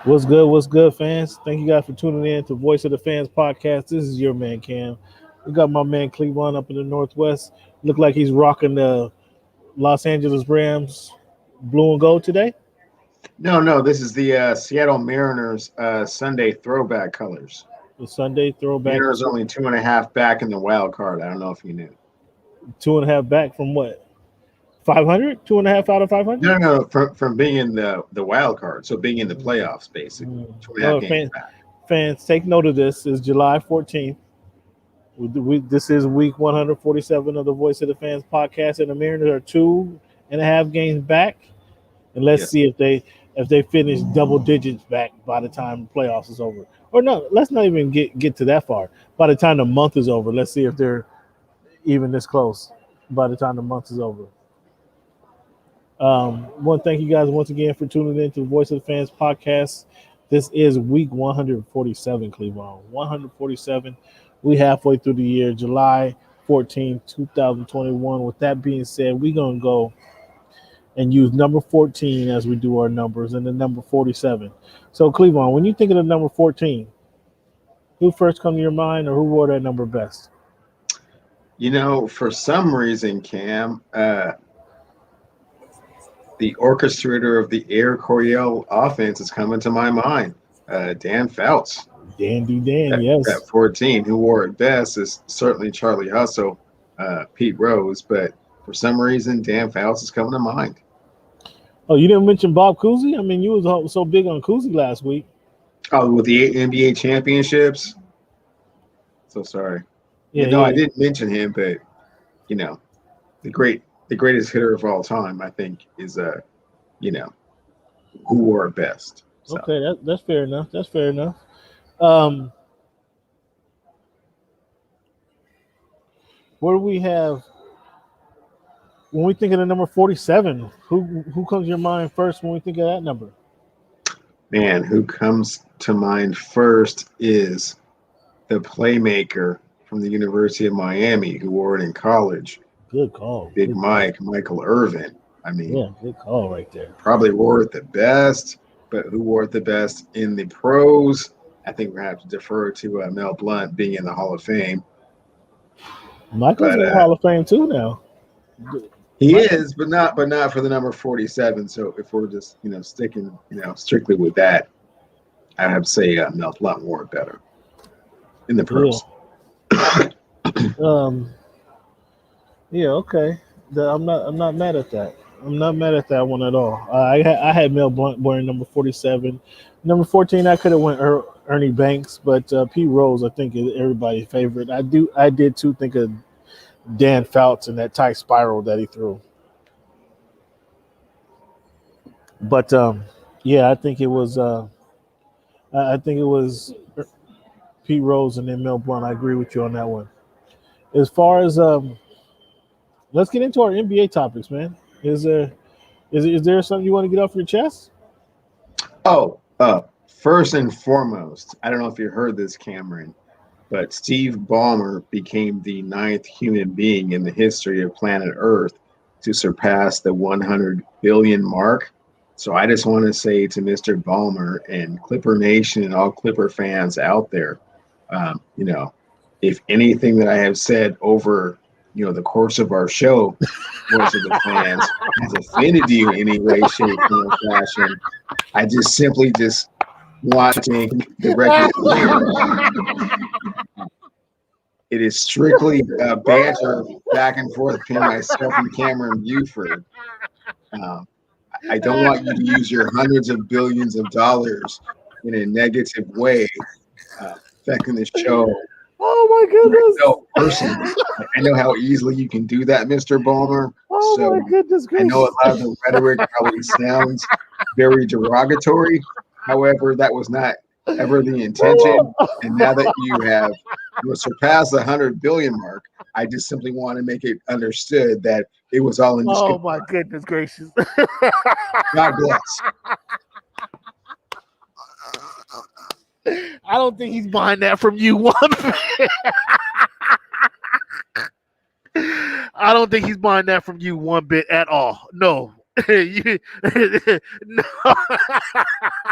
What's good, fans? Thank you guys for tuning in to Voice of the Fans podcast. This is your man, Cam. We got my man Cleveland up in the Northwest. Look like he's rocking the Los Angeles Rams blue and gold today. No. This is the Seattle Mariners Sunday throwback colors. The Sunday throwback. Mariners only 2.5 back in the wild card. I don't know if you knew. 2.5 back from what? 500? 2.5 out of 500? No. From being in the wild card, so being in the playoffs, basically. 2.5 games back. Fans, take note of this. It's July 14th. This is week 147 of the Voice of the Fans podcast, and the Mariners are 2.5 games back. And let's see if they finish double digits back by the time the playoffs is over. Or no, let's not even get to that far. By the time the month is over, let's see if they're even this close by the time the month is over. Want to thank you guys once again for tuning in to the Voice of the Fans podcast. This is week 147, Cleveland. 147. We halfway through the year, July 14, 2021. With that being said, we're going to go and use number 14 as we do our numbers and the number 47. So, Cleveland, when you think of the number 14, who first come to your mind or who wore that number best? You know, for some reason, Cam, the orchestrator of the Air Coryell offense is coming to my mind. Dan Fouts. Dandy Dan, yes. At 14, who wore it best is certainly Charlie Hustle, Pete Rose, but for some reason, Dan Fouts is coming to mind. Oh, you didn't mention Bob Cousy? I mean, you was so big on Cousy last week. Oh, with the NBA championships? So sorry. I didn't mention him, but, you know, the greatest hitter of all time, I think, is, who wore it best. So. Okay, that's fair enough. That's fair enough. What do we have when we think of the number 47? Who comes to your mind first when we think of that number? Man, who comes to mind first is the playmaker from the University of Miami who wore it in college. Good call. Big Mike, Michael Irvin. I mean, yeah, good call right there. Probably wore it the best, but who wore it the best in the pros? I think we have to defer to Mel Blount being in the Hall of Fame. Michael's in the Hall of Fame too now. He is, but not for the number 47. So if we're just sticking strictly with that, I have to say Mel Blount wore it better in the pros. Yeah. Okay. I'm not mad at that. I'm not mad at that one at all. I had Mel Blount wearing number 47. Number 14, I could have went Ernie Banks, but Pete Rose, I think, is everybody's favorite. I did too think of Dan Fouts and that tight spiral that he threw. But I think it was Pete Rose and then Mel Blount. I agree with you on that one. As far as let's get into our NBA topics, man. Is there something you want to get off your chest? Oh, first and foremost, I don't know if you heard this, Cameron, but Steve Ballmer became the 9th human being in the history of planet Earth to surpass the 100 billion mark. So I just want to say to Mr. Ballmer and Clipper Nation and all Clipper fans out there, if anything that I have said over the course of our show, Voice of the Fans, has offended you in any way, shape, or fashion, I just simply want to make the record clear. It is strictly banter back and forth between myself and Cameron Buford. I don't want you to use your hundreds of billions of dollars in a negative way, affecting the show. Oh my goodness! No, personally, I know how easily you can do that, Mr. Ballmer. Oh my goodness gracious! I know a lot of the rhetoric probably sounds very derogatory. However, that was not ever the intention. And now that you have surpassed the 100 billion mark, I just simply want to make it understood that it was all in. Oh my goodness gracious! God bless. I don't think he's buying that from you one bit. I don't think he's buying that from you one bit at all. No, No.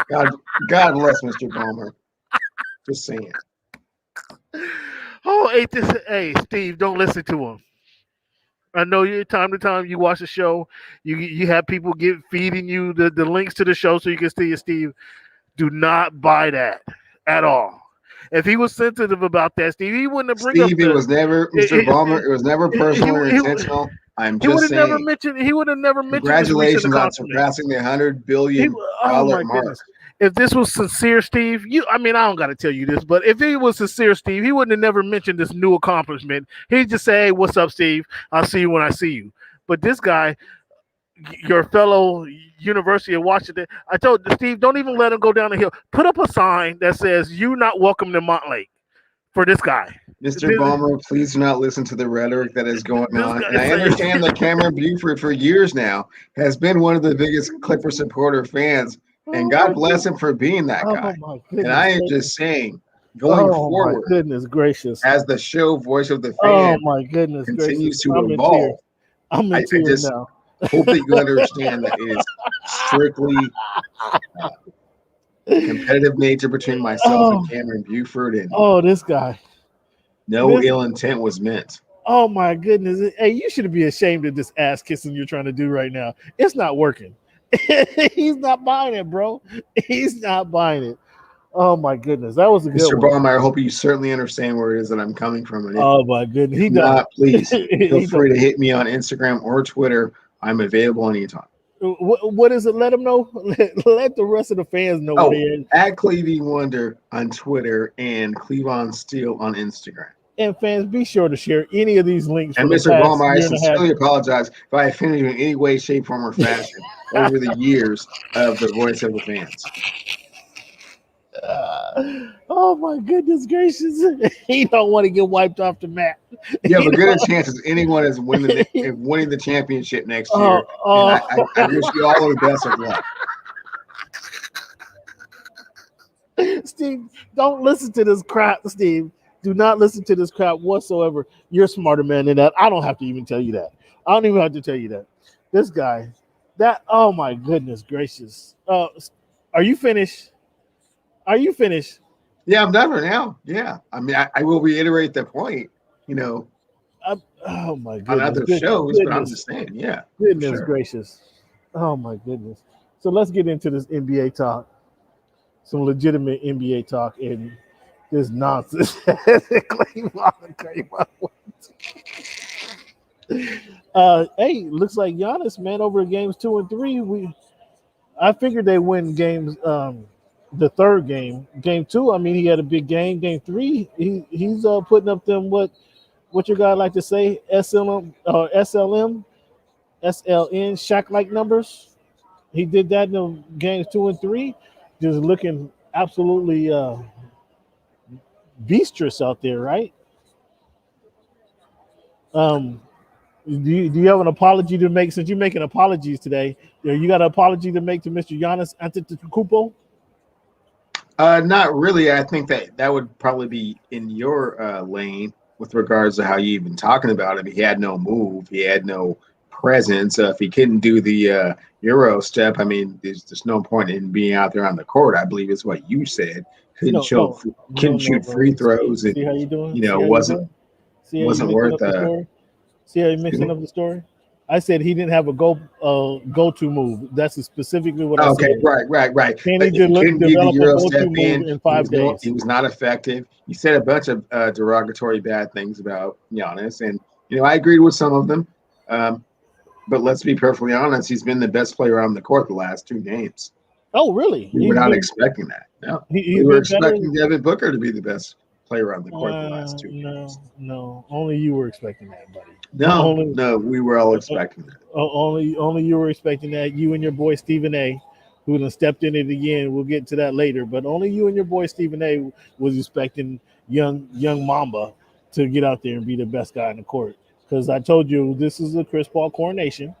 God, God bless Mr. Palmer. Just saying. Oh, hey, Steve, don't listen to him. I know you time to time you watch the show, you have people feeding you the links to the show so you can see it, Steve. Do not buy that at all. If he was sensitive about that, Steve, he wouldn't have bring up Steve, it was never Mr. Palmer. It was never he, personal or he, intentional. I'm he would just have never saying. mentioned he would have never mentioned this recent Congratulations on accomplishment. surpassing the $100 He, billion oh my mark. goodness. If this was sincere, Steve, I mean, I don't got to tell you this, but if he was sincere, Steve, he wouldn't have never mentioned this new accomplishment. He'd just say, "Hey, what's up, Steve? I'll see you when I see you." But this guy, your fellow University of Washington, I told Steve, don't even let him go down the hill. Put up a sign that says, "You not welcome to Montlake," for this guy. Mr. This, Balmer, please do not listen to the rhetoric that is going this on. guy And I says, understand that Cameron Buford, for years now, has been one of the biggest Clipper supporter fans. And "Oh God my bless goodness! him for being that Oh guy. my And goodness! I am just saying, going Oh my forward, goodness gracious! as the show voice of the Oh fan my goodness continues gracious! to I'm in tears. evolve, I'm in I tears just now. hope that you understand that it is strictly competitive nature between myself and Oh, Cameron Buford, and oh, this guy. no This. ill intent was meant. Oh my goodness. Hey, you should be ashamed of this ass kissing you're trying to do right now. It's not working. He's not buying it, bro. He's not buying it. Oh my goodness, that was a good Mr. one. Baumeier, I hope you certainly understand where it is that I'm coming from. And Oh my goodness, if he don't. not, please feel He free don't. to hit me on Instagram or Twitter. I'm available anytime. What is it? Let them know. Let the rest of the fans know where Oh, they are. at Clevie Wonder on Twitter and Clevon Steele on Instagram. And fans, be sure to share any of these links for And the Mr. past Baumeier, I year and a half. sincerely apologize if I offended you in any way, shape, form, or fashion over the years of the voice of the fans. Oh my goodness gracious! He don't want to get wiped off the map. You have He a good don't- chance as anyone is winning the championship next oh, year. And oh. I wish you all the best of luck. Steve, don't listen to this crap, Steve. Do not listen to this crap whatsoever. You're a smarter man than that. I don't have to even tell you that. I don't even have to tell you that. This guy, oh my goodness gracious. Are you finished? Are you finished? Yeah, I'm done for now. Yeah. I mean, I will reiterate the point, Oh my on goodness. other shows, but I'm Goodness. just saying, yeah, for Goodness sure. gracious. Oh my goodness. So let's get into this NBA talk. Some legitimate NBA talk and this nonsense. Hey, looks like Giannis, man, over games 2 and 3. I figured they win games. The third game 2. I mean, he had a big game. Game 3, he's putting up them what your guy like to say SLN Shaq like numbers. He did that in the games 2 and 3, just looking absolutely beastrous out there, right? Um, do you have an apology to make since you're making apologies today? You got an apology to make to Mr. Giannis Antetokounmpo? Not really. I think that would probably be in your lane with regards to how you even talking about him. He had no move. He had no presence. If he couldn't do the Euro step, I mean, there's just no point in being out there on the court. I believe is what you said. Couldn't No, show, no, no, couldn't no, shoot free bro. throws, and See how you doing? you See know how you wasn't doing? See how you wasn't mixing worth. up the story? See how you Excuse mixing me? up the story? I said he didn't have a go to move. That's specifically what I Okay, said. right. Can he But if he couldn't do the develop a Euro go to step move in, in he 5 days? was not effective. He said a bunch of derogatory bad things about Giannis, and I agreed with some of them. Um, but let's be perfectly honest, he's been the best player on the court the last 2 games. Oh, really? We were not expecting that. No, we He's were been better. expecting Devin Booker to be the best player on the court the last two No, games. no. Only you were expecting that, buddy. No, Only, no, we were all expecting that. only you were expecting that. You and your boy Stephen A, who done stepped in it again. We'll get to that later. But only you and your boy Stephen A was expecting young Mamba to get out there and be the best guy in the court. Because I told you this is a Chris Paul coronation,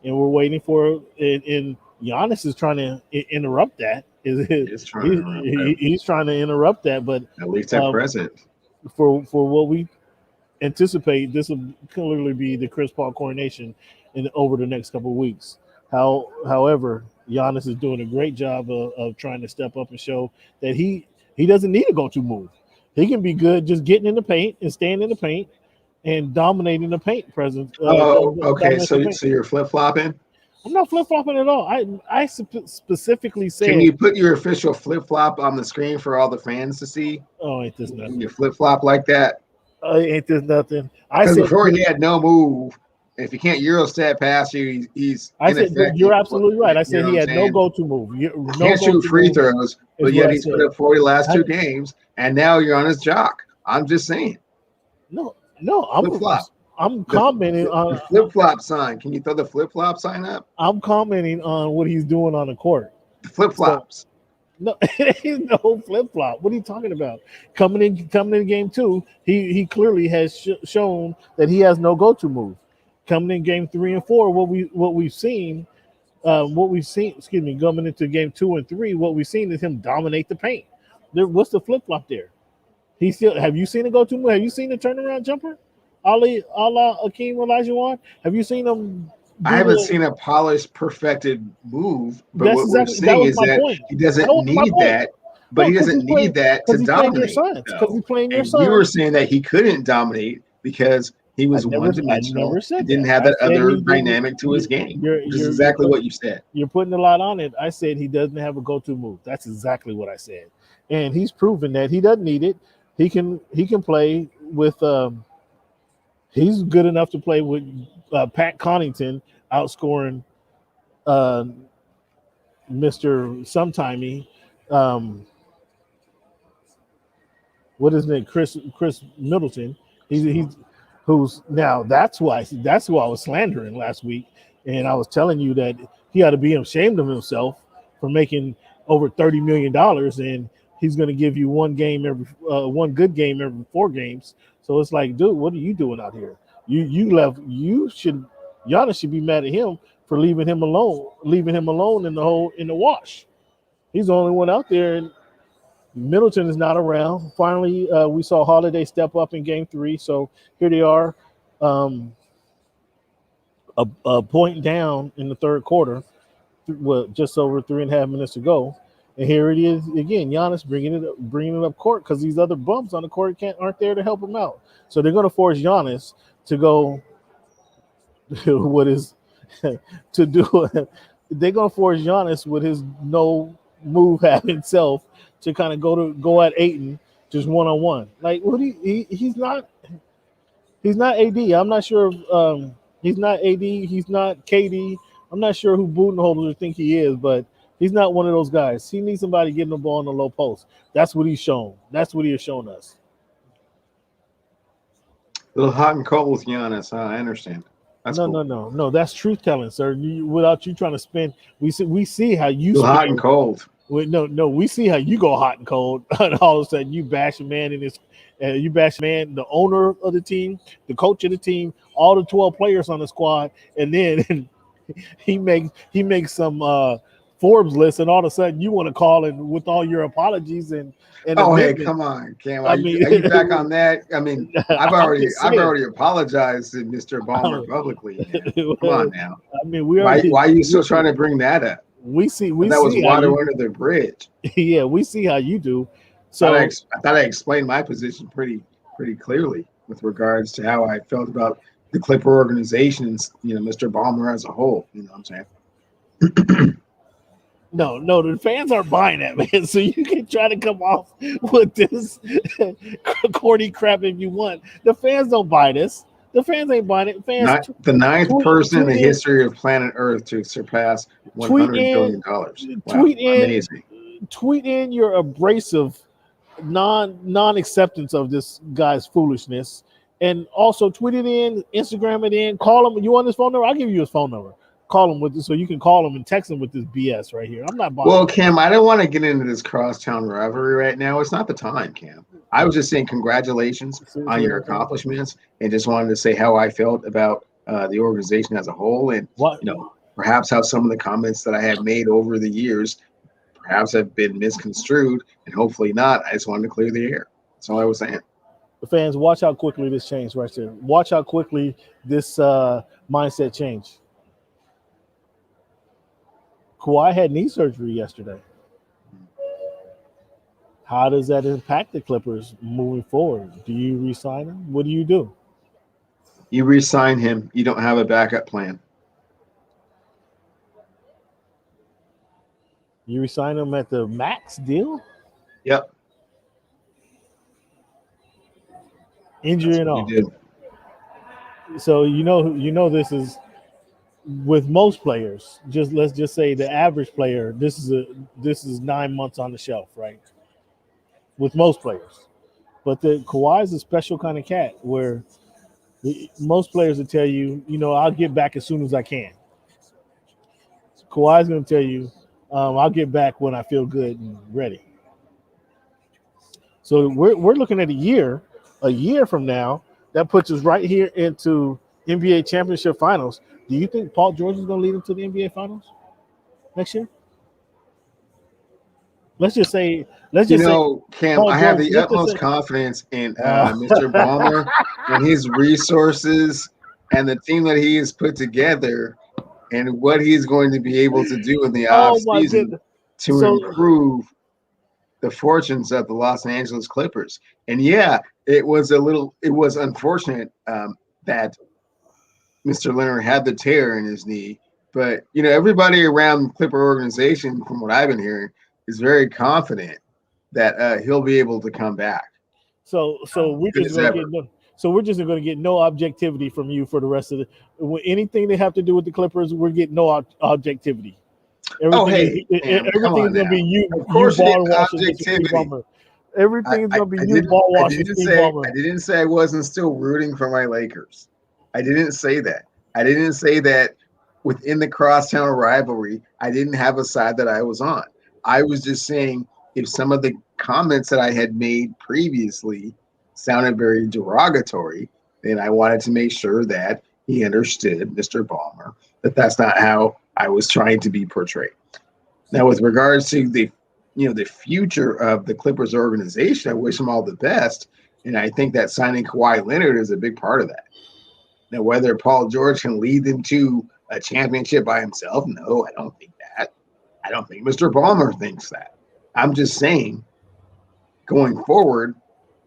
and we're waiting for it. And Giannis is trying to interrupt that. He's trying to run He's trying to interrupt that, but at least at present. for what we anticipate, this will clearly be the Chris Paul coronation over the next couple of weeks. However, Giannis is doing a great job of trying to step up and show that he doesn't need a go-to move. He can be good just getting in the paint and staying in the paint and dominating the paint presence. Oh, okay. Dominate the So paint. so you're flip flopping. I'm not flip flopping at all. I specifically Can said, you put your official flip flop on the screen for all the fans to see? "Oh, ain't this When you nothing? flip flop like that, Ain't this nothing?" I because said, before he had no move. If he can't Eurostep past you, he's you're ineffective. absolutely right. I You said know he what I'm had no saying? go-to move. No Can't shoot go-to free move throws, is but what yet I he's put said. up 40 last I, two games, and now you're on his jock. I'm just saying. no, no, Flip flop. I'm The, commenting the on flip flop sign. Can you throw the flip flop sign up? I'm commenting on what he's doing on the court. The flip So flops. no, ain't no flip flop. What are you talking about? Coming in game two, he clearly has shown that he has no go to move. Coming in game 3 and 4, what we've seen, excuse me, coming into game 2 and 3, what we've seen is him dominate the paint. What's the flip flop there? He still have you seen a go to move? Have you seen the turnaround jumper? Ali Allah Akeem Olajuwon? Have you seen him I do haven't the seen a polished, perfected move, but that's what we're exactly that seeing was is my that point. he That doesn't was my need point. that, but No, he doesn't need that to he's playing your dominate, sons. Because though. he's playing your And you were sons. saying that he couldn't dominate because he was one I dimensional never said and didn't that. have I that said other he didn't. dynamic to his game, which is You're exactly what you said. you're putting a lot on it. I said he doesn't have a go-to move. That's exactly what I said, and he's proven that he doesn't need it. He can play with. He's good enough to play with Pat Connaughton outscoring uh, Mister Sometimey. Um, what is it, Chris Middleton? He's who's now that's who I was slandering last week, and I was telling you that he ought to be ashamed of himself for making over $30 million, and he's going to give you one good game every 4 games. So it's like, dude, what are you doing out here? You left. Giannis should be mad at him for leaving him alone in the wash. He's the only one out there, and Middleton is not around. Finally, we saw Holiday step up in game 3. So here they are, um, a point down in the third quarter, just over 3.5 minutes to go. And here it is again. Giannis bringing it up court because these other bumps on the court aren't there to help him out. So they're going to force Giannis to go what is to do. They're going to force Giannis with his no move having self to kind of go at Ayton just one-on-one. Like what he's not AD. I'm not sure if, he's not AD. He's not KD. I'm not sure who Budenholzer think he is, but he's not one of those guys. He needs somebody getting the ball in the low post. That's what he's shown. That's what he has shown us. A little hot and cold with Giannis. I understand. That's cool. No. That's truth telling, sir. Without you trying to spin, we see how you A little spin. hot and cold. No, we see how you go hot and cold, and all of a sudden you bash a man the owner of the team, the coach of the team, all the 12 players on the squad, and then he makes some Forbes list, and all of a sudden you want to call and with all your apologies and Oh, hey, come on, Cam. Are you back on that? I mean, I've already apologized to Mr. Ballmer publicly. Man. Come on now. I mean, why are you still trying to bring that up? We see that was water under the bridge. Yeah, we see how you do. So I thought I explained my position pretty clearly with regards to how I felt about the Clipper organizations, Mr. Ballmer as a whole. You know what I'm saying? No, the fans aren't buying that, man. So you can try to come off with this corny crap if you want. The fans don't buy this. The fans ain't buying it. Fans, the ninth person in the history of planet Earth to surpass $100 billion. Wow, amazing. Tweet in your abrasive non-acceptance of this guy's foolishness, and also tweet it in, Instagram it in, call him. You want his phone number? I'll give you his phone number. Call him with this, so you can call him and text him with this BS right here. I'm not buying. Well, Cam, I don't want to get into this crosstown rivalry right now. It's not the time, Cam. I was just saying congratulations on your accomplishments, and just wanted to say how I felt about the organization as a whole, and perhaps how some of the comments that I have made over the years perhaps have been misconstrued, and hopefully not. I just wanted to clear the air. That's all I was saying. The fans, watch how quickly this changed right there. Watch how quickly this mindset changed. Kawhi had knee surgery yesterday. How does that impact the Clippers moving forward? Do you re-sign him? What do you do? You re-sign him. You don't have a backup plan. You re-sign him at the max deal? Yep. Injury and You all. do. So you know this is with most players. Let's just say the average player. This is 9 months on the shelf, right? With most players, but the Kawhi is a special kind of cat where most players will tell you, I'll get back as soon as I can. Kawhi's going to tell you, I'll get back when I feel good and ready. So we're looking at a year from now. That puts us right here into NBA championship finals. Do you think Paul George is going to lead them to the NBA finals next year? Let's just say Cam, Paul I have George. the Let's just utmost say, confidence in Mr. Ballmer and his resources and the team that he has put together and what he's going to be able to do in the off oh my season goodness! to improve the fortunes of the Los Angeles Clippers. And yeah, it was unfortunate that Mr. Leonard had the tear in his knee, but everybody around the Clipper organization, from what I've been hearing, is very confident that he'll be able to come back. So we're just going to get we're just going to get no objectivity from you for the rest of anything they have to do with the Clippers. We're getting no objectivity. Everything is going to be you. Of course, ball washing objectivity. Everything is going to be you ball washing. I didn't say I wasn't still rooting for my Lakers. I didn't say that. I didn't say that within the crosstown rivalry, I didn't have a side that I was on. I was just saying if some of the comments that I had made previously sounded very derogatory, then I wanted to make sure that he understood, Mr. Ballmer, that that's not how I was trying to be portrayed. Now, with regards to the future of the Clippers organization, I wish them all the best, and I think that signing Kawhi Leonard is a big part of that. Now, whether Paul George can lead them to a championship by himself, no, I don't think that. I don't think Mr. Ballmer thinks that. I'm just saying, going forward,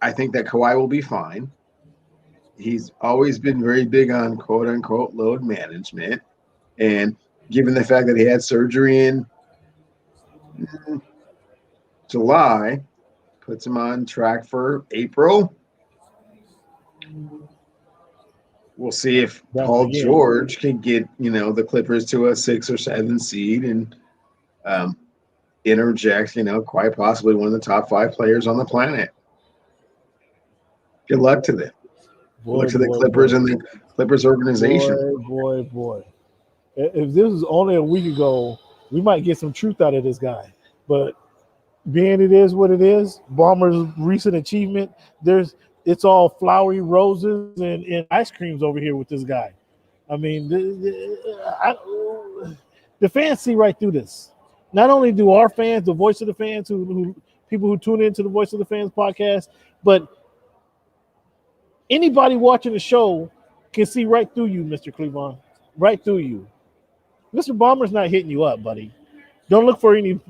I think that Kawhi will be fine. He's always been very big on quote-unquote load management, and given the fact that he had surgery in July, puts him on track for April. We'll see if Paul George can get, the Clippers to a 6 or 7 seed and interject, quite possibly one of the top 5 players on the planet. Good luck to them. Good luck to the Clippers and the Clippers organization. Boy. If this was only a week ago, we might get some truth out of this guy. But being it is what it is, Ballmer's recent achievement, it's all flowery roses and ice creams over here with this guy. I mean, the fans see right through this. Not only do our fans, the Voice of the Fans, who people who tune into the Voice of the Fans podcast, but anybody watching the show can see right through you, Mr. Cleveland. Right through you. Mr. Ballmer's not hitting you up, buddy. Don't look for any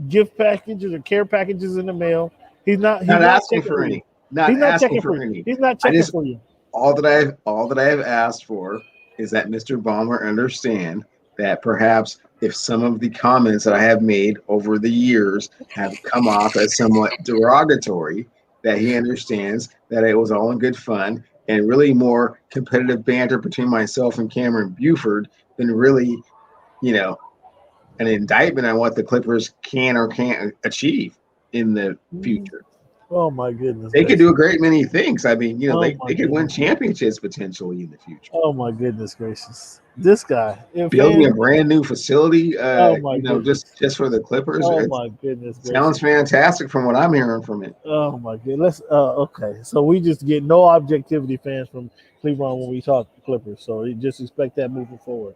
gift packages or care packages in the mail. He's not asking for any. He's not checking for you. All that I have asked for is that Mr. Ballmer understand that perhaps if some of the comments that I have made over the years have come off as somewhat derogatory, that he understands that it was all in good fun and really more competitive banter between myself and Cameron Buford than really, an indictment on what the Clippers can or can't achieve in the future. Oh my goodness! They could do a great many things. I mean, they could win goodness. Championships potentially in the future. Oh my goodness gracious! This guy building a brand new facility, just for the Clippers. Oh my goodness! Sounds fantastic from what I'm hearing from it. Oh my goodness! Okay, so we just get no objectivity, fans, from Cleveland when we talk Clippers. So you just expect that moving forward.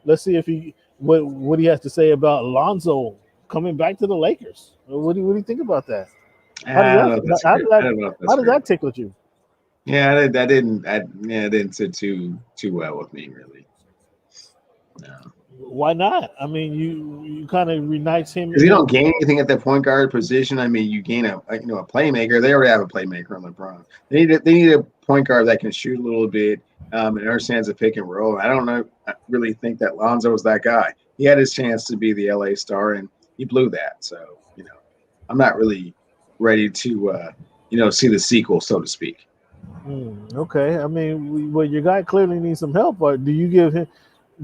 Let's see if what he has to say about Lonzo coming back to the Lakers. What do you think about that? How does that tickle you? Yeah, that didn't sit too well with me, really. No. Why not? I mean, you kind of reunites him. Because you don't gain anything at the point guard position. I mean, you gain a playmaker. They already have a playmaker in LeBron. They need a point guard that can shoot a little bit and understands the pick and roll. I don't know. I really think that Lonzo was that guy. He had his chance to be the LA star, and he blew that. So I'm not really ready to see the sequel, so to speak. Okay, I mean, well, your guy clearly needs some help. But do you give him?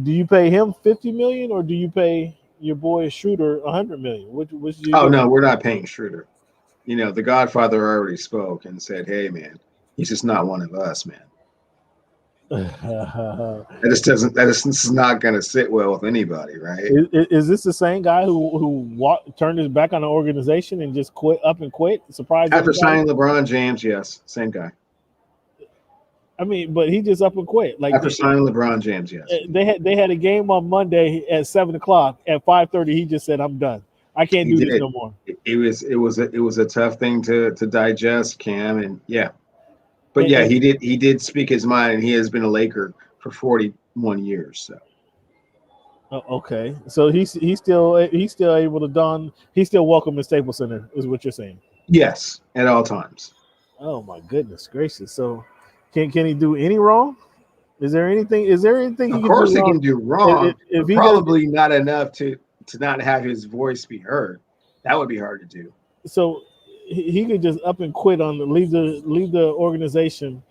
Do you pay him 50 million, or do you pay your boy Shooter 100 million? Which do you Oh do? no, we're not paying Schroeder. The Godfather already spoke and said, "Hey, man, he's just not one of us, man." That just doesn't. That is not going to sit well with anybody, right? Is this the same guy who turned his back on the organization and just quit? Surprised After everybody. signing LeBron James, yes, same guy. I mean, but he just up and quit. Like After signing LeBron James, yes. they had a game on Monday at 7 o'clock. At 5:30, he just said, "I'm done. I can't He do this did. no more." It was a tough thing to digest, Cam, and yeah. But And, yeah, and, he did speak his mind, and he has been a Laker for 41 years. So okay, so he's still able to don. He's still welcome in Staples Center, is what you're saying. yes, at all times. Oh my goodness gracious! So can he do any wrong? Is there anything? Is there anything Of he can do course, he wrong? can do wrong, If but he does, probably not enough to not have his voice be heard. That would be hard to do. so he could just up and quit on leave the organization,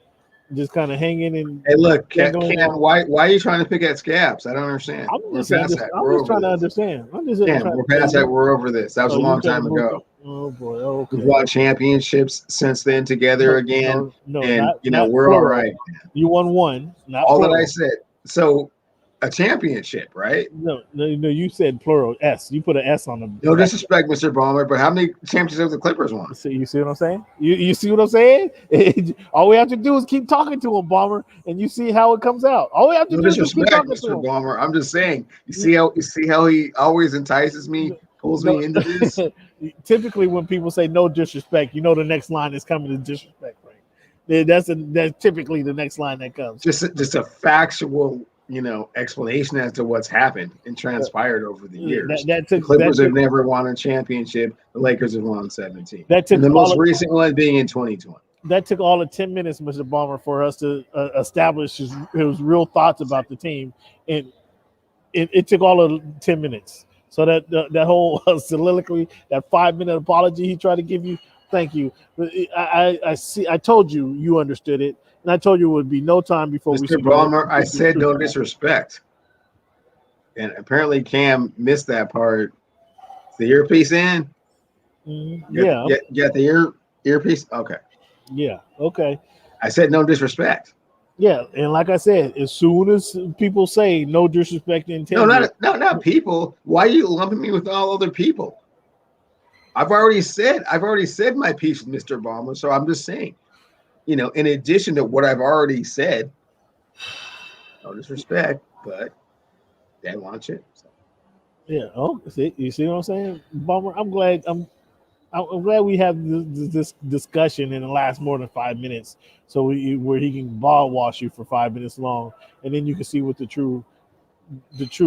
just kind of hanging and Hey, look, dangling Cam, on. why are you trying to pick at scabs? I don't understand. We're past that. I'm We're just over trying to this. understand. I'm just Cam, trying. we're past that. We're over this. That was Oh, a you're long trying to time move. ago. Oh boy. We've Okay. won championships since then together again, No, and not we're all plural. right. You won one, not All that I plural. said. So a championship, right? No. You said plural. S. You put an S on the No back. disrespect, Mr. Ballmer, but how many championships have the Clippers won? You see what I'm saying? You see what I'm saying? All we have to do is keep talking to him, Bomber, and you see how it comes out. All we have to No do is just keep disrespect, talking to Mr. him. Ballmer. I'm just saying. You see how he always entices me, pulls No, me into this. typically, when people say no disrespect, the next line is coming to disrespect, right? That's typically the next line that comes. Just a factual, explanation as to what's happened and transpired over the years. The Clippers have never won a championship. The Lakers have won 17. And the most recent one being in 2020. That took all of 10 minutes, Mr. Balmer, for us to establish his real thoughts about the team, and it took all of 10 minutes. So that whole soliloquy, that 5-minute apology he tried to give you, thank you. I see. I told you understood it, and I told you it would be no time before Mr. Ballmer, I said no disrespect, and apparently Cam missed that part. Is the earpiece in? Yeah. You got the earpiece? Okay. Yeah. Okay. I said no disrespect. Yeah, and like I said, as soon as people say no disrespect intended, not people. Why are you lumping me with all other people? I've already said my piece with Mr. Ballmer, so I'm just saying, in addition to what I've already said, no disrespect, but they want you. So. Yeah. Oh, you see what I'm saying, Bummer? I'm glad we have this discussion and it lasts more than 5 minutes, so where he can ball wash you for 5 minutes long, and then you can see what the true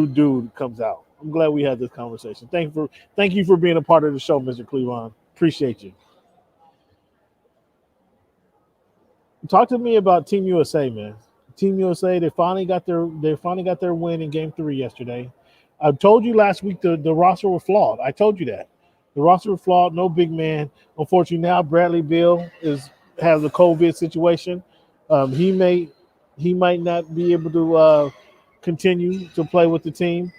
dude comes out. I'm glad we had this conversation. Thank you for being a part of the show, Mr. Cleveland. Appreciate you. Talk to me about Team USA, man. Team USA, they finally got their win in Game 3 yesterday. I told you last week the roster was flawed. I told you that. The roster was flawed, no big man. Unfortunately, now Bradley Beal has a COVID situation. He might not be able to continue to play with the team.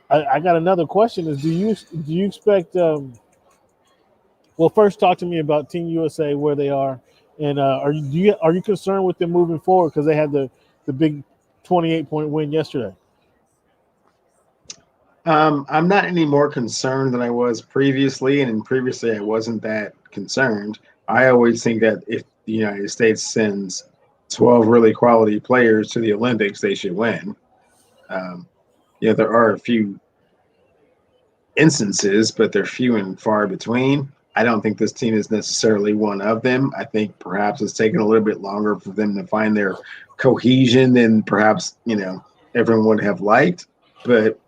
I got another question: do you expect? Well, first talk to me about Team USA, where they are, and are you concerned with them moving forward because they had the big 28-point win yesterday? I'm not any more concerned than I was previously, and previously I wasn't that concerned. I always think that if the United States sends 12 really quality players to the Olympics, they should win. There are a few instances, but they're few and far between. I don't think this team is necessarily one of them. I think perhaps it's taken a little bit longer for them to find their cohesion than perhaps everyone would have liked. But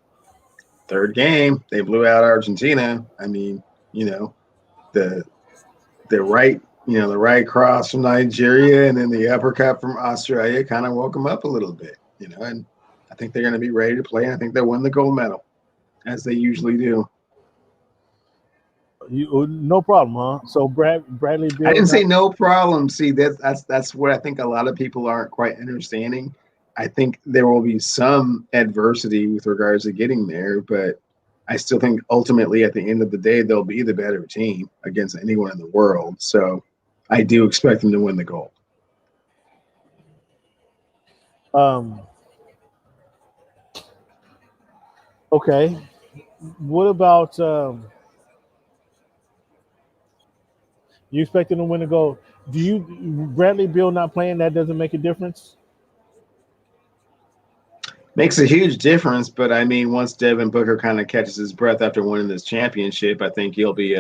third game, they blew out Argentina. I mean, you know, the the right cross from Nigeria and then the uppercut from Australia kind of woke them up a little bit, and I think they're going to be ready to play. And I think they'll win the gold medal, as they usually do. No problem, huh? So Bradley I Beal didn't say not. no problem. See, that's what I think a lot of people aren't quite understanding. I think there will be some adversity with regards to getting there, but I still think ultimately at the end of the day they'll be the better team against anyone in the world. So I do expect them to win the gold. Um, okay. What about you expecting to win the gold? Do you Bradley Beal not playing? That doesn't make a difference. Makes a huge difference, but I mean, once Devin Booker kind of catches his breath after winning this championship, I think he'll be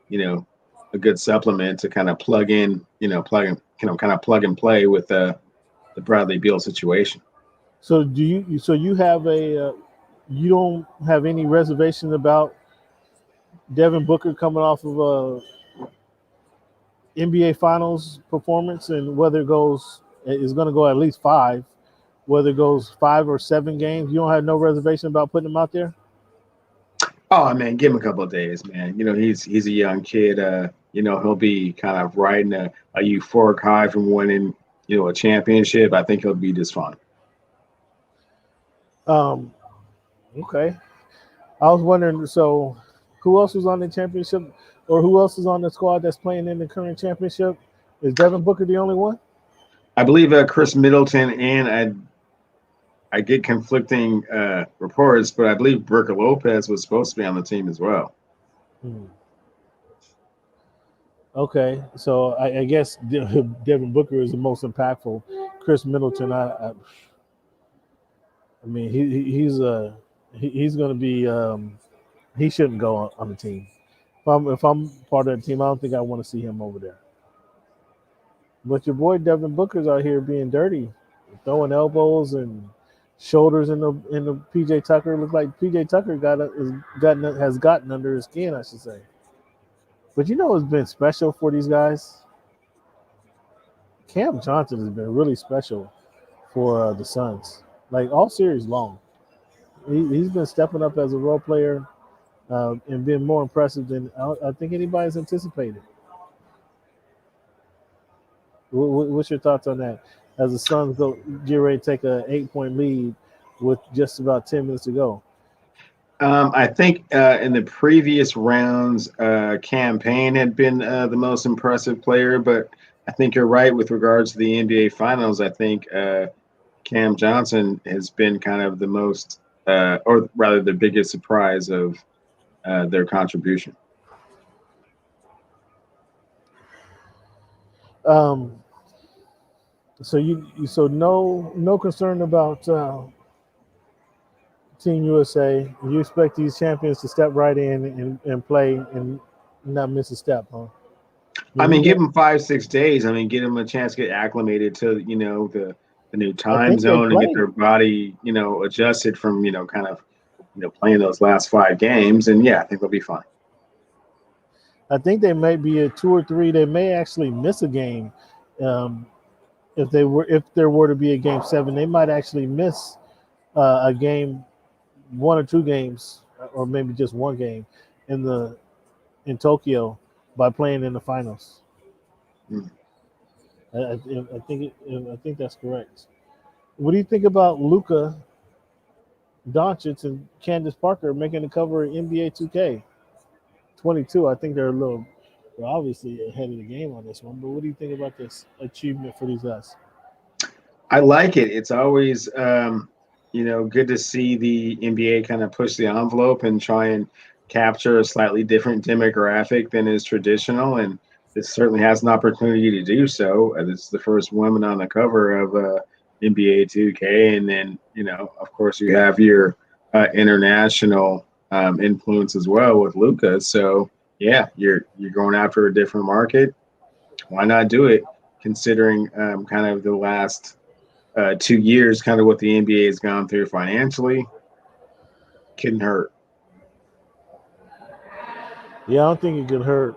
you know, a good supplement to kind of plug in, kind of plug and play with the Bradley Beal situation. So do you? So you have a you don't have any reservation about Devin Booker coming off of a NBA Finals performance and whether it goes is going to go at least five, whether it goes 5 or 7 games. You don't have no reservation about putting him out there. Oh man, give him a couple of days, man. He's a young kid. He'll be kind of riding a euphoric high from winning, a championship. I think he'll be just fine. Um, okay. I was wondering. So, who else was on the championship, or who else is on the squad that's playing in the current championship? Is Devin Booker the only one? I believe Chris Middleton and I get conflicting reports, but I believe Brooke Lopez was supposed to be on the team as well. Hmm. Okay, so I guess Devin Booker is the most impactful. Chris Middleton, I mean, he's going to be he shouldn't go on the team. If I'm part of the team, I don't think I want to see him over there. But your boy Devin Booker's out here being dirty, throwing elbows and shoulders in the PJ Tucker. Looks like PJ Tucker has gotten under his skin, I should say. But it's been special for these guys. Cam Johnson has been really special for the Suns, like all series long. He's been stepping up as a role player and been more impressive than I think anybody's anticipated. What's your thoughts on that? As the Suns get ready to take a 8-point lead with just about 10 minutes to go. I think in the previous rounds, Campaign had been the most impressive player, but I think you're right with regards to the NBA Finals. I think Cam Johnson has been kind of the most, or rather, the biggest surprise of their contribution. Um, so no concern about Team USA. You expect these champions to step right in and play and not miss a step, huh? I You mean, give got, them 5, 6 days. I mean, give them a chance to get acclimated to the new I time think they zone and get play. their body adjusted from kind of playing those last 5 games. And yeah, I think they'll be fine. I think they may be a 2 or 3. They may actually miss a game. Um, if there were to be a game 7, they might actually miss a game, 1 or 2 games, or maybe just one game in the in Tokyo by playing in the finals. Mm. I think that's correct. What do you think about Luka Doncic and Candace Parker making the cover of NBA 2K 22? I think they're obviously ahead of the game on this one. But what do you think about this achievement for these guys? I like it. It's always good to see the NBA kind of push the envelope and try and capture a slightly different demographic than is traditional. And this certainly has an opportunity to do so. This is the first woman on the cover of NBA 2K, and then of course, you have your international influence as well with Luca. So yeah, you're going after a different market. Why not do it? Considering kind of the last 2 years, kind of what the NBA has gone through financially. couldn't hurt. Yeah, I don't think it could hurt.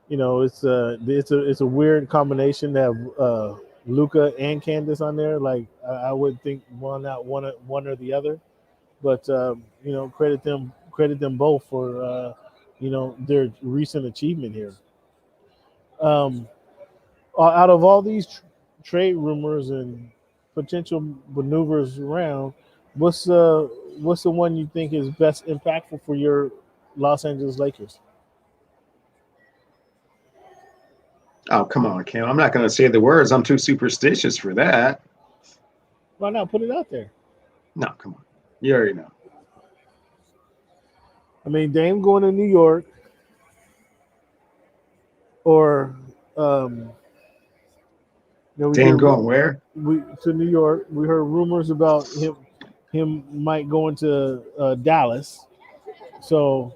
It's a weird combination to have Luca and Candace on there. Like I would think one or the other, but credit them both for their recent achievement here. Um, Out of all these trade rumors and potential maneuvers around, what's uh what's the one you think is best impactful for your Los Angeles Lakers? Oh, come on, Kim. I'm not going to say the words. I'm too superstitious for that. Why not put it out there? No, come on. You already know. I mean, Dame going to New York, or um, we Dame hear going where? we to New York. We heard rumors about him might go into Dallas. So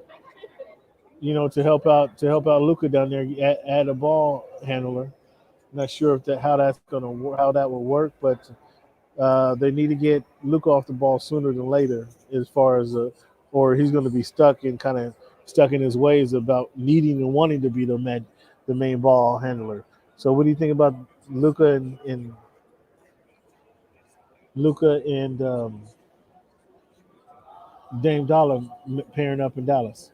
to help out Luca down there, add a ball handler. Not sure if that how that will work, but they need to get Luca off the ball sooner than later. As far as or he's going to be stuck in his ways about needing and wanting to be the main ball handler. So what do you think about Luca and Luca and Dame Dollar pairing up in Dallas?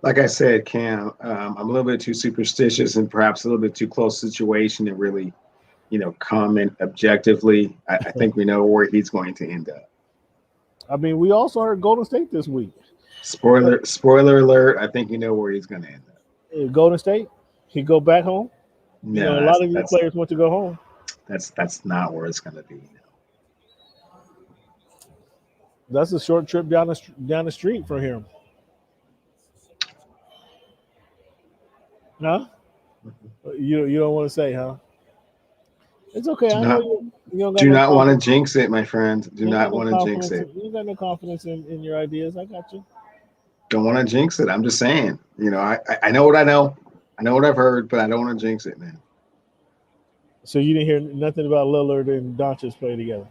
Like I said, Cam, I'm a little bit too superstitious and perhaps a little bit too close situation to really, comment objectively. I think we know where he's going to end up. I mean, we also heard Golden State this week. Spoiler alert. I think you know where he's going to end up. Golden State, he go back home. No, A lot of these players want to go home. that's not where it's going to be. That's a short trip down the street for him. Huh? You don't want to say, huh? It's okay. I know you don't got Do no not want to confidence. jinx it, my friend. Do You ain't not got no want to jinx confidence. it. You ain't got no confidence in your ideas. I got you. Don't want to jinx it. I'm just saying. I know what I know. I know what I've heard, but I don't want to jinx it, man. So you didn't hear nothing about Lillard and Doncic play together.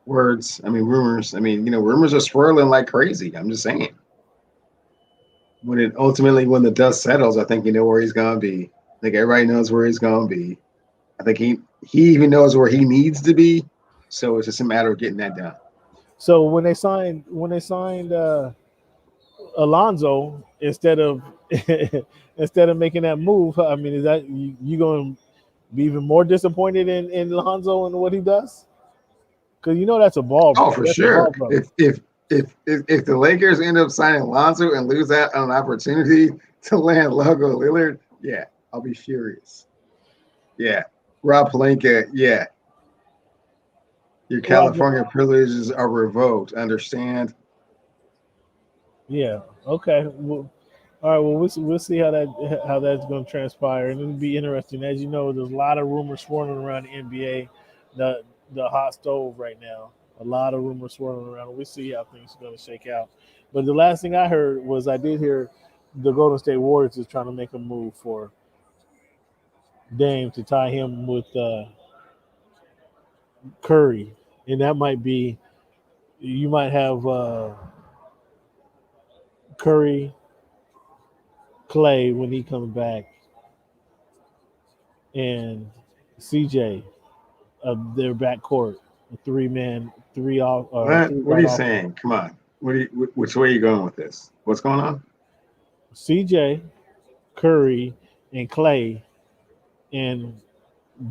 Words. I mean, rumors. I mean, rumors are swirling like crazy. I'm just saying. When the dust settles, I think you know where he's gonna be. I think everybody knows where he's gonna be. I think he even knows where he needs to be. So it's just a matter of getting that done. So when they signed Alonzo instead of making that move, I mean, is that you going to be even more disappointed in Alonzo and what he does? Because that's a ball. Oh, for That's a ball sure. brother. If the Lakers end up signing Lonzo and lose out on an opportunity to land Logo Lillard, yeah, I'll be furious. Yeah, Rob Pelinka, yeah, your Rob, California privileges are revoked. Understand? yeah. Okay. Well, all right. Well, we'll see how that's going to transpire, and it'll be interesting. As you know, there's a lot of rumors swirling around the NBA, the hot stove right now. A lot of rumors swirling around. We'll see how things are going to shake out. But the last thing I heard was I did hear the Golden State Warriors is trying to make a move for Dame to tie him with Curry, and that might be you might have Curry, Clay when he comes back, and CJ of their backcourt, a three-man, three off, What? three What are guard you off. saying? Come on. Which way are you going with this? What's going on? CJ, Curry, and Clay, and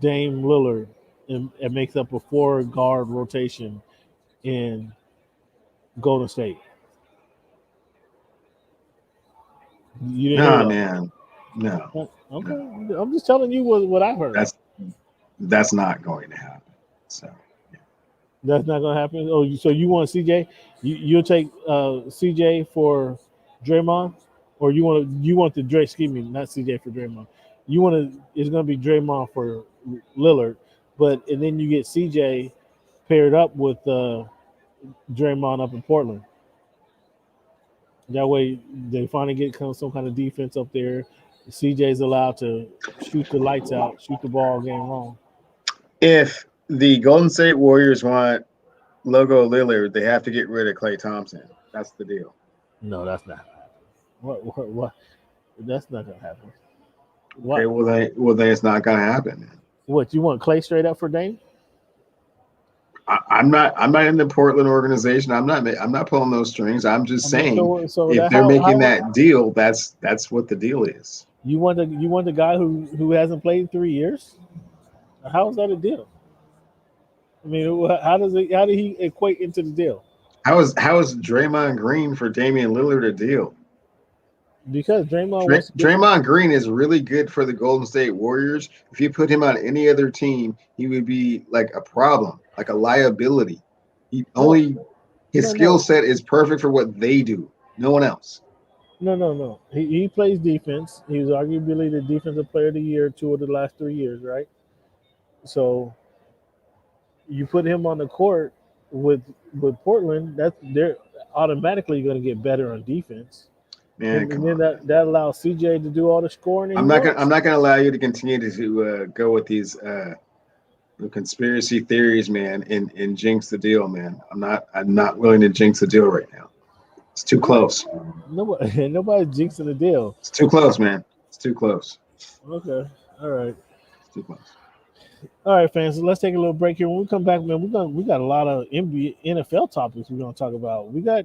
Dame Lillard, and it makes up a four-guard rotation in Golden State. You didn't hear Nah, that? man. No, Okay, no. I'm just telling you what I've heard. That's not going to happen. So That's not gonna happen. Oh, so you want CJ? You'll take CJ for Draymond, or you want the Dre? Excuse me, not CJ for Draymond. You want to? It's gonna be Draymond for Lillard, and then you get CJ paired up with Draymond up in Portland. That way, they finally get some kind of defense up there. CJ's allowed to shoot the lights out, shoot the ball game long. The Golden State Warriors want Logo Lillard. They have to get rid of Klay Thompson. That's the deal. No, that's not. What? That's not gonna happen. Okay, What? then it's not gonna happen. Man. What? You want Clay straight up for Dame? I'm not in the Portland organization. I'm not pulling those strings. I'm just I mean, saying so if that they're making how that deal, that's what the deal is. you want the guy who hasn't played in 3 years? How is that a deal? I mean, how did he equate into the deal? How is Draymond Green for Damian Lillard a deal? Because Draymond wants to get the Draymond Green is really good for the Golden State Warriors. If you put him on any other team, he would be like a problem, like a liability. He no, only his no, skill no, set is perfect for what they do. No one else. no. He plays defense. He was arguably the defensive player of the year 2 of the last 3 years, right? So you put him on the court with Portland, that's they're automatically going to get better on defense. Man, And come then on, man. that allows CJ to do all the scoring that he I'm wants. not gonna allow you to continue to go with these conspiracy theories, man, and jinx the deal, man. I'm not willing to jinx the deal right now. It's too Right. close. Nobody's jinxing the deal. It's too close, man. It's too close. Okay. All right. It's too close. All right, fans. So let's take a little break here. When we come back, man, we got a lot of NBA, NFL topics we're gonna talk about. We got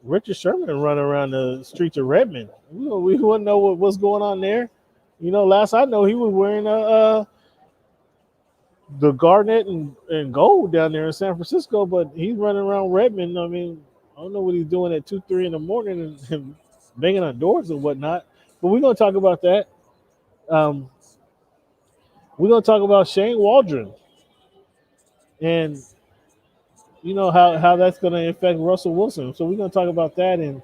Richard Sherman running around the streets of Redmond. We want to know what's going on there. Last I know, he was wearing the garnet and gold down there in San Francisco, but he's running around Redmond. I mean, I don't know what he's doing at 2, 3 in the morning and banging on doors and whatnot. But we're gonna talk about that. Um, we're gonna talk about Shane Waldron and how that's gonna affect Russell Wilson. So we're gonna talk about that and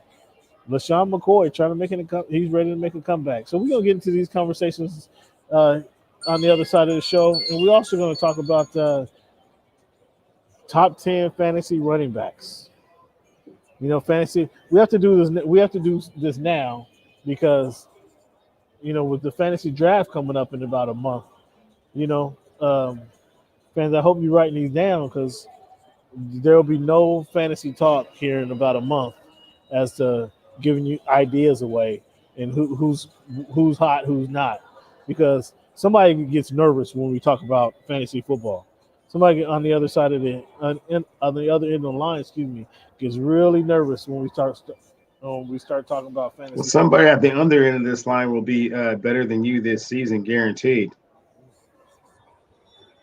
LaShawn McCoy trying to he's ready to make a comeback. So we're gonna get into these conversations uh, on the other side of the show, and we're also gonna talk about top 10 fantasy running backs. Fantasy. We have to do this. We have to do this now because with the fantasy draft coming up in about a month. You know, um, fans. I hope you're writing these down because there will be no fantasy talk here in about a month as to giving you ideas away and who's hot, who's not, because somebody gets nervous when we talk about fantasy football. Somebody on the other side of on the other end of the line, excuse me, gets really nervous when we start talking about Well, fantasy somebody football. at the under end of this line will be better than you this season, guaranteed.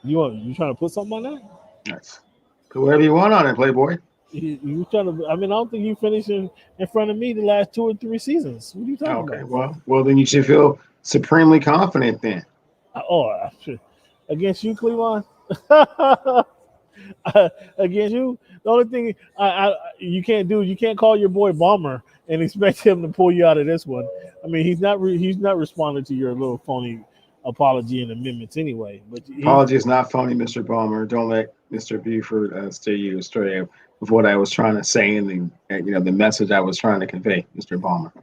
You trying to put something on that? Nice. Put whatever you want on it, Playboy. You trying to? I mean, I don't think you finished in front of me the last 2 or 3 seasons. What are you talking Okay, about? well then you should feel supremely confident then. Against you, Cleveland. Against you, the only thing you can't call your boy Bomber and expect him to pull you out of this one. I mean, he's not responding to your little phony apology and amendments anyway. But Apologies, not phony, Mr. Balmer. Don't let Mr. Buford steer you astray of what I was trying to say and the message I was trying to convey, Mr. Balmer.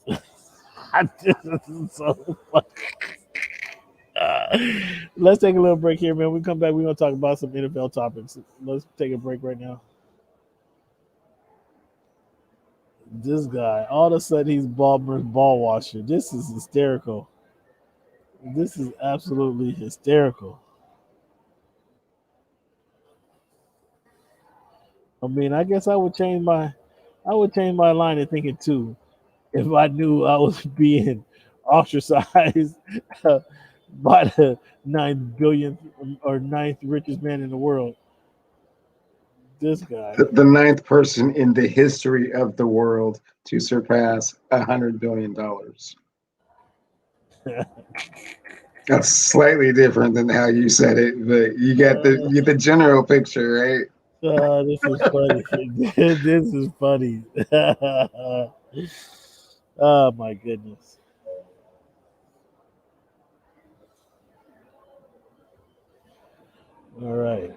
this is so funny. Let's take a little break here, man. We come back. We're gonna talk about some NFL topics. Let's take a break right now. This guy, all of a sudden, he's Balmer's ball washer. This is hysterical. This is absolutely hysterical. I mean, I guess I would change my line of thinking too if I knew I was being ostracized by the 9 billionth or ninth richest man in the world. This guy. The ninth person in the history of the world to surpass $100 billion. That's slightly different than how you said it, but you get the general picture, right? This is funny. This is funny. Oh my goodness. All right.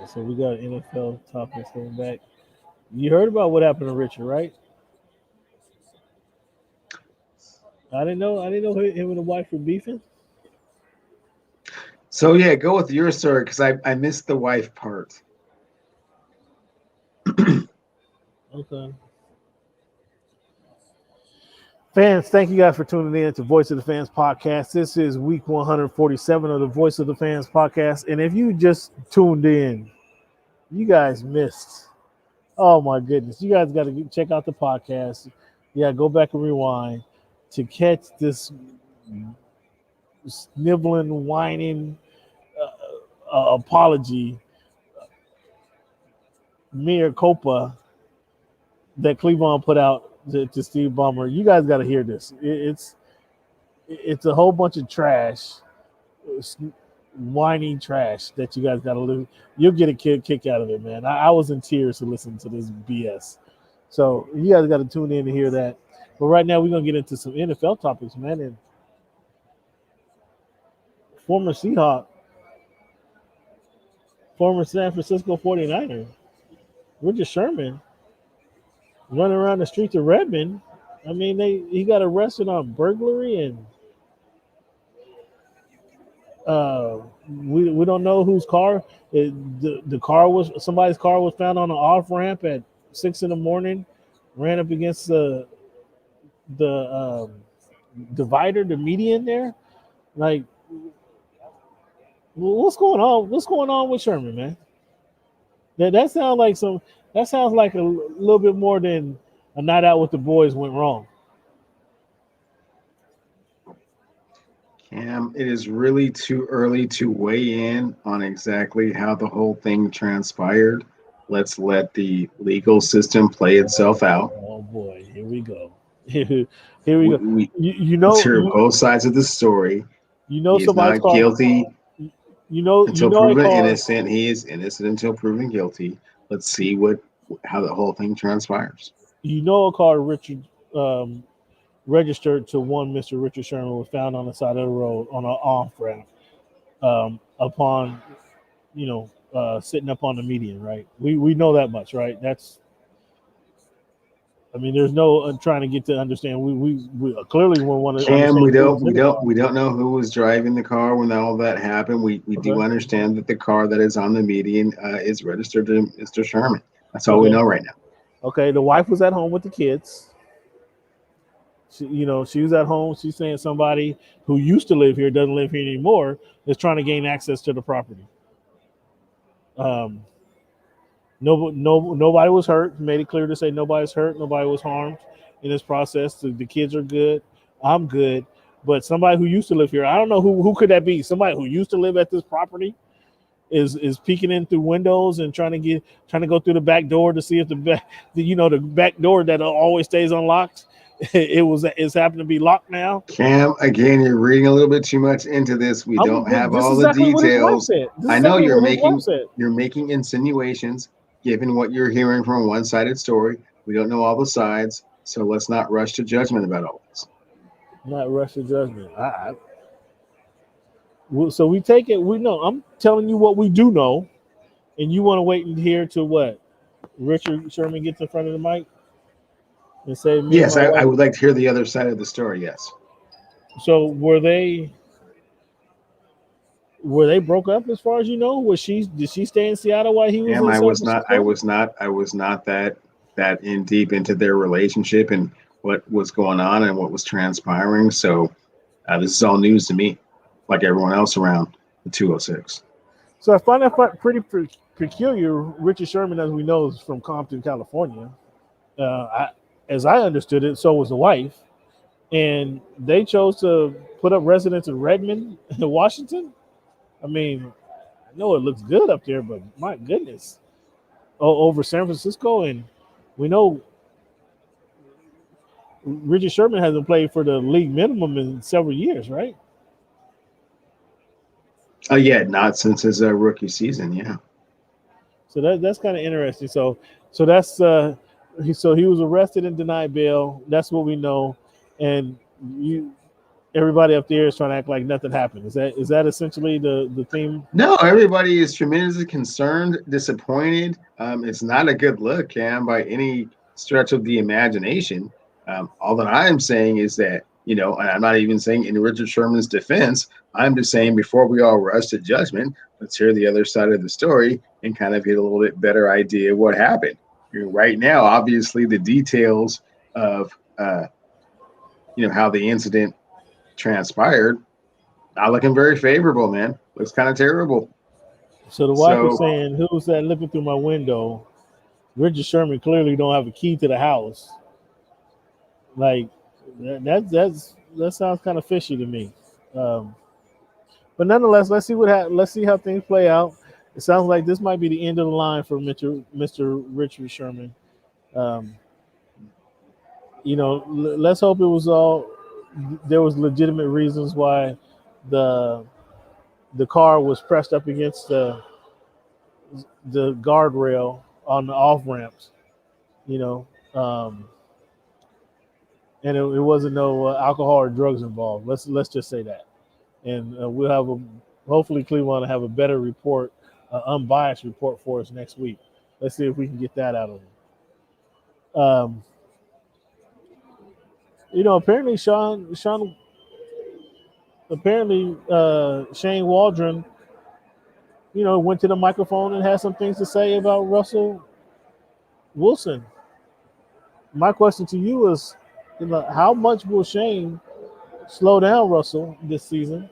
So we got NFL topics coming back. You heard about what happened to Richard, right? I didn't know. Him and the wife were beefing. So yeah, go with your story because I missed the wife part. Okay. Fans, thank you guys for tuning in to Voice of the Fans podcast. This is week 147 of the Voice of the Fans podcast. And if you just tuned in, you guys missed. Oh my goodness. You guys got to check out the podcast. Yeah, go back and rewind to catch this sniveling, whining apology, mere copa that Cleveland put out to Steve Ballmer. You guys got to hear this. It's a whole bunch of trash, whiny trash that you guys got to live. You'll get a kick out of it, man. I was in tears to listen to this BS. So you guys got to tune in to hear that. But right now we're gonna get into some NFL topics, man. And former Seahawk, former San Francisco 49er, Richard Sherman, running around the streets of Redmond. I mean, he got arrested on burglary and we don't know whose car. The car was somebody's car was found on an off ramp at 6 a.m. Ran up against the divider, the median there. Like, what's going on? What's going on with Sherman, man? That sounds like some. That sounds like a little bit more than a night out with the boys went wrong. Cam, it is really too early to weigh in on exactly how the whole thing transpired. Let's let the legal system play itself out. Oh boy, here we go. Here we go. You know, let's hear both sides of the story. You know, he's not guilty. Until proven innocent. He is innocent until proven guilty. Let's see how the whole thing transpires. You know, a car Richard registered to one Mr. Richard Sherman was found on the side of the road on an off ramp upon, sitting up on the median, right? We know that much, right? There's no trying to get to understand. We clearly want to. Cam, we don't know who was driving the car when all that happened. We do understand that the car that is on the median is registered to Mr. Sherman. That's all we know right now. Okay, the wife was at home with the kids. She was at home. She's saying somebody who used to live here doesn't live here anymore is trying to gain access to the property. Nobody was hurt. Made it clear to say nobody's hurt. Nobody was harmed in this process. The kids are good. I'm good. But somebody who used to live here, I don't know who could that be. Somebody who used to live at this property is peeking in through windows and trying to go through the back door to see if the back door that always stays unlocked. It's happened to be locked now. Cam, again, you're reading a little bit too much into this. We don't have all the details. I know you're making insinuations, given what you're hearing from a one-sided story. We don't know all the sides, so let's not rush to judgment about all this. Not rush to judgment. So we take it. We know. I'm telling you what we do know, and you want to wait and hear to what Richard Sherman gets in front of the mic. And say, yes, I would like to hear the other side of the story. Yes. So were they broke up as far as you know? Did she stay in Seattle while he was? I was not that in deep into their relationship and what was going on and what was transpiring. So this is all news to me, like everyone else around the 206. So I find that pretty peculiar. Richard Sherman, as we know, is from Compton, California. As I understood it, so was the wife. And they chose to put up residence in Redmond, Washington. I know it looks good up there, but my goodness. Over San Francisco. And we know Richard Sherman hasn't played for the league minimum in several years, right? Yeah, not since his rookie season, yeah. So that's kind of interesting. So that's he was arrested and denied bail. That's what we know. And everybody up there is trying to act like nothing happened. Is that essentially the theme? No, everybody is tremendously concerned, disappointed. It's not a good look, Cam, by any stretch of the imagination. All that I am saying is that And I'm not even saying in Richard Sherman's defense. I'm just saying before we all rush to judgment, let's hear the other side of the story and kind of get a little bit better idea of what happened. Right now, obviously, the details of how the incident transpired not looking very favorable, man. Looks kind of terrible. So the wife is So saying, "Who's that looking through my window?" Richard Sherman clearly don't have a key to the house. Like that sounds kind of fishy to me. Um, but nonetheless, let's see how things play out. It sounds like this might be the end of the line for Mr. Richard Sherman. Um, let's hope it was all there was legitimate reasons why the the car was pressed up against the guardrail on the off ramps. You know, um, and it wasn't no alcohol or drugs involved. Let's just say that, and we'll have hopefully Cleveland will have a better report, unbiased report for us next week. Let's see if we can get that out of them. Apparently Shane Waldron, went to the microphone and had some things to say about Russell Wilson. My question to you is, how much will Shane slow down Russell this season?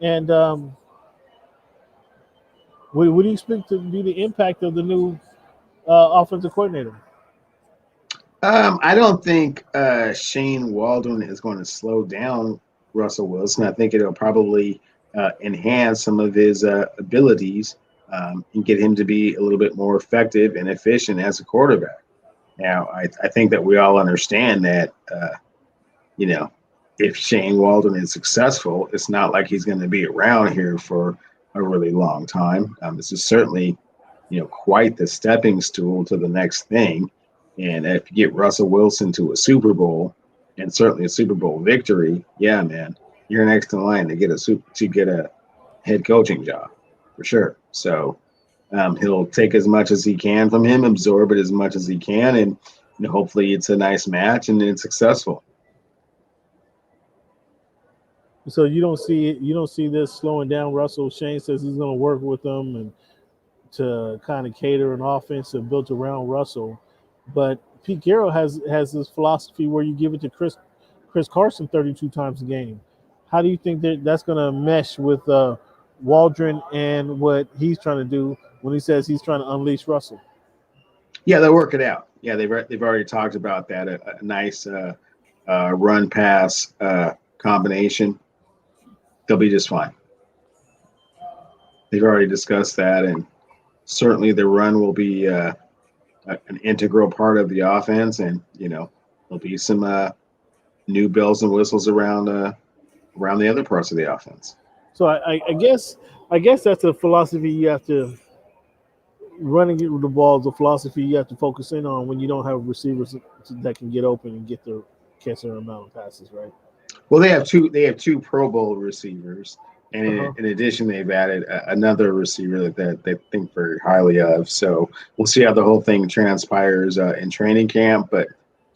And what do you expect to be the impact of the new offensive coordinator? I don't think Shane Waldron is going to slow down Russell Wilson. I think it'll probably enhance some of his abilities and get him to be a little bit more effective and efficient as a quarterback. Now, I think that we all understand that, if Shane Waldron is successful, it's not like he's going to be around here for a really long time. This is certainly, quite the stepping stool to the next thing. And if you get Russell Wilson to a Super Bowl and certainly a Super Bowl victory, yeah, man, you're next in line to get a head coaching job for sure. So he'll take as much as he can from him, absorb it as much as he can, and hopefully it's a nice match and it's successful. So you don't see this slowing down Russell. Shane says he's going to work with them and to kind of cater an offense built around Russell. But Pete Carroll has this philosophy where you give it to Chris Carson 32 times a game. How do you think that's going to mesh with Waldron and what he's trying to do when he says he's trying to unleash Russell? Yeah, they'll work it out. Yeah, they've already talked about that. A nice run pass combination. They'll be just fine. They've already discussed that, and certainly the run will be an integral part of the offense. And there'll be some new bells and whistles around the other parts of the offense. So I guess that's a philosophy you have to running it with the ball is a philosophy you have to focus in on when you don't have receivers that can get open and get the catch their amount of passes, right? Well, they have two Pro Bowl receivers, and Uh-huh. in addition, they've added another receiver that they think very highly of. So we'll see how the whole thing transpires in training camp. But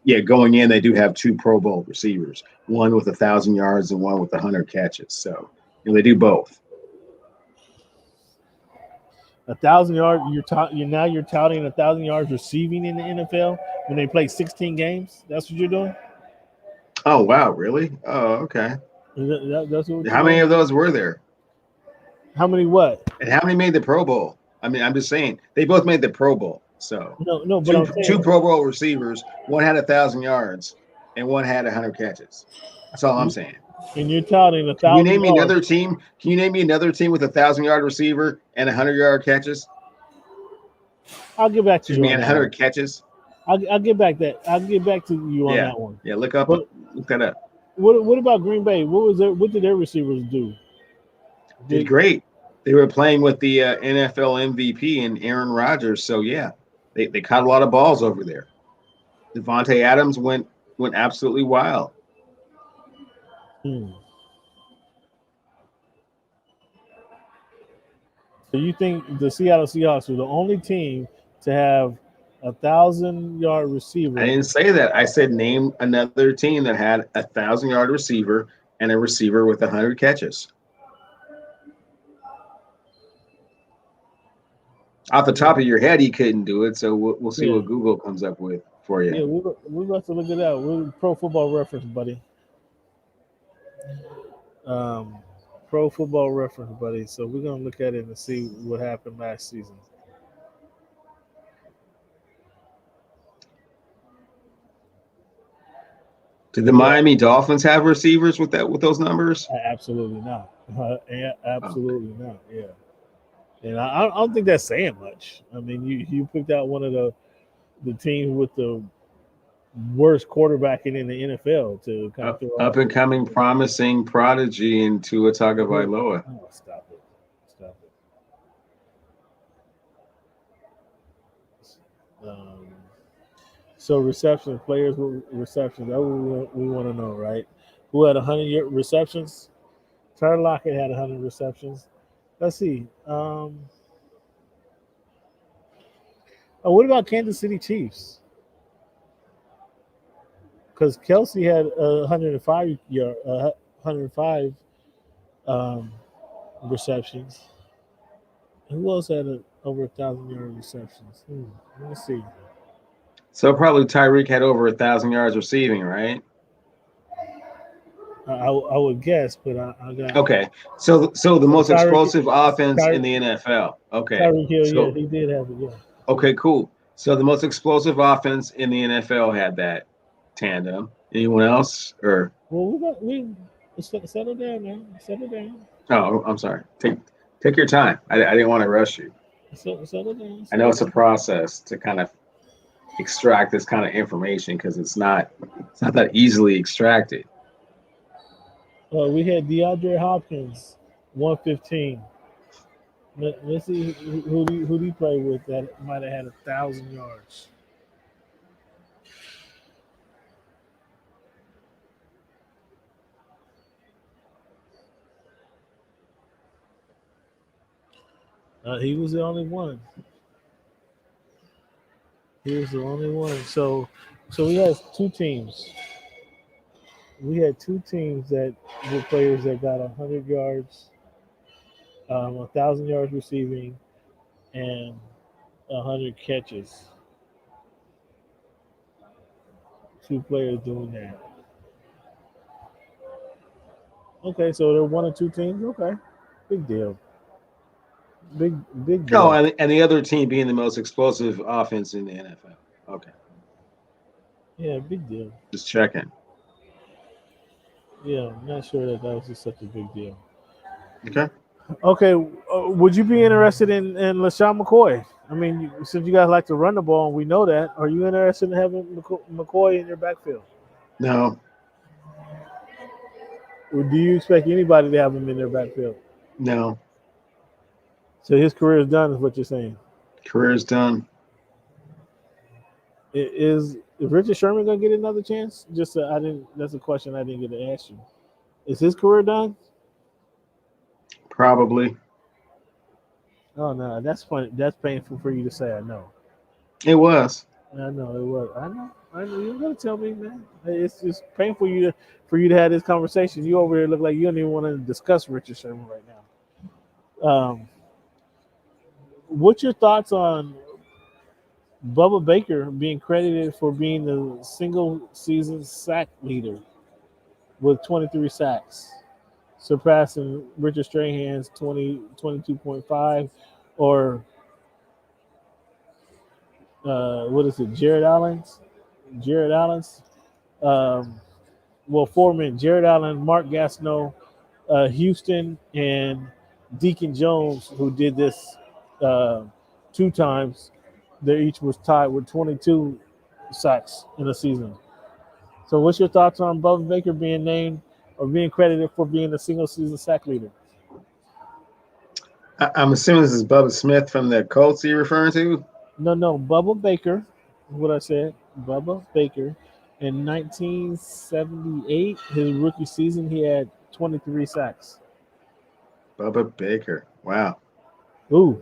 yeah, going in, they do have two Pro Bowl receivers, one with 1,000 yards and one with 100 catches. So they do both. 1,000 yards. You're touting 1,000 yards receiving in the NFL when they play 16 games. That's what you're doing. Oh wow, really? Oh okay. That's what you're How many doing. of those were there? How many what? And how many made the Pro Bowl? I mean, I'm just saying they both made the Pro Bowl. So No, no. But two I'm saying, two Pro Bowl receivers, one had 1,000 yards and one had 100 catches. That's all I'm saying. and you're touting a Can you thousand name me yards. another team? Can you name me another team with 1,000 yard receiver and 100 yard catches? I'll get back to Excuse you me, on and that one. 100 catches. I'll get back that. I'll get back to you on Yeah, that one. yeah. But Look that up. what about Green Bay? What did their receivers do? Did Did great. They were playing with the NFL MVP and Aaron Rodgers. So yeah, they caught a lot of balls over there. Devontae Adams went absolutely wild. hmm. So you think the Seattle Seahawks were the only team to have 1,000-yard receiver. I didn't say that. I said name another team that had 1,000-yard receiver and a receiver with 100 catches. Off the top of your head, you couldn't do it, so we'll see what Google comes up with for you. Yeah, we're about to look it up. We're Pro Football Reference, buddy. Pro Football Reference, buddy. So we're gonna look at it and see what happened last season. Did the Miami Dolphins have receivers with those numbers? Absolutely not. Absolutely not. Yeah. And I don't think that's saying much. I mean, you picked out one of the teams with the worst quarterbacking in the NFL to kind of throw up and coming, promising prodigy in Tua Tagovailoa. Oh, stop it! So receptions, players with receptions. That's what we want to know, right? Who had 100 receptions? Tyler Lockett had 100 receptions. Let's see. What about Kansas City Chiefs? Because Kelsey had 105 receptions. Who else had over 1,000-yard receptions? Let me see. So probably Tyreek had over 1,000 yards receiving, right? I would guess, but I got okay. So the most explosive offense in the NFL. Okay. Tyreek Hill, he did have it. Yeah. Okay, cool. So the most explosive offense in the NFL had that tandem. Anyone else? Or we settle down, man. Settle down. Oh, I'm sorry. Take your time. I didn't want to rush you. Settle down. I know it's a process to kind of extract this kind of information because it's not that easily extracted. We had DeAndre Hopkins, 115. Let's see who do you play with that might have had 1,000 yards. He was the only one. So we had two teams. We had two teams that were players that got 100 yards, 1,000 yards receiving, and 100 catches. Two players doing that. Okay, so they're one or two teams. Okay, big deal. Big deal. Oh, and the other team being the most explosive offense in the NFL. Okay. Yeah, big deal. Just checking. Yeah, I'm not sure that was just such a big deal. Okay. Would you be interested in LaShawn McCoy? I mean, since you guys like to run the ball and we know that, are you interested in having McCoy in your backfield? No. Or do you expect anybody to have him in their backfield? No. So his career is done, is what you're saying? Career is done. Is Richard Sherman gonna get another chance? That's a question I didn't get to ask you. Is his career done? Probably. Oh no, that's funny. That's painful for you to say. I know. It was. I know it was. I know. You're gonna tell me, man. It's just painful for you to have this conversation. You over here look like you don't even want to discuss Richard Sherman right now. What's your thoughts on Bubba Baker being credited for being the single season sack leader with 23 sacks, surpassing Richard Strahan's 22.5, or what is it, Jared Allen's? Foreman, Jared Allen, Mark Gastineau, Houston, and Deacon Jones, who did this 2 times. They each was tied with 22 sacks in a season. So what's your thoughts on Bubba Baker being named or being credited for being the single season sack leader? I'm assuming this is Bubba Smith from the Colts you're referring to? No, Bubba Baker, what I said, Bubba Baker. In 1978, his rookie season, he had 23 sacks. Bubba Baker. Wow. Ooh.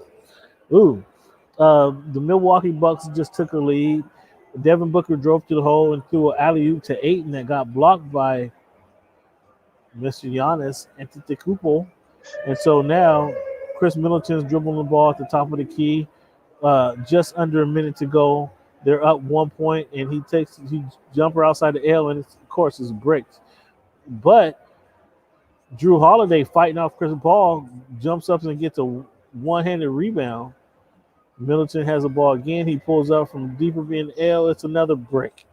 The Milwaukee Bucks just took a lead. Devin Booker drove to the hole and threw an alley oop to Ayton that got blocked by Mr. Giannis Antetokounmpo. And so now Chris Middleton's dribbling the ball at the top of the key. Just under a minute to go. They're up 1 point, and he jumper outside the L, and of course it's bricked. But Drew Holiday fighting off Chris Paul jumps up and gets a one-handed rebound. Middleton has the ball again. He pulls up from deeper being L. It's another brick.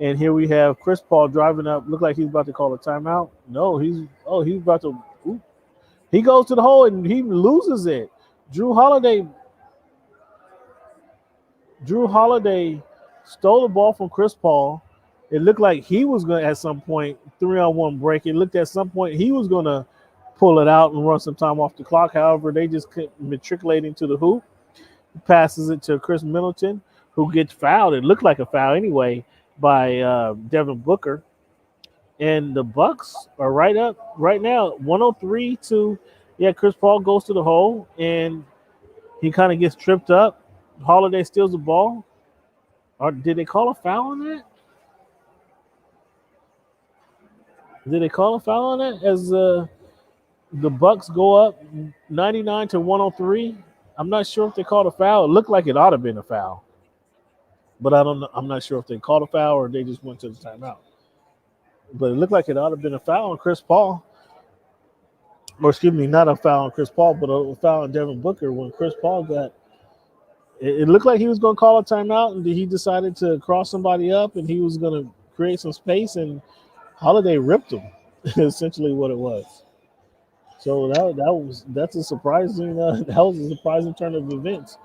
And here we have Chris Paul driving up. Look like he's about to call a timeout. No, he's about to. Ooh. He goes to the hole and he loses it. Drew Holiday stole the ball from Chris Paul. It looked like he was going to, at some point, 3-on-1 break. It looked at some point he was going to pull it out and run some time off the clock. However, they just kept matriculating to the hoop. He passes it to Chris Middleton, who gets fouled. It looked like a foul anyway by Devin Booker. And the Bucks are right up right now, 103 to, Chris Paul goes to the hole, and he kind of gets tripped up. Holiday steals the ball. Or did they call a foul on that? Did they call a foul on that as the Bucks go up 99 to 103? I'm not sure if they called a foul. It looked like it ought to have been a foul. But I don't know. I'm not sure if they called a foul or they just went to the timeout. But it looked like it ought to have been a foul on Chris Paul. Or excuse me, not a foul on Chris Paul, but a foul on Devin Booker when Chris Paul got it looked like he was going to call a timeout, and he decided to cross somebody up, and he was going to create some space, and Holiday ripped him. Essentially, what it was. So that's a surprising that was a surprising turn of events.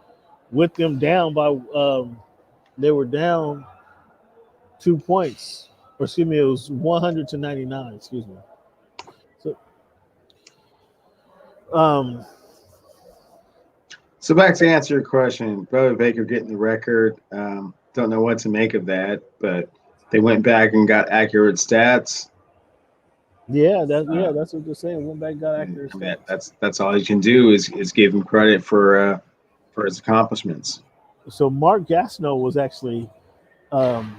With them down by, they were down 2 points, or excuse me, it was 100 to 99. Excuse me. So, So back to answer your question, Brother Baker getting the record. Don't know what to make of that, but they went back and got accurate stats. That's what they're saying. Went back and got accurate stats. That's all you can do is give him credit for his accomplishments. So Mark Gastineau was actually on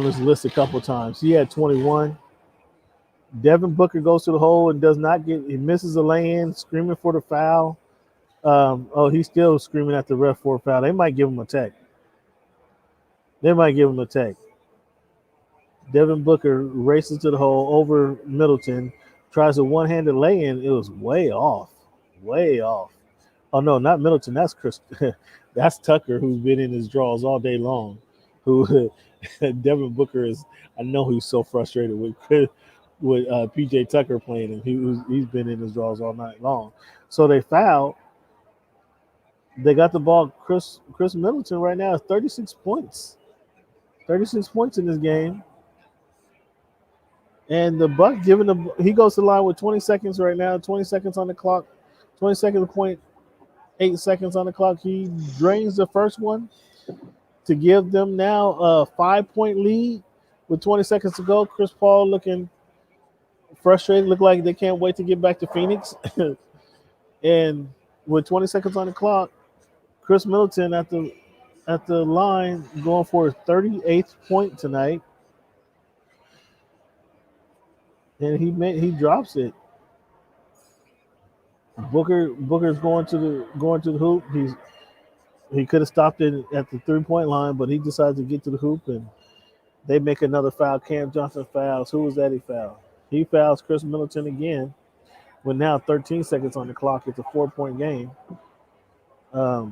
his list a couple of times. He had 21. Devin Booker goes to the hole and he misses a lay-in, screaming for the foul. He's still screaming at the ref for a foul. They might give him a tech. Devin Booker races to the hole over Middleton, tries a one-handed lay-in. It was way off. Oh, no, not Middleton. That's Chris. That's Tucker, who's been in his draws all day long. Who Devin Booker is. I know he's so frustrated with PJ Tucker playing him. He's been in his draws all night long. So they fouled. They got the ball. Chris Middleton right now has 36 points. 36 points in this game. And the Buck he goes to the line with 20 seconds right now. 20 seconds on the clock. 20 seconds, 0.8 seconds on the clock. He drains the first one to give them now a 5-point lead with 20 seconds to go. Chris Paul looking frustrated. Look like they can't wait to get back to Phoenix. And with 20 seconds on the clock, Chris Middleton at the line going for his 38th point tonight. And he drops it. Booker's going to the hoop. He could have stopped it at the 3-point line, but he decides to get to the hoop, and they make another foul. Cam Johnson fouls. Who was that he fouled? He fouls Chris Middleton again with now 13 seconds on the clock. It's a 4-point game. I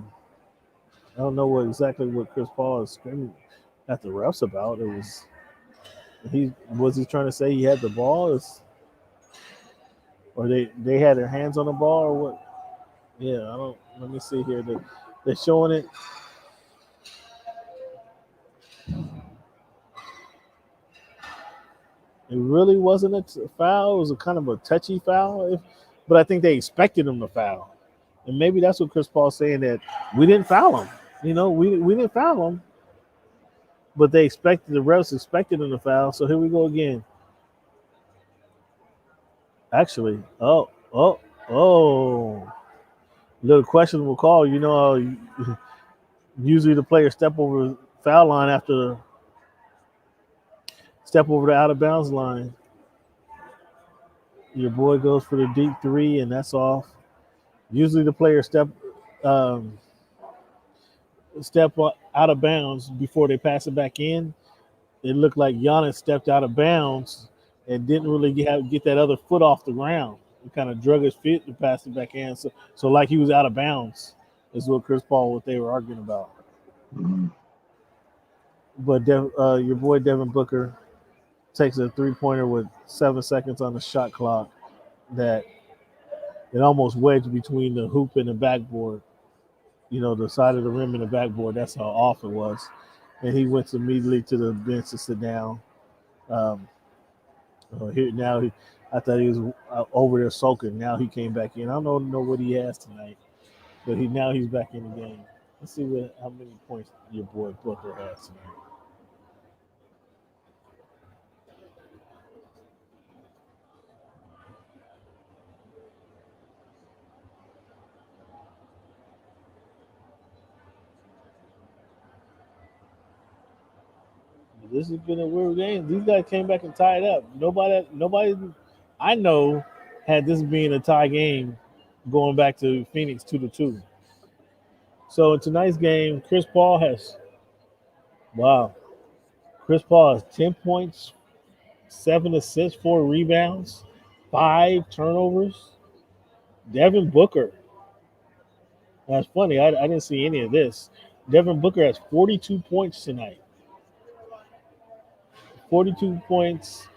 don't know exactly what Chris Paul is screaming at the refs about. It was he trying to say he had the ball, or they had their hands on the ball, or what? Yeah, I don't. Let me see here. They're showing it. It really wasn't a foul. It was a kind of a touchy foul, but I think they expected him to foul, and maybe that's what Chris Paul's saying, that we didn't foul him. We didn't foul him. But the refs expected him to foul. So here we go again. Actually, Little questionable call. Usually the player step over foul line after step over the out of bounds line. Your boy goes for the deep three, and that's off. Usually the player um, step out of bounds before they pass it back in. It looked like Giannis stepped out of bounds and didn't really get that other foot off the ground. He kind of drug his feet to pass it back in. So like he was out of bounds is what what they were arguing about. Mm-hmm. But your boy Devin Booker takes a 3-pointer with 7 seconds on the shot clock that it almost wedged between the hoop and the backboard. The side of the rim and the backboard. That's how off it was. And he went immediately to the bench to sit down. I thought he was over there sulking. Now he came back in. I don't know what he has tonight, but he's back in the game. Let's see how many points your boy Booker has tonight. This has been a weird game. These guys came back and tied up. Nobody I know had this being a tie game going back to Phoenix 2-2. So in tonight's game, Chris Paul has 10 points, 7 assists, 4 rebounds, 5 turnovers. Devin Booker. That's funny. I didn't see any of this. Devin Booker has 42 points tonight. 42 points,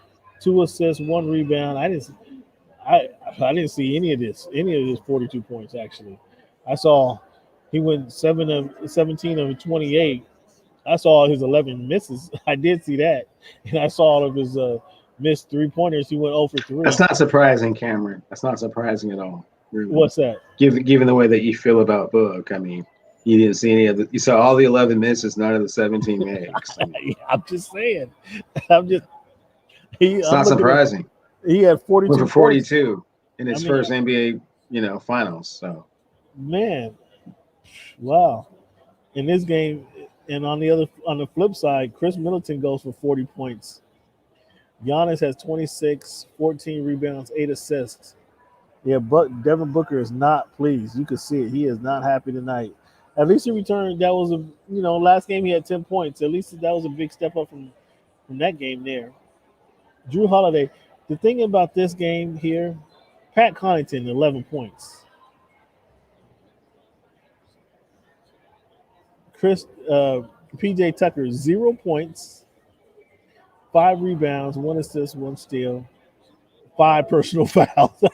2 assists, 1 rebound. I didn't see any of his 42 points actually. I saw he went 17 of 28. I saw his 11 misses. I did see that, and I saw all of his missed 3-pointers. He went 0 for 3. That's not surprising, Cameron. That's not surprising at all. Really. What's that? Given the way that you feel about Book, I mean, you didn't see any of the. You saw all the 11 misses, none of the 17 makes. I'm just saying. It's not surprising. He had 42. Went for 42 in his first NBA, finals. So, man, wow. In this game, and on the flip side, Chris Middleton goes for 40 points. Giannis has 26, 14 rebounds, 8 assists. Yeah, but Devin Booker is not pleased. You can see it. He is not happy tonight. At least he returned. That was last game he had 10 points. At least that was a big step up from that game there. Drew Holiday. The thing about this game here, Pat Connaughton, 11 points. PJ Tucker, 0 points, 5 rebounds, 1 assist, 1 steal, 5 personal fouls.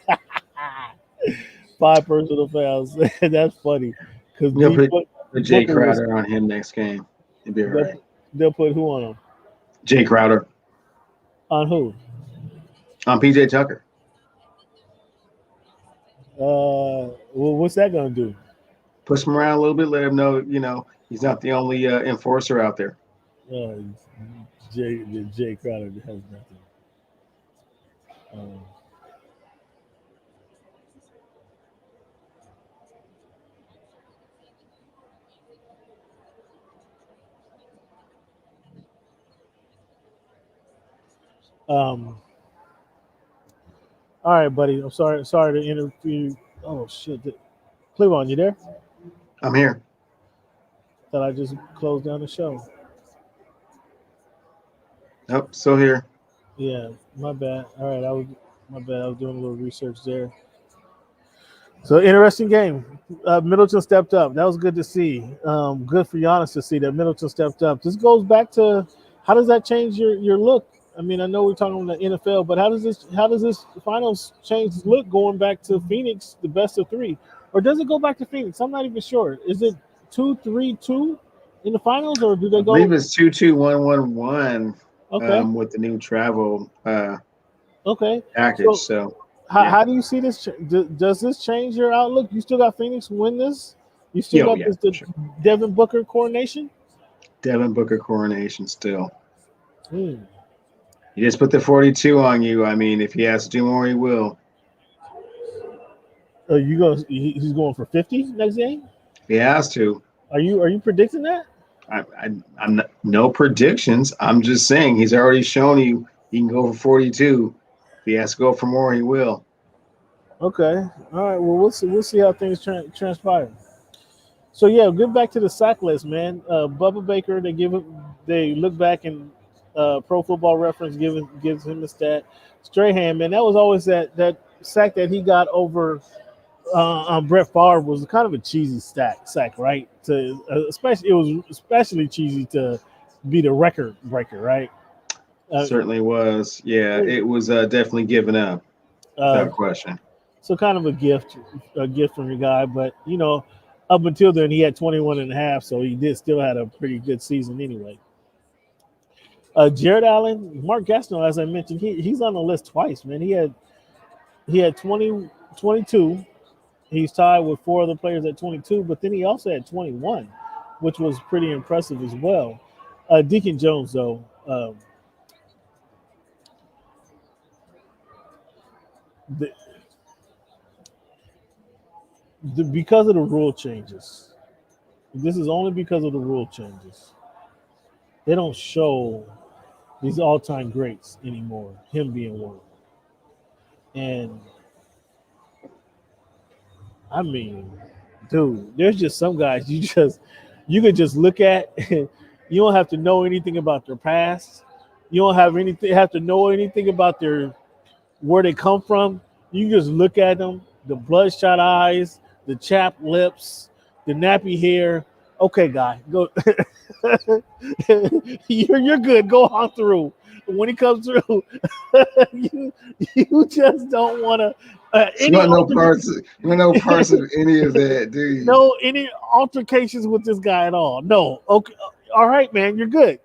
5 personal fouls. That's funny. Because put Jay Crowder on him next game. It'd be all right. They'll put who on him? Jay Crowder. On who? On PJ Tucker. Well, what's that gonna do? Push him around a little bit. Let him know, he's not the only enforcer out there. Jay Crowder has nothing. All right, buddy. I'm sorry to interview. Oh shit, Cleveland, you there? I'm here. Thought I just closed down the show. Nope, still here. Yeah, my bad. All right, I was doing a little research there. So interesting game. Middleton stepped up. That was good to see. Good for Giannis to see that Middleton stepped up. This goes back to how does that change your look? I mean, I know we're talking about the NFL, but how does this finals change look going back to Phoenix, the best of 3, or does it go back to Phoenix? I'm not even sure. Is it 2-3-2 in the finals, or do they go? I believe it's 2-2-1-1-1. Okay. With the new travel So package. So how do you see this? Does this change your outlook? You still got Phoenix win this? You still got this sure. Devin Booker coronation? Devin Booker coronation still. You just put the 42 on you. I mean, if he has to do more, he will. He's going for 50 next game. He has to. Are you predicting that? I'm not, no predictions. I'm just saying he's already shown you he can go for 42. If he has to go for more, he will. Okay. All right. Well, we'll see how things transpire. So yeah, get back to the sack list, man. Bubba Baker, they look back and Pro Football Reference gives him the stat. Strahan, man, that was always that sack that he got over on Brett Favre was kind of a cheesy sack, right? To especially it was especially cheesy to be the record breaker, right? Uh, Certainly was. Yeah, it was definitely given up uh, without question. so kind of a gift from your guy, but up until then he had 21 and a half, so he did still had a pretty good season anyway. Jared Allen, Mark Gastineau, as I mentioned, he's on the list twice, man. He had 22. He's tied with four other players at 22, but then he also had 21, which was pretty impressive as well. Deacon Jones, though, the, because of the rule changes, this is only because of the rule changes. They don't show these all-time greats anymore, him being one. And I mean, dude, there's just some guys you could just look at. You don't have to know anything about their past. You don't have to know anything about their where they come from. You just look at them, the bloodshot eyes, the chapped lips, the nappy hair. Okay, guy, go. you're good. Go on through. When he comes through, you you just don't want to You any want no alter- parts. You want no parts of any of that, do you? no any altercations with this guy at all. No. Okay. All right, man. You're good.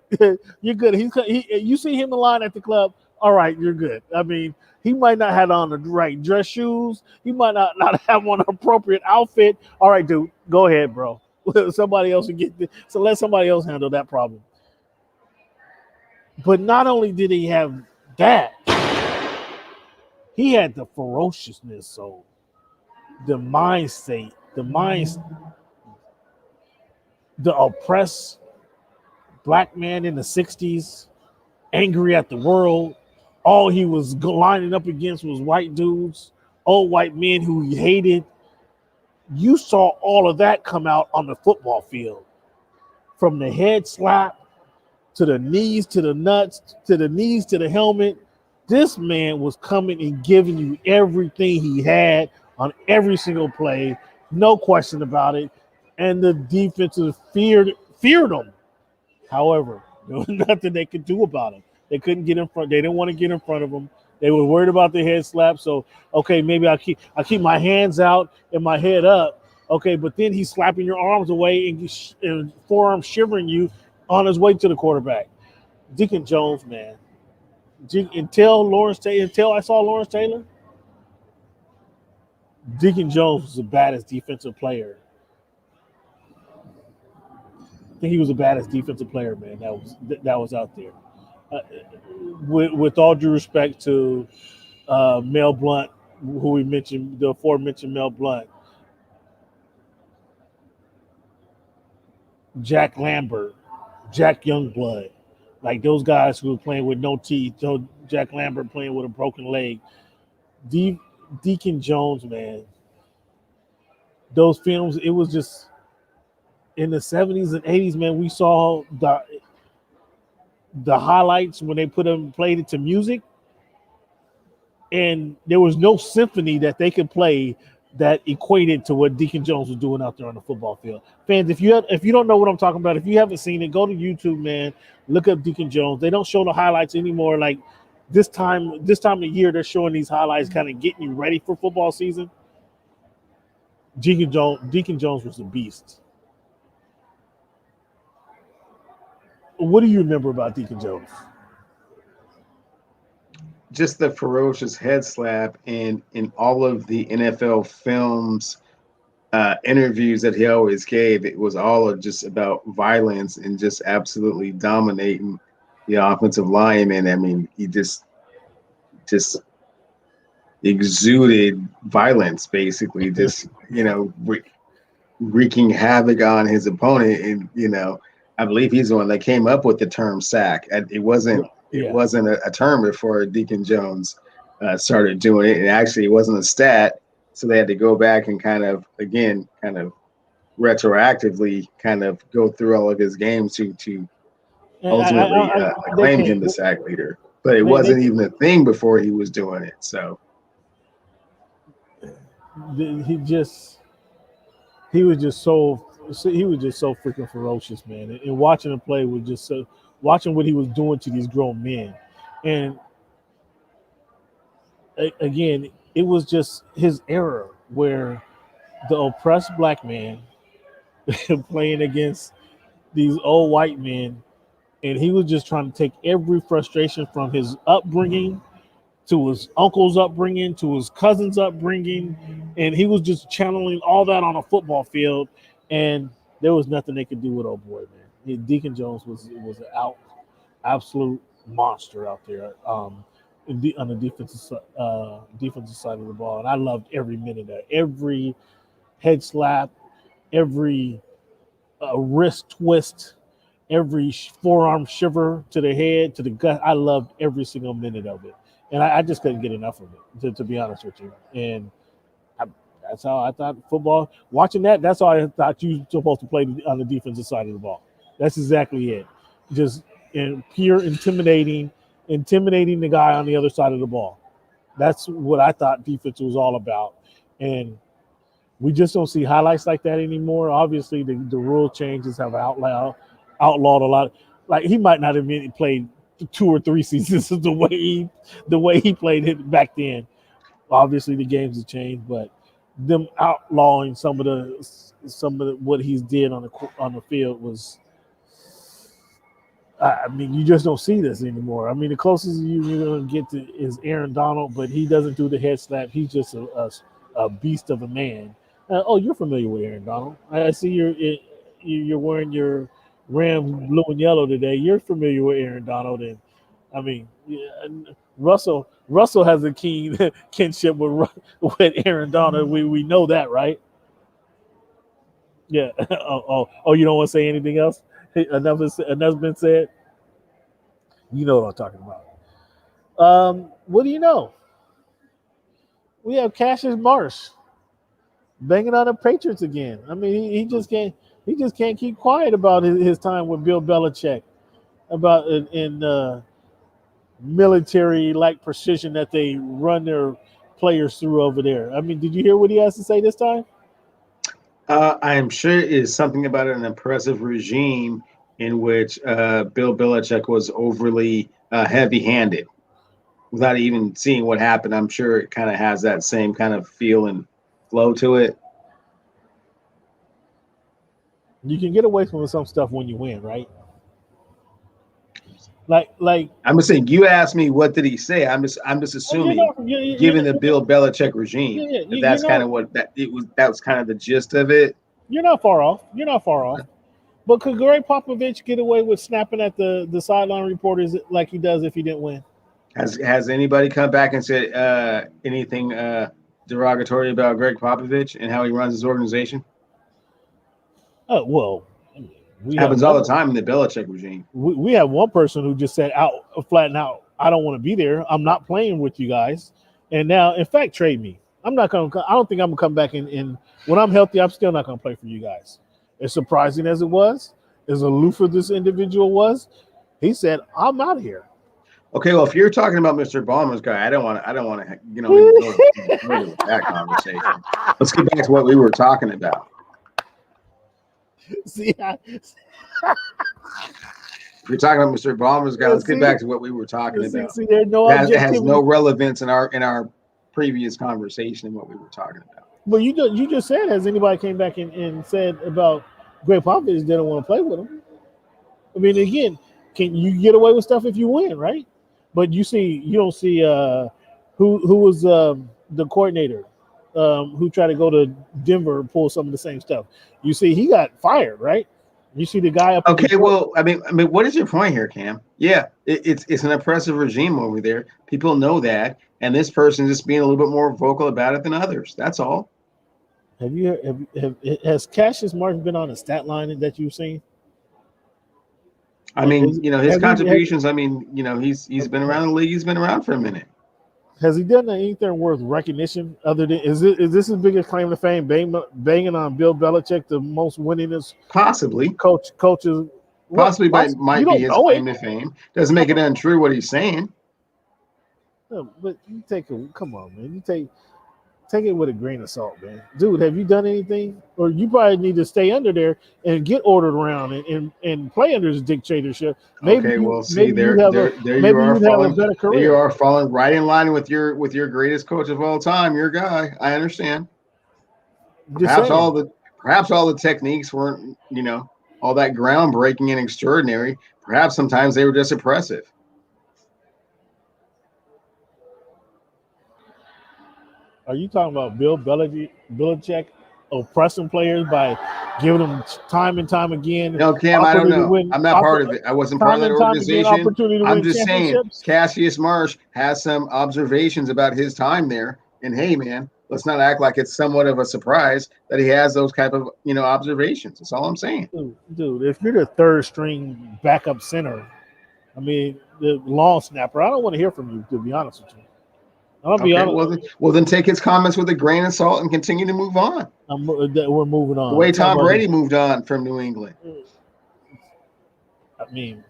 You're good. You see him in line at the club. All right, you're good. I mean, he might not have on the right dress shoes. He might not have on an appropriate outfit. All right, dude. Go ahead, bro. Somebody else will so let somebody else handle that problem. But not only did he have that, he had the ferociousness. So the mind state, the oppressed black man in the 60s, angry at the world. All he was lining up against was white dudes, old white men who he hated. You saw all of that come out on the football field. From the head slap to the knees to the nuts to the knees to the helmet. This man was coming and giving you everything he had on every single play, no question about it. And the defenses feared him. However, there was nothing they could do about him. They couldn't get in front. They didn't want to get in front of him. They were worried about the head slap. So, okay, maybe I keep my hands out and my head up. Okay, but then he's slapping your arms away and forearm shivering you on his way to the quarterback. Deacon Jones, man. Until I saw Lawrence Taylor, Deacon Jones was the baddest defensive player. I think he was the baddest defensive player, man. That was out there. Uh, with all due respect to Mel Blunt, who we mentioned, the aforementioned Mel Blunt, Jack Lambert, Jack Youngblood, like those guys who were playing with no teeth. So Jack Lambert playing with a broken leg. Deacon Jones, man. Those films, it was just in the 70s and 80s, man. We saw the highlights when they played it to music, and there was no symphony that they could play that equated to what Deacon Jones was doing out there on the football field. Fans, if you don't know what I'm talking about, if you haven't seen it, go to YouTube, man. Look up Deacon Jones. They don't show the highlights anymore. Like this time of year, they're showing these highlights, kind of getting you ready for football season. Deacon Jones was a beast. What do you remember about Deacon Jones? Just the ferocious head slap and in all of the NFL films, interviews that he always gave, it was all just about violence and just absolutely dominating the offensive lineman. I mean, he just exuded violence, basically, just wreaking havoc on his opponent. And I believe he's the one that came up with the term sack. It wasn't a term before Deacon Jones started doing it. And actually, it wasn't a stat, so they had to go back and kind of retroactively kind of go through all of his games to ultimately acclaim him the sack leader. But it wasn't even a thing before he was doing it. So he was just so freaking ferocious, man. And watching him play was just so, watching what he was doing to these grown men. And again, it was just his era where the oppressed black man playing against these old white men, and he was just trying to take every frustration from his upbringing to his uncle's upbringing to his cousin's upbringing, and he was just channeling all that on a football field, and there was nothing they could do with old boy, man. Deacon Jones was an absolute monster out there on the defensive side of the ball, and I loved every minute of that. Every head slap, every wrist twist, every forearm shiver to the head, to the gut. I loved every single minute of it. And I just couldn't get enough of it, to be honest with you. And that's how I thought football. Watching that, that's how I thought you were supposed to play on the defensive side of the ball. That's exactly it. Just in pure intimidating the guy on the other side of the ball. That's what I thought defense was all about. And we just don't see highlights like that anymore. Obviously, the rule changes have outlawed a lot. Like, he might not have been played 2 or 3 seasons the way he played it back then. Obviously, the games have changed, but them outlawing some of the what he's did on the field was. I mean, you just don't see this anymore. I mean, the closest you're going to get to is Aaron Donald, but he doesn't do the head slap. He's just a beast of a man. You're familiar with Aaron Donald. I see you're wearing your Ram blue and yellow today. You're familiar with Aaron Donald, and I mean, Russell has a keen kinship with Aaron Donald. We know that, right? Yeah. You don't want to say anything else? Enough's been said. You know what I'm talking about. What do you know? We have Cassius Marsh banging on the Patriots again. I mean, he just can't keep quiet about his time with Bill Belichick, about in military-like precision that they run their players through over there. I mean, did you hear what he has to say this time? I am sure it is something about an oppressive regime in which Bill Belichick was overly heavy-handed. Without even seeing what happened, I'm sure it kind of has that same kind of feel and flow to it. You can get away from some stuff when you win, right? Like I'm just saying. You asked me what did he say. I'm just assuming, given the Bill Belichick regime, that's kind of what that it was. That was kind of the gist of it. You're not far off. But could Greg Popovich get away with snapping at the sideline reporters like he does if he didn't win? Has anybody come back and said anything derogatory about Greg Popovich and how he runs his organization? Well, happens all the time in the Belichick regime. We have one person who just said flat and out, I don't want to be there. I'm not playing with you guys. And now, in fact, trade me. I don't think I'm gonna come back and when I'm healthy, I'm still not gonna play for you guys. As surprising as it was, as aloof as this individual was, he said, I'm out of here. Okay, well, if you're talking about Mr. Ballmer's guy, I don't want to, go into that conversation. Let's get back to what we were talking about. See, if you're talking about Mr. Ballmer's guy, let's get back to what we were talking about. It has no relevance in our previous conversation and what we were talking about. Well, you just said, has anybody came back and said about Greg Popovich didn't want to play with him? I mean, again, can you get away with stuff if you win, right? But you don't see who was the coordinator who tried to go to Denver and pull some of the same stuff. You see, he got fired, right? You see the guy up. Okay, well, I mean, what is your point here, Cam? Yeah, it's an oppressive regime over there. People know that, and this person is just being a little bit more vocal about it than others. That's all. Has Cassius Martin been on a stat line that you've seen? I mean, his contributions. I mean, he's been around the league. He's been around for a minute. Has he done anything worth recognition other than is this his biggest claim to fame? Banging on Bill Belichick, the most winningest possibly coaches. Possibly might be his claim to fame. Doesn't make it untrue what he's saying. No, but you come on, man. You take it with a grain of salt, man. Dude, have you done anything? Or you probably need to stay under there and get ordered around and play under his dictatorship. Maybe okay, well, see, there you are falling right in line with your greatest coach of all time, your guy. I understand. Perhaps all the techniques weren't, all that groundbreaking and extraordinary. Perhaps sometimes they were just oppressive. Are you talking about Bill Belichick oppressing players by giving them time and time again? No, Cam, I don't know. I'm not part of it. I wasn't part of that organization. I'm just saying Cassius Marsh has some observations about his time there. And hey, man, let's not act like it's somewhat of a surprise that he has those type of, observations. That's all I'm saying. Dude, if you're the third string backup center, I mean, the long snapper, I don't want to hear from you, to be honest with you. I'll be honest. Well, then take his comments with a grain of salt and continue to move on. We're moving on. The way Tom Brady moved on from New England. I mean,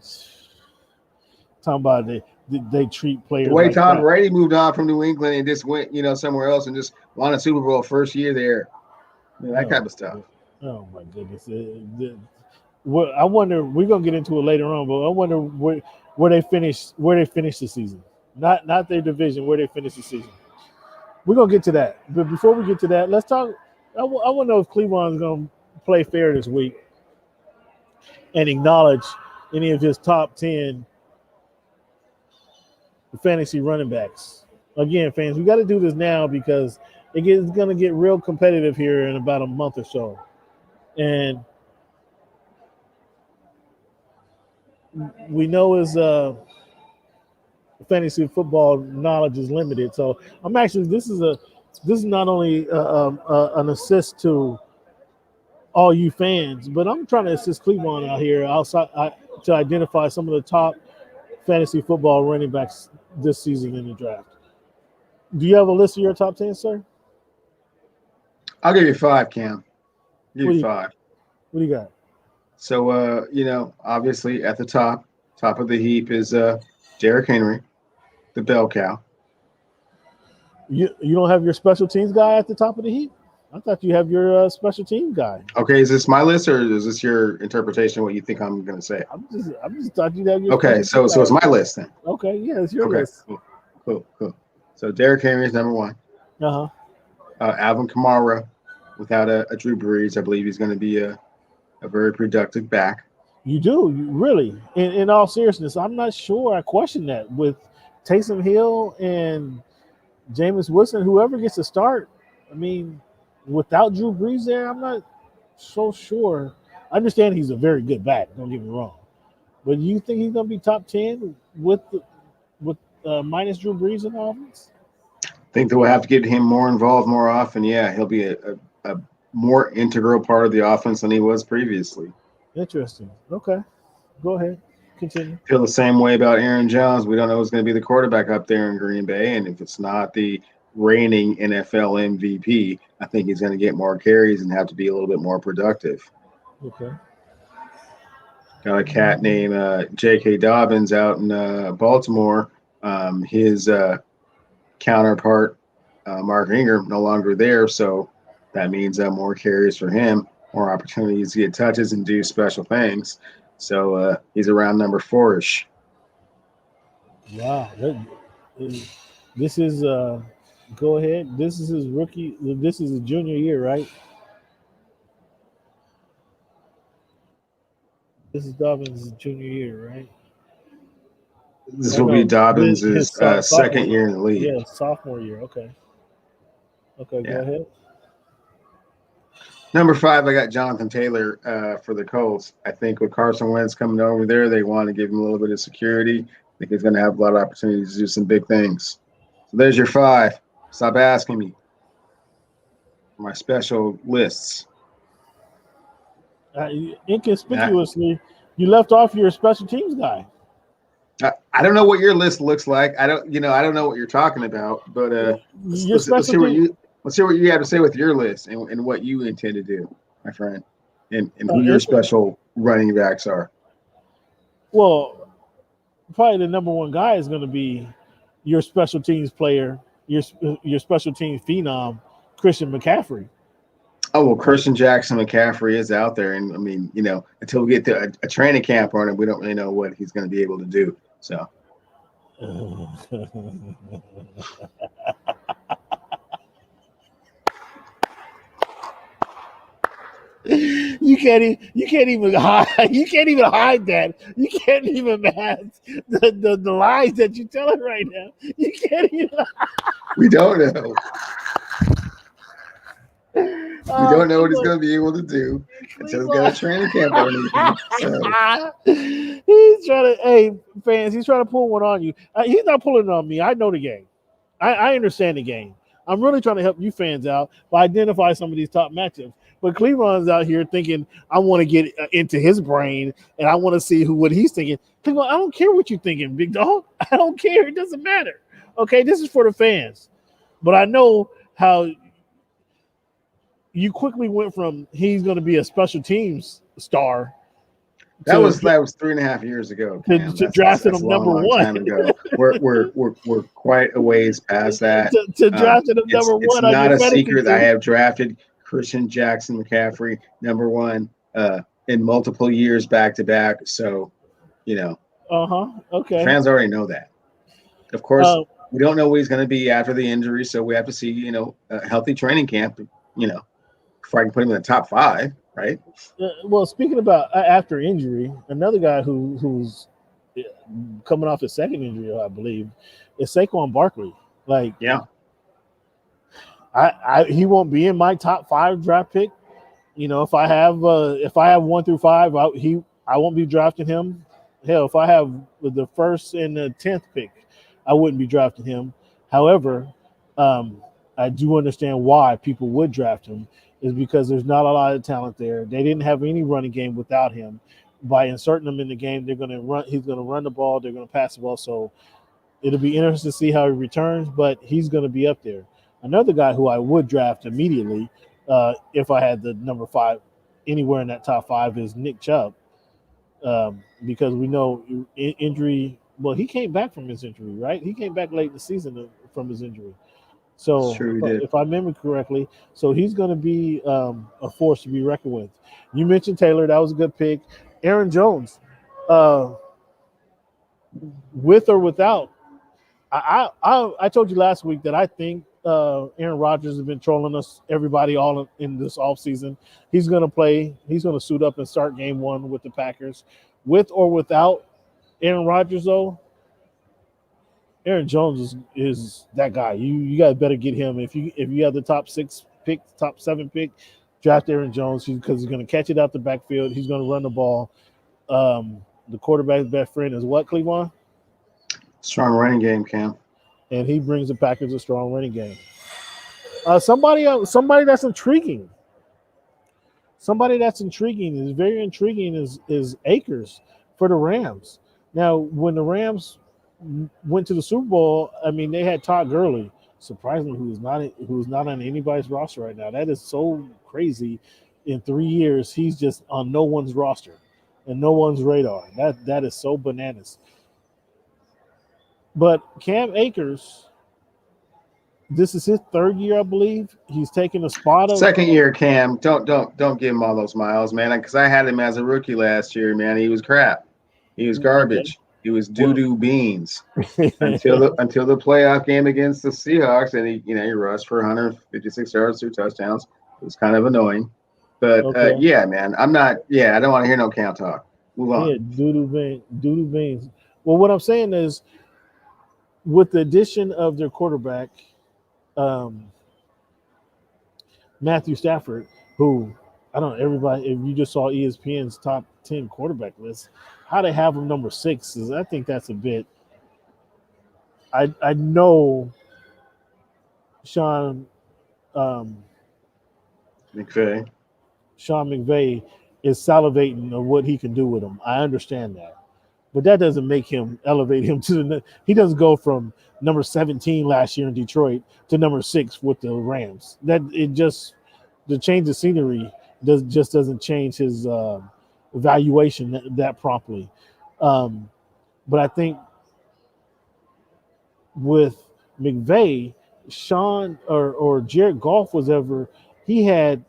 talking about they treat players. The way Tom Brady moved on from New England and just went, somewhere else and just won a Super Bowl first year there. That type of stuff. Oh my goodness! I wonder. We're gonna get into it later on, but I wonder where they finish the season. Not their division, where they finish the season. We're gonna get to that, but before we get to that, let's talk. I want to know if Cleveland's gonna play fair this week and acknowledge any of his top 10 fantasy running backs. Again, fans, we got to do this now because it's going to get real competitive here in about a month or so. And we know his fantasy football knowledge is limited. So I'm actually this is not only an assist to all you fans, but I'm trying to assist Cleveland out here outside to identify some of the top fantasy football running backs this season in the draft. Do you have a list of your top 10, sir? I'll give you 5, Cam. Give you 5. What do you got? So, obviously at the top of the heap is Derrick Henry, the bell cow. You don't have your special teams guy at the top of the heap? I thought you have your special team guy. Okay, is this my list or is this your interpretation of what you think I'm going to say? I'm just thought you'd have your. Okay, so it's my list then. Okay, yeah, it's your list. Cool. So Derrick Henry is number 1. Alvin Kamara, without a Drew Brees, I believe he's going to be a very productive back. You do, really. In all seriousness, I'm not sure. I question that with Taysom Hill and Jameis Winston, whoever gets to start. I mean, without Drew Brees there, I'm not so sure. I understand he's a very good back. Don't get me wrong, but you think he's going to be top 10 with minus Drew Brees in the offense? I think that we'll have to get him more involved more often. Yeah, he'll be a more integral part of the offense than he was previously. Interesting. Okay, go ahead. Continue. Feel the same way about Aaron Jones. We don't know who's going to be the quarterback up there in Green Bay, and if it's not the reigning NFL MVP, I think he's going to get more carries and have to be a little bit more productive. Okay. Got a cat named J.K. Dobbins out in Baltimore. His counterpart, Mark Ingram, no longer there, so that means more carries for him, more opportunities to get touches and do special things. So he's around number 4-ish. Wow. This is go ahead. This is his rookie. This is his junior year, right? This is Dobbins' junior year, right? This will be Dobbins' second year in the league. Yeah, sophomore year. Okay. Okay, yeah. Go ahead. Number 5, I got Jonathan Taylor for the Colts. I think with Carson Wentz coming over there, they want to give him a little bit of security. I think he's going to have a lot of opportunities to do some big things. So there's your 5. Stop asking me for my special lists. Inconspicuously, you left off your special teams guy. I don't know what your list looks like. I don't know what you're talking about. But let's hear what you have to say with your list and what you intend to do, my friend, and who your special running backs are. Well, probably the number one guy is going to be your special teams player, your special teams phenom, Christian McCaffrey. Oh, well, Christian Jackson McCaffrey is out there. And, I mean, until we get to a training camp on him, we don't really know what he's going to be able to do. So. You can't even hide. You can't even hide that. You can't even mask the lies that you're telling right now. You can't even. We don't know. We don't know what he's going to be able to do until he's got a training camp underneath him. So. He's trying to, hey, fans, he's trying to pull one on you. He's not pulling it on me. I know the game. I understand the game. I'm really trying to help you fans out by identify some of these top matchups. But Cleveland's out here thinking, I want to get into his brain and I want to see what he's thinking. Cleveland, I don't care what you're thinking, big dog. I don't care. It doesn't matter. Okay, this is for the fans. But I know how you quickly went from he's going to be a special teams star. That was 3.5 years ago. To drafting him number one. Time ago. We're quite a ways past that. to drafting him number one. It's not a secret that I have drafted Christian Jackson McCaffrey number 1 in multiple years back to back. So, okay. Fans already know that. Of course, we don't know what he's going to be after the injury, so we have to see, a healthy training camp, before I can put him in the top 5, right? Well, speaking about after injury, another guy who's coming off his second injury, I believe, is Saquon Barkley. Yeah. He won't be in my top 5 draft pick. If I have 1 through 5, I won't be drafting him. Hell, if I have the first and the 10th pick, I wouldn't be drafting him. However, I do understand why people would draft him is because there's not a lot of talent there. They didn't have any running game without him. By inserting him in the game, he's going to run the ball, they're going to pass the ball. So it'll be interesting to see how he returns, but he's going to be up there. Another guy who I would draft immediately if I had the number 5 anywhere in that top 5 is Nick Chubb, because we know injury. Well, he came back from his injury, right? He came back late in the season from his injury. So if I remember correctly, so he's going to be a force to be reckoned with. You mentioned Taylor. That was a good pick. Aaron Jones, with or without. I told you last week that I think Aaron Rodgers has been trolling us, everybody, all in this offseason. He's going to play. He's going to suit up and start game 1 with the Packers. With or without Aaron Rodgers, though, Aaron Jones is that guy. You guys better get him. If you have the top 6 pick, top 7 pick, draft Aaron Jones because he's going to catch it out the backfield. He's going to run the ball. The quarterback's best friend is what, Cleveland? Strong running game, Cam. And he brings the Packers a strong running game. Somebody that's intriguing. Somebody that's intriguing is very intriguing is Akers for the Rams. Now, when the Rams went to the Super Bowl, I mean, they had Todd Gurley, surprisingly, who's not on anybody's roster right now. That is so crazy. In 3 years, he's just on no one's roster and no one's radar. That is so bananas. But Cam Akers, this is his 3rd year, I believe. He's taking a spot of 2nd year, Cam. Don't give him all those miles, man. Because I had him as a rookie last year, man. He was crap. He was garbage. Okay. He was doo-doo beans until the playoff game against the Seahawks, and he rushed for 156 yards, 2 touchdowns. It was kind of annoying, but yeah, man, I don't want to hear no Cam talk. Move on. Yeah, doo-doo beans. Well, what I'm saying is, with the addition of their quarterback, Matthew Stafford, who I don't know, everybody, if you just saw ESPN's top 10 quarterback list, how they have him number 6 is, I think that's a bit. I know Sean um, McVay. Sean McVay is salivating of what he can do with him. I understand that. But that doesn't make him elevate him to the. He doesn't go from number 17 last year in Detroit to number 6 with the Rams. That it just the change of scenery doesn't change his evaluation that promptly. Um, but I think with McVay, Sean or Jared Goff was ever he had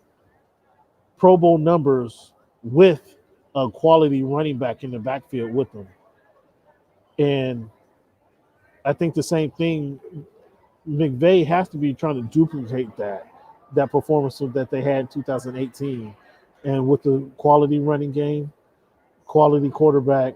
Pro Bowl numbers with a quality running back in the backfield with them. And I think the same thing, McVay has to be trying to duplicate that performance that they had in 2018. And with the quality running game, quality quarterback,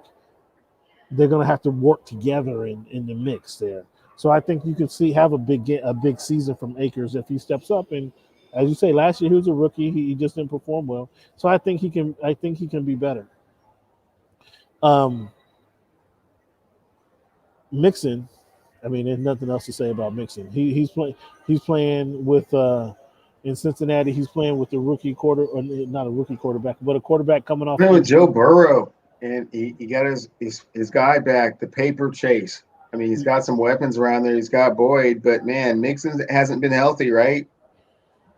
they're going to have to work together in the mix there. So I think you could have a big season from Akers if he steps up. And as you say, last year he was a rookie. He just didn't perform well. So I think he can be better. Mixon, I mean, there's nothing else to say about Mixon. He's playing with in Cincinnati. He's playing with the rookie or not a rookie quarterback, but a quarterback coming off. With Joe Burrow, and he got his guy back, the paper chase. I mean, he's got some weapons around there. He's got Boyd, but man, Mixon hasn't been healthy, right?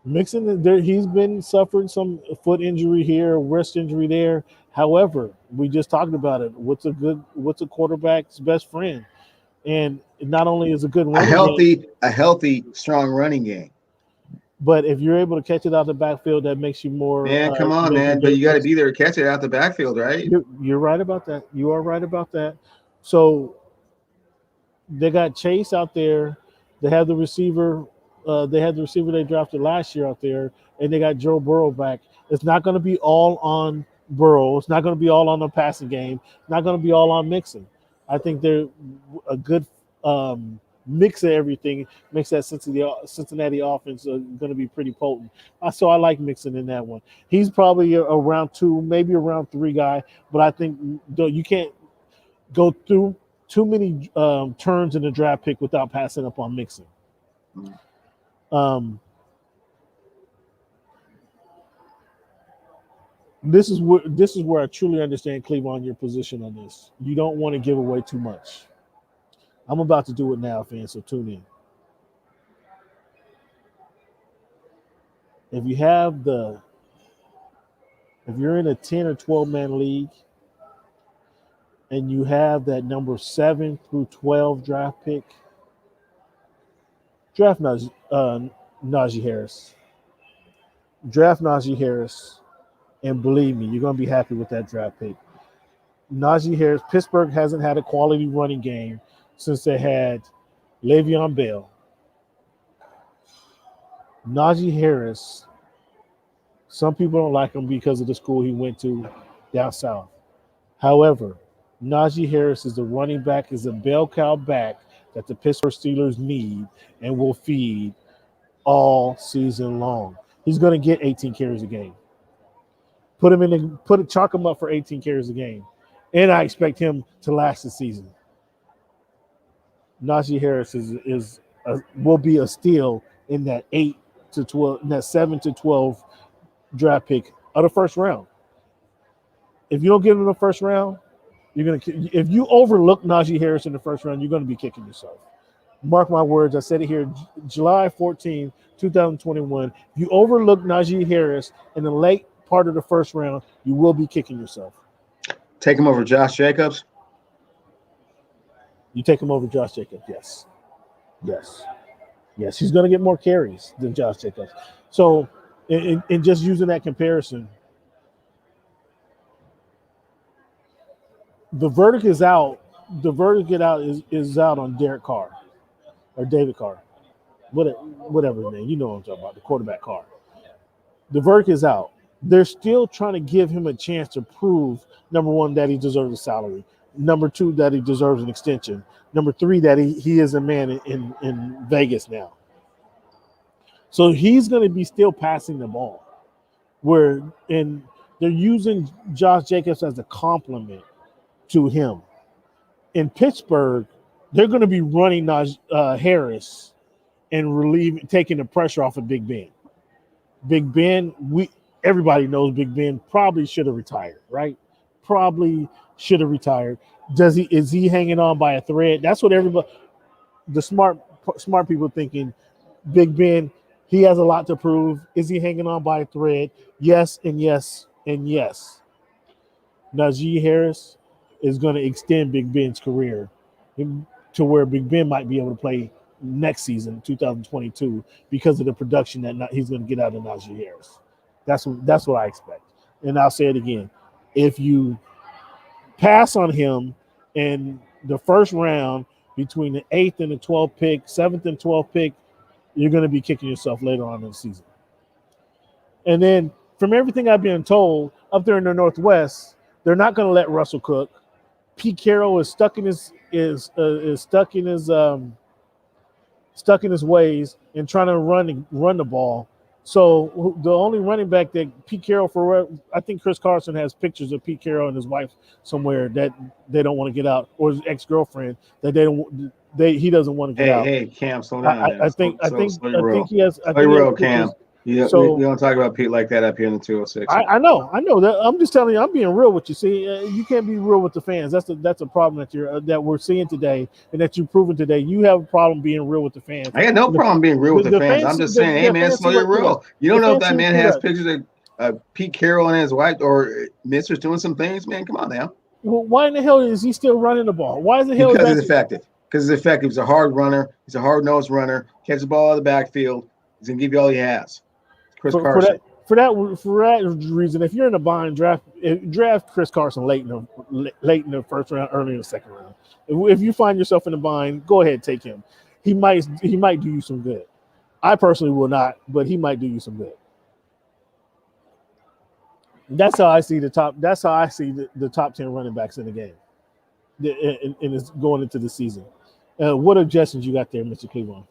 Mixon, he's been suffering some foot injury here, wrist injury there. However, we just talked about it. What's a quarterback's best friend? And not only is a good running game, a healthy, strong running game. But if you're able to catch it out the backfield, that makes you more. Man, come on, man! But you got to be there to catch it out the backfield, right? You're right about that. You are right about that. So they got Chase out there. They have the receiver. They had the receiver they drafted last year out there, and they got Joe Burrow back. It's not going to be all on Burrow. It's not going to be all on the passing game. It's not going to be all on Mixon. I think they're a good mix of everything. Makes that Cincinnati offense going to be pretty potent. So I like Mixon in that one. He's probably a round 2, maybe a round 3 guy, but I think you can't go through too many turns in the draft pick without passing up on Mixon. This is where I truly understand, Cleveland, your position on this. You don't want to give away too much. I'm about to do it now, fans, so tune in. If you're in a 10 or 12 man league and you have that number 7 through 12 draft pick, draft Najee Harris. Draft Najee Harris, and believe me, you're going to be happy with that draft pick. Najee Harris, Pittsburgh hasn't had a quality running game since they had Le'Veon Bell. Najee Harris, some people don't like him because of the school he went to down south. However, Najee Harris is the running back, is a bell cow back that the Pittsburgh Steelers need and will feed all season long. He's going to get 18 carries a game. Chalk him up for 18 carries a game. And I expect him to last the season. Najee Harris will be a steal in that 8 to 12, in that 7 to 12 draft pick of the first round. If you don't get him in the first round, if you overlook Najee Harris in the first round, you're going to be kicking yourself. Mark my words. I said it here, July 14, 2021. If you overlook Najee Harris in the late part of the first round, you will be kicking yourself. Take him over Josh Jacobs? You take him over Josh Jacobs, yes. Yes, he's going to get more carries than Josh Jacobs. So, in just using that comparison, the verdict is out. The verdict is out on Derek Carr or David Carr, whatever his name. You know what I'm talking about, the quarterback Carr. The verdict is out. They're still trying to give him a chance to prove, number one, that he deserves a salary. Number 2, that he deserves an extension. Number 3, that he is a man in Vegas now. So he's going to be still passing the ball. where and they're using Josh Jacobs as a compliment to him. In Pittsburgh, they're going to be running Harris and taking the pressure off of Big Ben. Big Ben, everybody knows Big Ben probably should have retired, right? Probably should have retired. Is he hanging on by a thread? That's what the smart people thinking. Big Ben, he has a lot to prove. Is he hanging on by a thread? Yes, and yes, and yes. Najee Harris is going to extend Big Ben's career to where Big Ben might be able to play next season, 2022, because of the production that he's going to get out of Najee Harris. That's what I expect. And I'll say it again. If you pass on him in the first round between the 8th and the 12th pick, 7th and 12th pick, you're going to be kicking yourself later on in the season. And then from everything I've been told, up there in the Northwest, they're not going to let Russell cook. Pete Carroll is stuck in his ways and trying to run the ball. So the only running back that Pete Carroll I think Chris Carson has pictures of Pete Carroll and his wife somewhere that they don't want to get out, or his ex-girlfriend that he doesn't want to get out. Hey, Cam, slow down. I think he has. Slow roll, Cam. We So don't talk about Pete like that up here in the 206. I know that. I'm just telling you, I'm being real with you. See, you can't be real with the fans. That's a problem that we're seeing today, and that you've proven today. You have a problem being real with the fans. I got no problem being real with the fans. I'm just saying, hey man, slow your roll. You don't know if that man has pictures of Pete Carroll and his wife or Mister's doing some things, man. Come on now. Well, why in the hell is he still running the ball? Why is the hell? Because he's effective. Because he's effective. He's a hard runner. He's a hard-nosed runner. Catches the ball out of the backfield. He's gonna give you all he has. For that reason, if you're in a bind, draft Chris Carson late in the first round, early in the second round. If you find yourself in a bind, go ahead and take him. He might do you some good. I personally will not, but he might do you some good. That's how I see the top. That's how I see the top 10 running backs in the game, and it's going into the season. What objections you got there, Mr. Cleveland?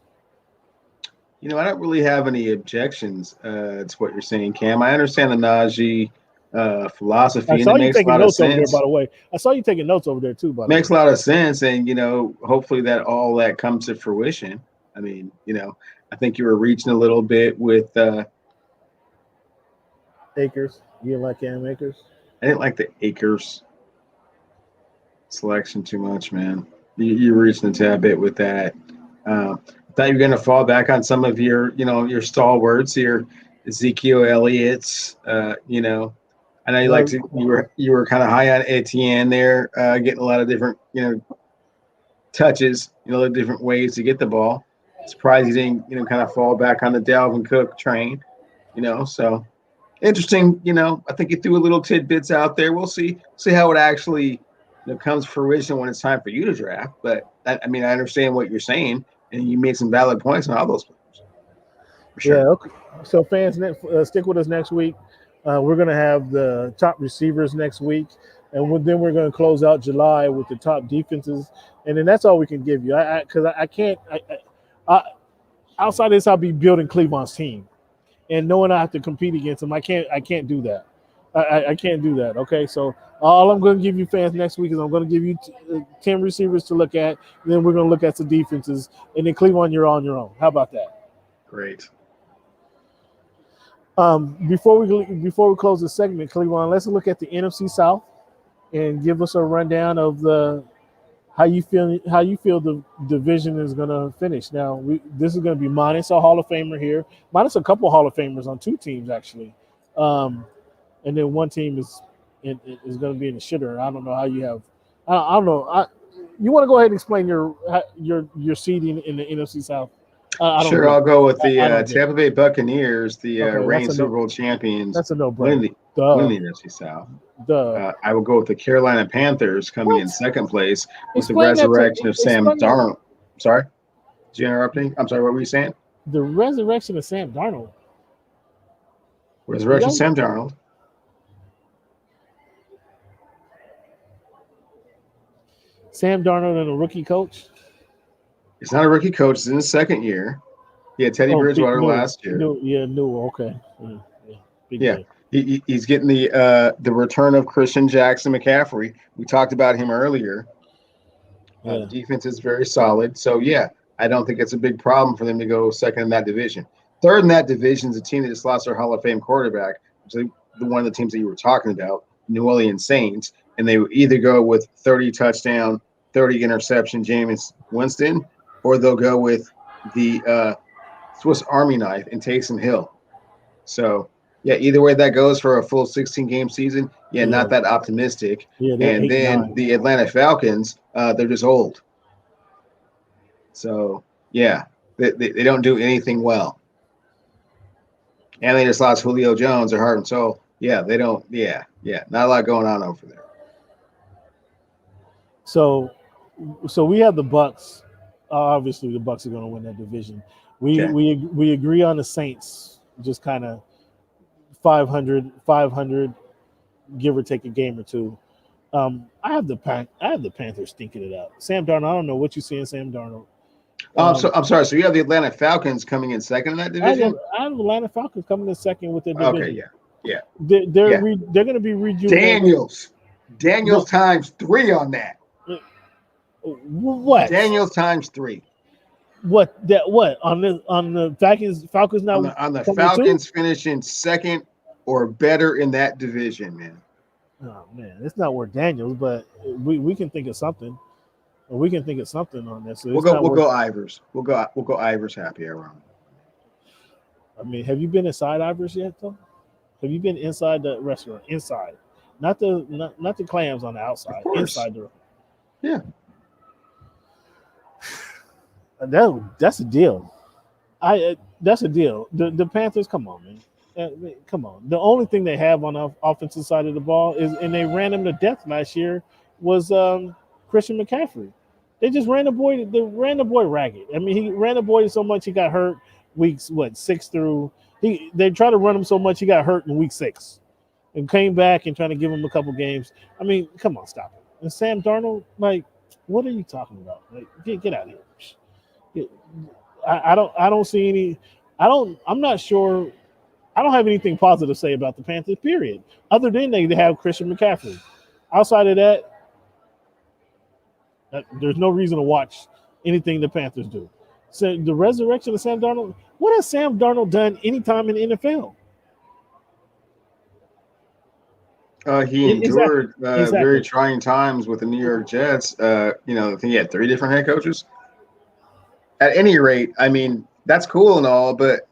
I don't really have any objections to what you're saying, Cam. I understand the Najee philosophy, and it makes a lot of sense. By the way, I saw you taking notes over there too. Makes a lot of sense, and hopefully that all that comes to fruition. I mean, I think you were reaching a little bit with Akers. You didn't like Cam Akers? I didn't like the Akers selection too much, man. You're reaching a tad bit with that. Thought you were going to fall back on some of your stalwarts, your Ezekiel Elliott's. I know you were kind of high on Etienne there, getting a lot of different touches, different ways to get the ball. Surprised you didn't kind of fall back on the Dalvin Cook train, So interesting. I think you threw a little tidbits out there. We'll see how it actually comes to fruition when it's time for you to draft. But I understand what you're saying. And you made some valid points on all those players. For sure. Yeah, okay. So fans, stick with us next week. We're going to have the top receivers next week. And then we're going to close out July with the top defenses. And then that's all we can give you. Because I can't – outside of this, I'll be building Cleveland's team. And knowing I have to compete against them, I can't do that. I can't do that, okay? So all I'm going to give you fans next week is I'm going to give you 10 receivers to look at. Then we're going to look at some defenses. And then Cleveland, you're on your own. How about that? Great. Before we close the segment, Cleveland, let's look at the NFC South and give us a rundown of how you feel the division is going to finish. Now, this is going to be minus a Hall of Famer here, minus a couple Hall of Famers on two teams, actually. And then one team is going to be in the shitter. I don't know how you have. I don't know. You want to go ahead and explain your seeding in the NFC South? Sure, I'll go with the Tampa Bay Buccaneers, the reigning Super Bowl champions. That's a no-brainer. Win the NFC South. I will go with the Carolina Panthers coming in second place with the resurrection of Sam Darnold. Sorry? Did you interrupt me? I'm sorry, what were you saying? The resurrection of Sam Darnold. Resurrection of Sam Darnold. Sam Darnold and a rookie coach? It's not a rookie coach. It's in his second year. He had Teddy Bridgewater last year. Okay. He's getting the return of Christian Jackson McCaffrey. We talked about him earlier. The defense is very solid. So, yeah, I don't think it's a big problem for them to go second in that division. Third in that division is a team that just lost their Hall of Fame quarterback, which is one of the teams that you were talking about, New Orleans Saints. And they would either go with 30 touchdown, 30 interception Jameis Winston, or they'll go with the Swiss Army knife and Taysom Hill. So, yeah, either way that goes for a full 16-game season, not that optimistic. Yeah, and then the Atlanta Falcons, they're just old. So, yeah, they don't do anything well. And they just lost Julio Jones, their heart and soul. Yeah, they don't. Yeah, not a lot going on over there. So we have the Bucks. Obviously, the Bucks are going to win that division. We agree on the Saints, just kind of 500, give or take a game or two. I have the Panthers stinking it up. Sam Darnold. I don't know what you see in Sam Darnold. So I'm sorry. So you have the Atlanta Falcons coming in second in that division. I have the Atlanta Falcons coming in second with their division. Okay, yeah. They're going to be rejuvenated. Daniels times 3 on that. What? Daniels times 3. What on the Falcons now on the Falcons finishing second or better in that division, man. Oh man, it's not worth Daniels, but we can think of something. We can think of something on this. So we'll go Ivers. We'll go Ivers happy hour. I mean, have you been inside Ivers yet though? Have you been inside the restaurant? Inside. Not the clams on the outside. Inside the Yeah. That's a deal. That's a deal. The Panthers, come on, man. Come on. The only thing they have on the offensive side of the ball is, and they ran him to death last year, was Christian McCaffrey. They just ran the boy. They ran the boy ragged. I mean, he ran the boy so much he got hurt weeks 6 through. They tried to run him so much he got hurt in week 6, and came back and trying to give him a couple games. I mean, come on, stop it. And Sam Darnold, like, what are you talking about? Like, get out of here. I don't see any. I'm not sure. I don't have anything positive to say about the Panthers, period. Other than they have Christian McCaffrey. Outside of that, there's no reason to watch anything the Panthers do. So the resurrection of Sam Darnold. What has Sam Darnold done anytime in the NFL? He endured very trying times with the New York Jets. I think he had 3 different head coaches. At any rate, I mean, that's cool and all, but,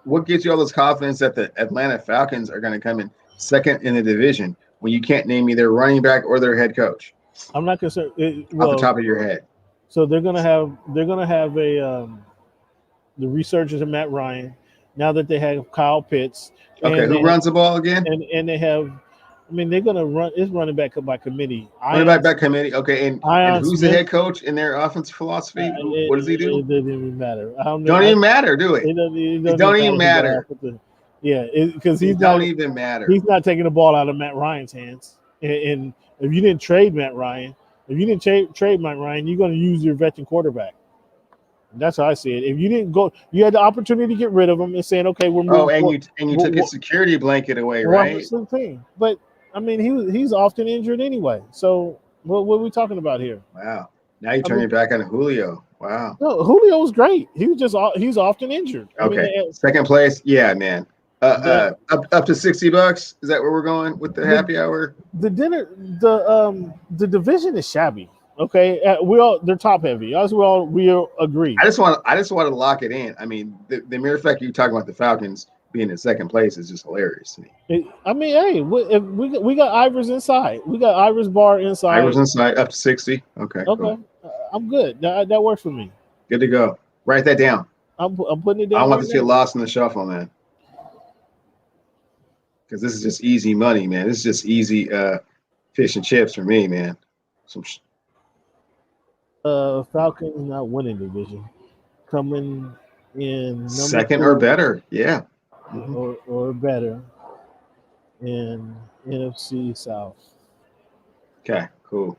what gives you all this confidence that the Atlanta Falcons are going to come in second in the division when you can't name either running back or their head coach? I'm not concerned. Off the top of your head. So they're going to have the resurgence of Matt Ryan now that they have Kyle Pitts. Okay, who runs the ball again? And they have. I mean, they're going to run. It's running back by committee. Running back committee. Okay, and who's the head coach in their offensive philosophy? What does he do? It doesn't even matter. Don't even matter, do it? It don't even matter. Because he's don't even matter. He's not taking the ball out of Matt Ryan's hands. And if you didn't trade Matt Ryan, you're going to use your veteran quarterback. And that's how I see it. If you didn't go, you had the opportunity to get rid of him and saying, okay, we're moving. You took his security blanket away, right? But I mean, he's often injured anyway. So what are we talking about here? Wow. Now you turn your back on Julio. Wow. No, Julio was great. He's often injured. Okay. Second place. Yeah, man. Up to $60. Is that where we're going with the happy hour? The division is shabby. Okay, they're top heavy. As we agree. I just want to lock it in. I mean, the mere fact you're talking about the Falcons being in second place is just hilarious to me. Hey, we got Ivers inside. We got Ivers bar inside. Ivers inside up to 60. Okay. Cool. I'm good. That works for me. Good to go. Write that down. I'm putting it down. I don't want to get lost in the shuffle, man. Because this is just easy money, man. This is just easy fish and chips for me, man. Falcons not winning division, coming in second or better, yeah, or better in NFC South. Okay, cool.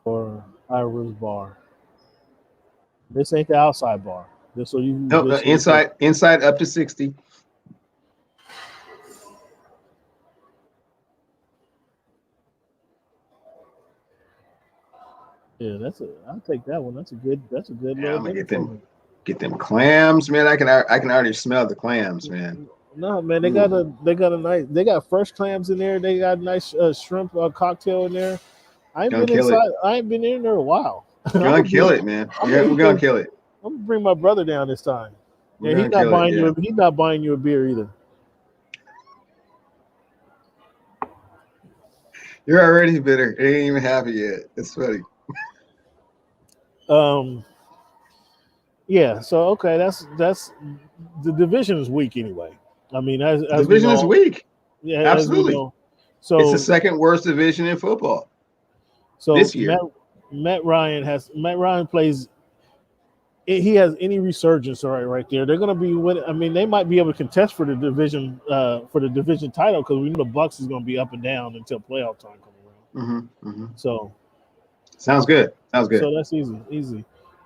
For Irish bar. This ain't the outside bar. So you No, inside up to 60. Yeah, I'll take that one. That's a good Yeah, little I'm gonna dinner for me. get them clams, man. I can already smell the clams, man. No, man, they Ooh, got a nice, they got fresh clams in there. They got a nice shrimp cocktail in there. I ain't gonna been kill it. inside. I ain't been in there a while. Gonna kill it, man. I'm We're gonna kill it. gonna bring my brother down this time. We're Yeah, gonna kill it. Yeah. he's not buying you a beer either. You're already bitter. It ain't even happy yet. It's funny. Yeah. So okay, that's the division is weak anyway. I mean, as we Division is know, weak. yeah, as we Absolutely. know. It's the So second worst division in football so this year. Matt Ryan plays. He has any resurgence right there. They're going to be with. I mean, they might be able to contest for the division title because we know the Bucks is going to be up and down until playoff time comes around. So Sounds good. Sounds good. so that's easy.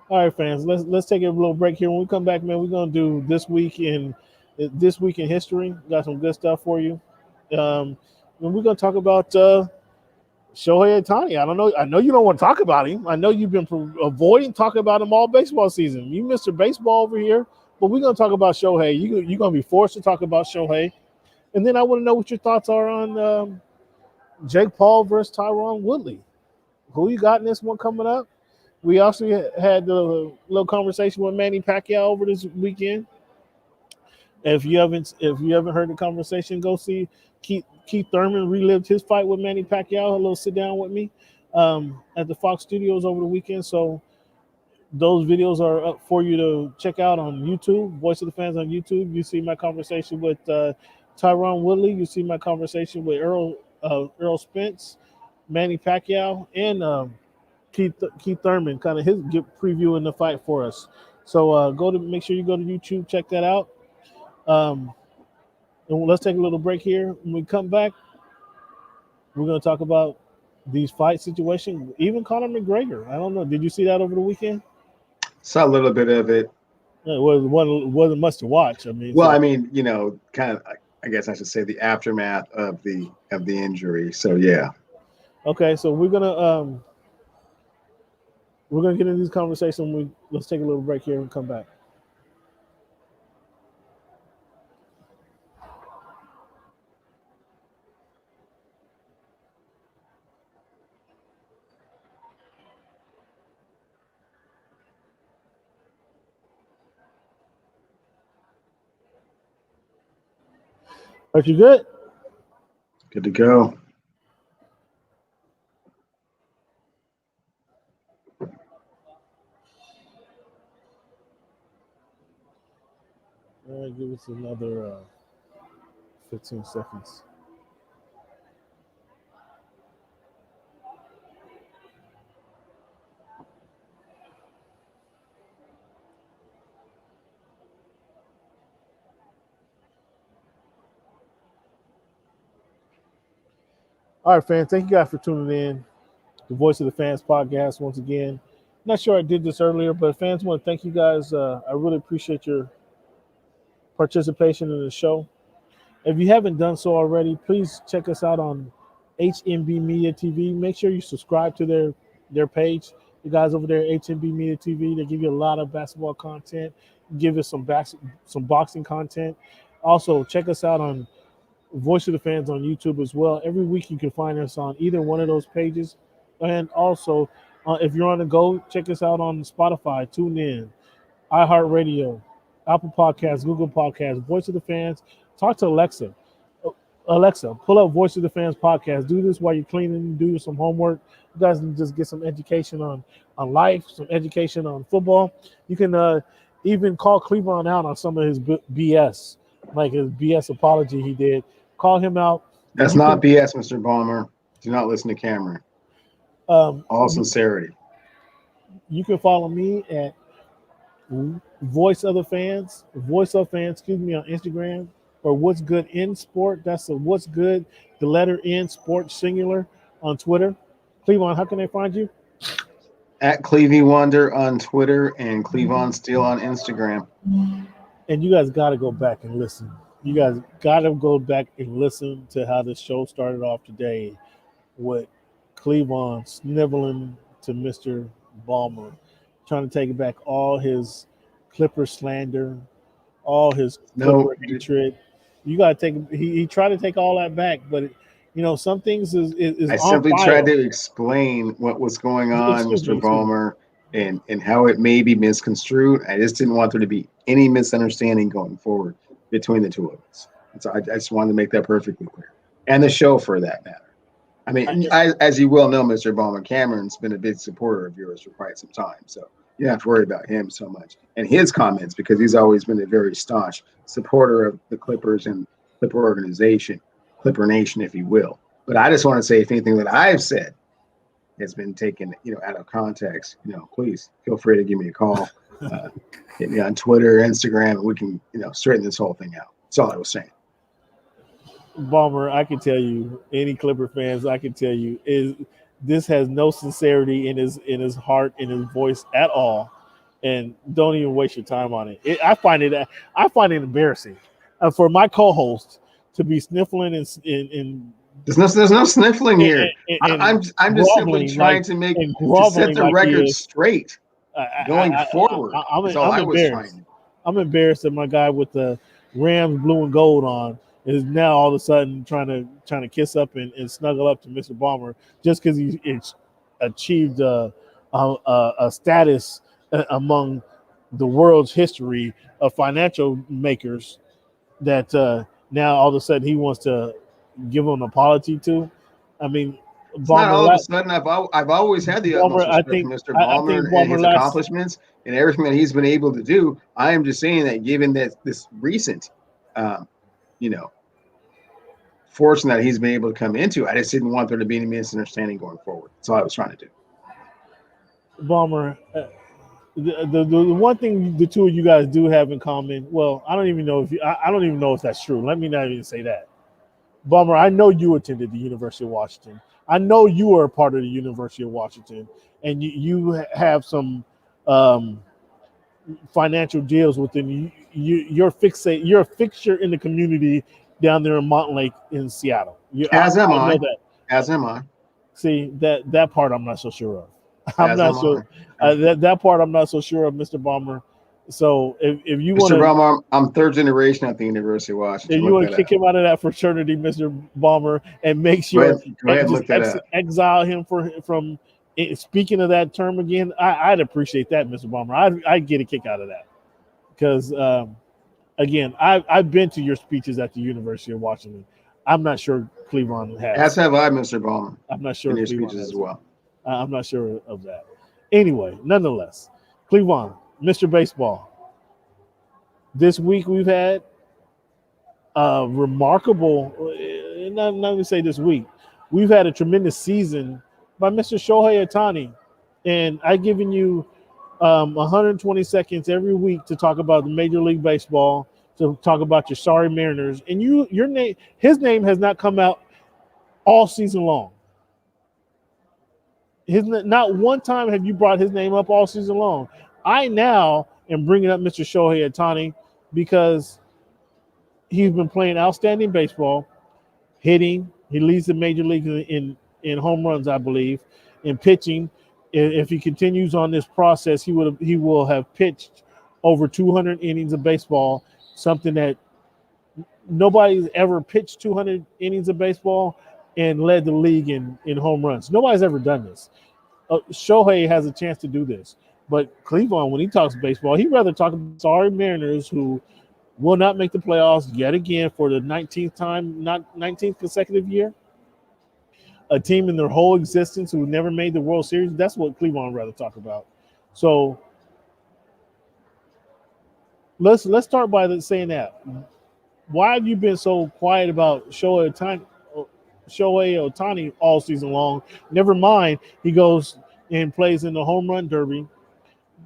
All right, fans. Let's take a little break here. When we come back, man, we're going to do this week in history. Got some good stuff for you. And we're going to talk about Shohei Ohtani. I don't know. I know you don't want to talk about him. I know you've been avoiding talking about him all baseball season. You Mr. Baseball over here, but we're going to talk about Shohei. You're going to be forced to talk about Shohei. And then I want to know what your thoughts are on Jake Paul versus Tyron Woodley. Who you got in this one coming up? We also had a little conversation with Manny Pacquiao over this weekend. If you haven't heard the conversation, go see Keith Thurman relived his fight with Manny Pacquiao. A little sit down with me at the Fox Studios over the weekend. So those videos are up for you to check out on YouTube. Voice of the Fans on YouTube. You see my conversation with Tyron Woodley. You see my conversation with Earl Spence, Manny Pacquiao, and Keith Thurman. Kind of his previewing the fight for us. So make sure you go to YouTube, check that out. And let's take a little break here. When we come back, we're going to talk about these fight situations. Even Conor McGregor. I don't know. Did you see that over the weekend? Saw a little bit of it. It wasn't much to watch. I mean, well, I mean, kind of. I guess I should say the aftermath of the injury. So yeah. Okay, so we're gonna get into this conversation. Let's take a little break here and come back. Are you good? Good to go. All right, give us another 15 seconds. All right, fans. Thank you guys for tuning in. The Voice of the Fans podcast once again. Not sure I did this earlier, but fans want to thank you guys. I really appreciate your participation in the show. If you haven't done so already, please check us out on HMB Media TV. Make sure you subscribe to their page. The guys over there at HMB Media TV, they give you a lot of basketball content, give us some boxing content. Also, check us out on Voice of the Fans on YouTube as well. Every week you can find us on either one of those pages. And also, if you're on the go, check us out on Spotify, TuneIn, iHeartRadio, Apple Podcasts, Google Podcasts, Voice of the Fans. Talk to Alexa. Alexa, pull up Voice of the Fans podcast. Do this while you're cleaning, do some homework. You guys can just get some education on life, some education on football. You can even call Cleveland out on some of his BS, like his BS apology he did. Call him out. That's not BS, Mr. Balmer. Do not listen to Cameron. All sincerity. You can follow me at Voice of Fans on Instagram, or What's Good in Sport. That's the What's Good, the letter N, Sport singular on Twitter. Cleveland, how can they find you? At Clevie Wonder on Twitter and Cleavon Steele on Instagram. And you guys got to go back and listen. You guys got to go back and listen to how the show started off today with Cleavon sniveling to Mr. Ballmer, trying to take back all his Clipper slander, all his Clipper hatred. You got to take. He tried to take all that back, but some things is I on simply file. tried to explain what was going on, Mr. Ballmer, and how it may be misconstrued. I just didn't want there to be any misunderstanding going forward between the two of us. So I just wanted to make that perfectly clear, and the show for that matter. I mean, as you well know, Mr. Ballmer, Cameron's been a big supporter of yours for quite some time, so you don't have to worry about him so much and his comments, because he's always been a very staunch supporter of the Clippers and Clipper organization, Clipper Nation, if you will. But I just want to say, if anything that I've said has been taken, out of context, please feel free to give me a call, hit me on Twitter, Instagram, and we can, straighten this whole thing out. That's all I was saying. Ballmer, I can tell you, any Clipper fans, I can tell you, is this has no sincerity in his heart, in his voice at all, and don't even waste your time on it. I find it embarrassing for my co-host to be sniffling and there's no sniffling here. I'm just simply trying to set the record straight going forward. That's all I was trying. I'm embarrassed that my guy with the Rams blue and gold on is now all of a sudden trying to kiss up and snuggle up to Mr. Ballmer just because he achieved a status among the world's history of financial makers that now all of a sudden he wants to give him an apology to. I mean, Ballmer, not all of a sudden. I've always had the utmost respect for Mr. Ballmer and his accomplishments and everything that he's been able to do. I am just saying that given that this recent fortune that he's been able to come into, I just didn't want there to be any misunderstanding going forward. That's all I was trying to do. Ballmer, the one thing the two of you guys do have in common, well, I don't even know if that's true. Let me not even say that. Ballmer, I know you attended the University of Washington. I know you are a part of the University of Washington, and you have some financial deals within you're a fixture in the community down there in Montlake in Seattle. As am I. See, that part I'm not so sure of. I'm not sure that part I'm not so sure of, Mr. Ballmer. So if you want, Mr. Ballmer, I'm third generation at the University of Washington. If you want to kick him out of that fraternity, Mr. Ballmer, and make sure go ahead look that up. Exile him from speaking of that term again, I'd appreciate that, Mr. Ballmer. I'd get a kick out of that because again, I've been to your speeches at the University of Washington. I'm not sure Cleveland has. As have I, Mr. Ballmer. I'm not sure in your speeches as well. I'm not sure of that. Anyway, nonetheless, Cleveland, Mr. Baseball. This week we've had a remarkable, not to say this week, we've had a tremendous season by Mr. Shohei Ohtani. And I've given you 120 seconds every week to talk about the Major League Baseball, to talk about your sorry Mariners. And his name has not come out all season long. Not one time have you brought his name up all season long. I now am bringing up Mr. Shohei Ohtani because he's been playing outstanding baseball, hitting. He leads the major league in home runs, I believe, in pitching. If he continues on this process, he will have pitched over 200 innings of baseball, something that nobody's ever pitched 200 innings of baseball and led the league in home runs. Nobody's ever done this. Shohei has a chance to do this. But Cleveland, when he talks baseball, he'd rather talk about sorry Mariners who will not make the playoffs yet again for the 19th time, not 19th consecutive year. A team in their whole existence who never made the World Series. That's what Cleveland would rather talk about. So let's start by saying that. Why have you been so quiet about Shohei Ohtani all season long? Never mind, he goes and plays in the home run derby,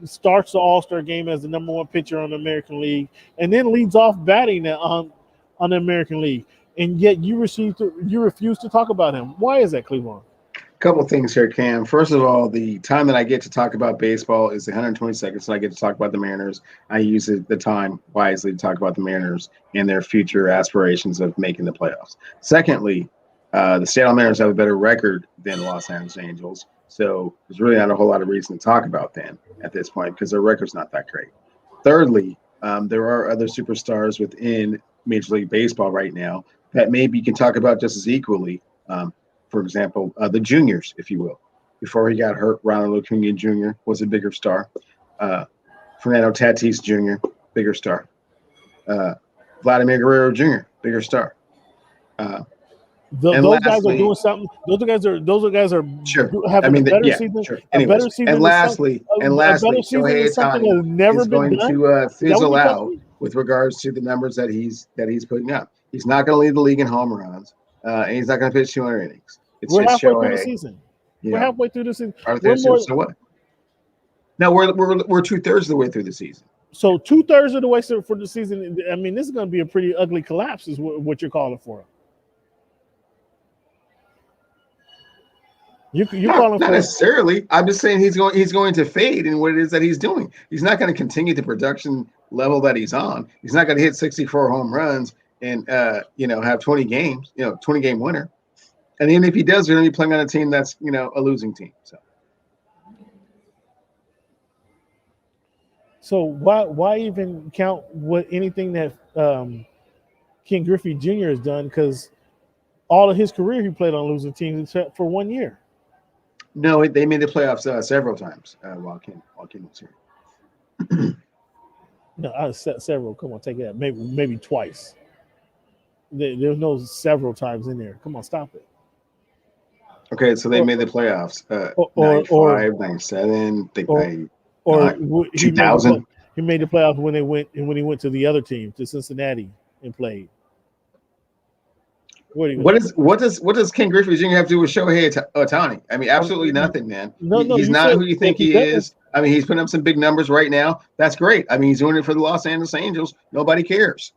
starts the All-Star game as the number one pitcher on the American League, and then leads off batting on the American League. And yet you refuse to talk about him. Why is that, Cleveland? Couple things here, Cam. First of all, the time that I get to talk about baseball is the 120 seconds, so I get to talk about the Mariners. I use the time wisely to talk about the Mariners and their future aspirations of making the playoffs. Secondly, the Seattle Mariners have a better record than the Los Angeles Angels, so there's really not a whole lot of reason to talk about them at this point because their record's not that great. Thirdly, there are other superstars within Major League Baseball right now that maybe you can talk about just as equally. For example, the juniors, if you will. Before he got hurt, Ronald Acuna Jr. was a bigger star. Fernando Tatis Jr., bigger star. Vladimir Guerrero Jr., bigger star. And Those guys are lastly, doing something. Those guys are sure. having a better Yeah, season. sure. A Anyways, better season. and lastly, a better season Shohei than something that Ohtani has never is been going done. to Is that what fizzle you're telling out me? with regards to the numbers that he's putting up. He's not going to lead the league in home runs, and he's not going to pitch 200 innings. It's We're just halfway through the Shohei. season. You We're know, halfway through the season. are We're there more. so what? No, we're 2/3 of the way through the season. So 2/3 of the way for the season. I mean, this is going to be a pretty ugly collapse, is what you're calling for. You're calling Not for necessarily. I'm just saying he's going to fade in what it is that he's doing. He's not going to continue the production level that he's on. He's not going to hit 64 home runs and have 20 games, 20 game winner. And even if he does, you're going to be playing on a team that's a losing team. So why even count anything that Ken Griffey Jr. has done? Because all of his career he played on losing teams except for 1 year. No, they made the playoffs several times while Ken was here. No, several. Come on, take it out. Maybe twice. There's no several times in there. Come on, stop it. Okay, so they made the playoffs. 95, 97, or 2000. He made the playoffs when he went to the other team, to Cincinnati, and played. What does Ken Griffey Jr. have to do with Shohei Ohtani? I mean, absolutely nothing, man. He's not who you think he is. I mean, he's putting up some big numbers right now. That's great. I mean, he's doing it for the Los Angeles Angels. Nobody cares.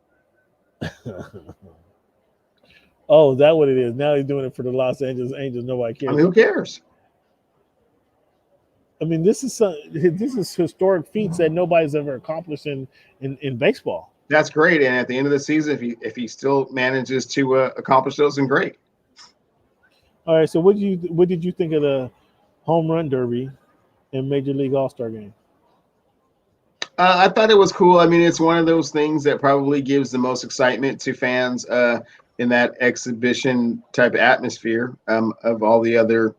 Oh, is that what it is? Now he's doing it for the Los Angeles Angels. Nobody cares. I mean, who cares? I mean, this is historic feats that nobody's ever accomplished in baseball. That's great. And at the end of the season, if he still manages to accomplish those, then great. All right. So what did you think of the home run derby and Major League All-Star game? I thought it was cool. I mean, it's one of those things that probably gives the most excitement to fans in that exhibition type of atmosphere of all the other,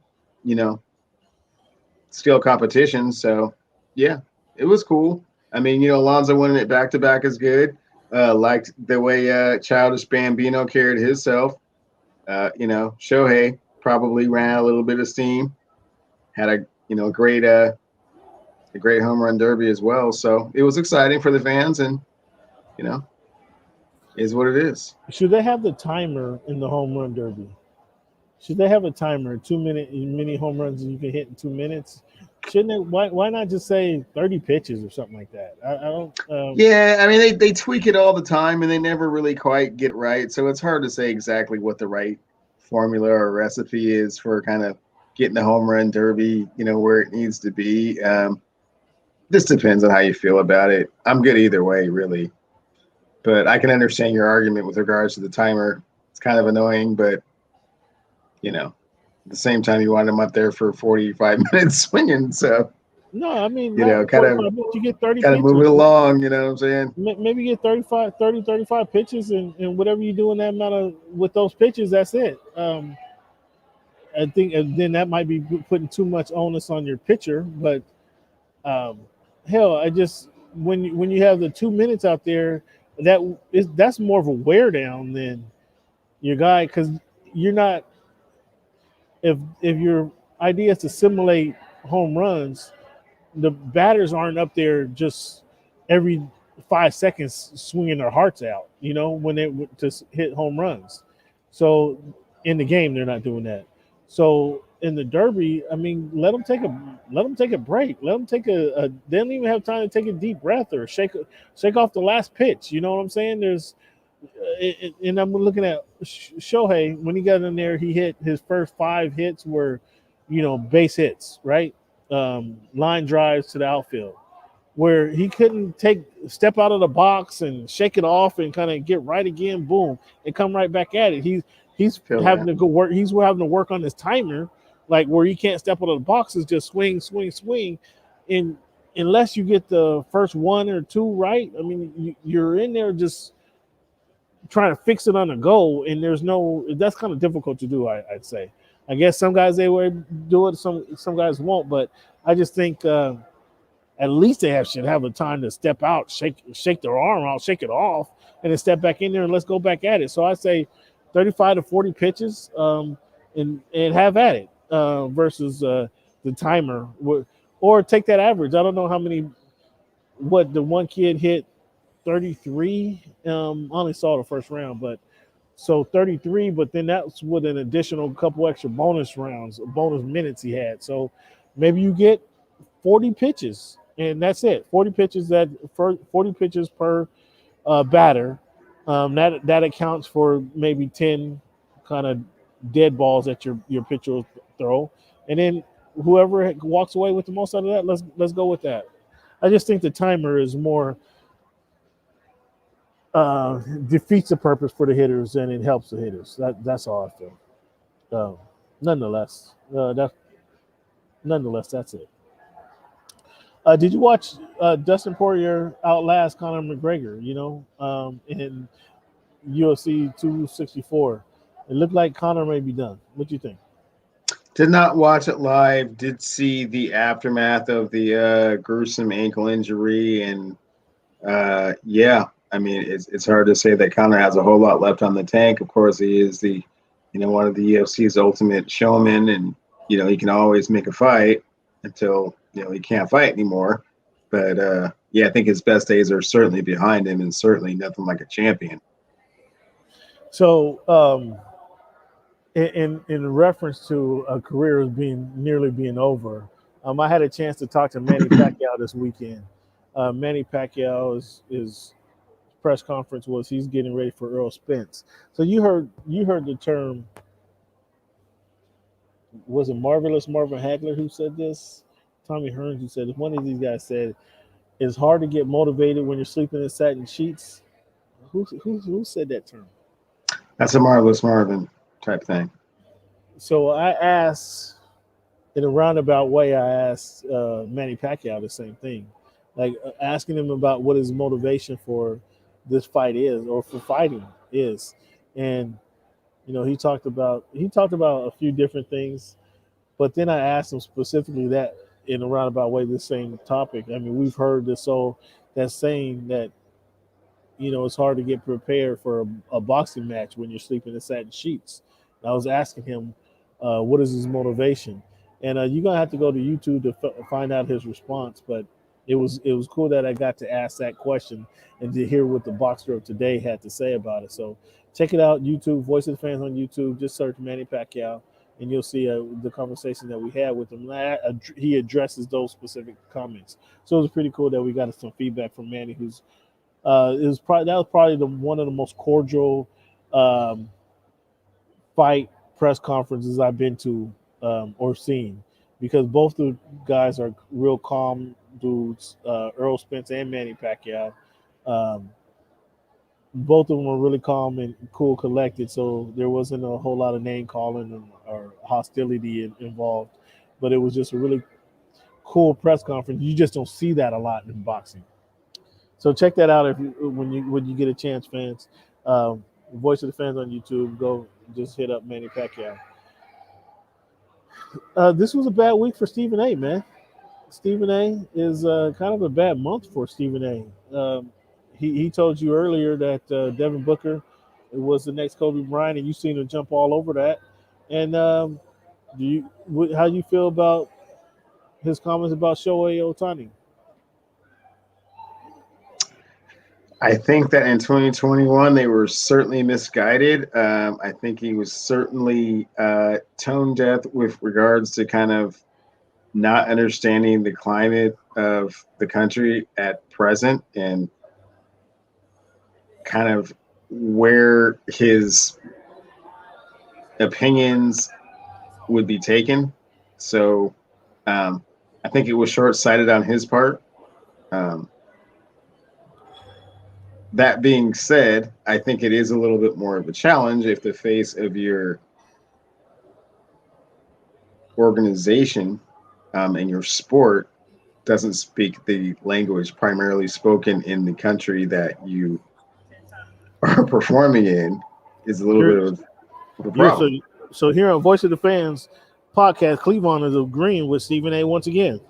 skill competitions. So, yeah, it was cool. I mean, Alonso winning it back-to-back is good. Liked the way Childish Bambino carried himself. Shohei probably ran a little bit of steam. Had a great home run derby as well. So it was exciting for the fans, and is what it is. Should they have the timer in the home run derby? Should they have a timer, 2 minute many home runs you can hit in 2 minutes? Shouldn't they? Why not just say 30 pitches or something like that? I don't. Yeah, I mean they tweak it all the time, and they never really quite get it right. So it's hard to say exactly what the right formula or recipe is for kind of getting the home run derby, where it needs to be. This depends on how you feel about it. I'm good either way, really. But I can understand your argument with regards to the timer. It's kind of annoying, but at the same time, you want them up there for 45 minutes swinging. So no, I mean, kind of you get 30 kind of move it along. You know what I'm saying? Maybe get 35 pitches, and whatever you do in that amount of with those pitches, that's it. I think, and then that might be putting too much onus on your pitcher, but hell, I just when you have the 2 minutes out there, that's more of a wear down than your guy, because you're not. If your idea is to simulate home runs, the batters aren't up there just every 5 seconds swinging their hearts out, when they just hit home runs. So in the game, they're not doing that. So in the derby, I mean, let them take a break. Let them take they don't even have time to take a deep breath or shake off the last pitch. You know what I'm saying? And I'm looking at Shohei. When he got in there, he hit his first 5 hits were base hits, right? Line drives to the outfield, where he couldn't step out of the box and shake it off and kind of get right again, boom, and come right back at it. He's Feel having that. to go work. He's having to work on his timer, like where he can't step out of the boxes, just swing, swing, swing, and unless you get the first one or two right, I mean, you're in there just trying to fix it on the go, and that's kind of difficult to do. I'd say. I guess some guys they would do it, some guys won't, but I just think at least should have the time to step out, shake their arm out, shake it off, and then step back in there and let's go back at it. So I say 35 to 40 pitches, and have at it versus the timer, or take that average. I don't know what the one kid hit 33. I only saw the first round, but so 33, but then that's with an additional couple extra bonus minutes he had. So maybe you get 40 pitches, and that's it. 40 pitches for 40 pitches per batter. That accounts for maybe 10 kind of dead balls that your pitcher will throw, and then whoever walks away with the most out of that, let's go with that. I just think the timer is more defeats the purpose for the hitters than it helps the hitters. That's all I feel. Um, nonetheless, that's it. Did you watch Dustin Poirier outlast Conor McGregor? In UFC 264, it looked like Conor may be done. What do you think? Did not watch it live. Did see the aftermath of the gruesome ankle injury, and yeah, I mean it's hard to say that Conor has a whole lot left on the tank. Of course, he is one of the UFC's ultimate showmen, and he can always make a fight until he can't fight anymore. But yeah, I think his best days are certainly behind him, and certainly nothing like a champion. So, in reference to a career nearly being over, I had a chance to talk to Manny Pacquiao this weekend. Manny Pacquiao is press conference was he's getting ready for Earl Spence. So you heard the term. Was it Marvelous Marvin Hagler who said this? Tommy Hearns who said one of these guys said it's hard to get motivated when you're sleeping in satin sheets. Who said that term? That's a Marvelous Marvin type thing. So I asked, in a roundabout way, I asked Manny Pacquiao the same thing, like asking him about what his motivation for this fight is, or for fighting is, and he talked about a few different things, but then I asked him specifically that in a roundabout way, the same topic. I mean, we've heard that saying that it's hard to get prepared for a boxing match when you're sleeping in satin sheets. And I was asking him, what is his motivation? And you're gonna have to go to YouTube to find out his response. But it was cool that I got to ask that question and to hear what the boxer of today had to say about it. So check it out, YouTube, Voice of the Fans on YouTube. Just search Manny Pacquiao, and you'll see the conversation that we had with him. He addresses those specific comments. So it was pretty cool that we got some feedback from Manny, who's that was probably one of the most cordial fight press conferences I've been to or seen, because both the guys are real calm dudes, Earl Spence and Manny Pacquiao. Both of them were really calm and cool, collected, so there wasn't a whole lot of name calling or hostility involved. But it was just a really cool press conference. You just don't see that a lot in boxing. So check that out when you get a chance, fans. Voice of the Fans on YouTube. Go just hit up Manny Pacquiao. This was a bad week for Stephen A. Man, Stephen A. is kind of a bad month for Stephen A. He told you earlier that Devin Booker was the next Kobe Bryant, and you seem to jump all over that. And how do you feel about his comments about Shohei Ohtani? I think that in 2021 they were certainly misguided. I think he was certainly tone deaf with regards to kind of not understanding the climate of the country at present, and kind of where his opinions would be taken. So I think it was short-sighted on his part. Um, that being said, I think it is a little bit more of a challenge if the face of your organization and your sport doesn't speak the language primarily spoken in the country that you are performing in is a little bit You're, of a you're so problem. so here on Voice of the Fans podcast, Cleveland is agreeing with Stephen A. once again.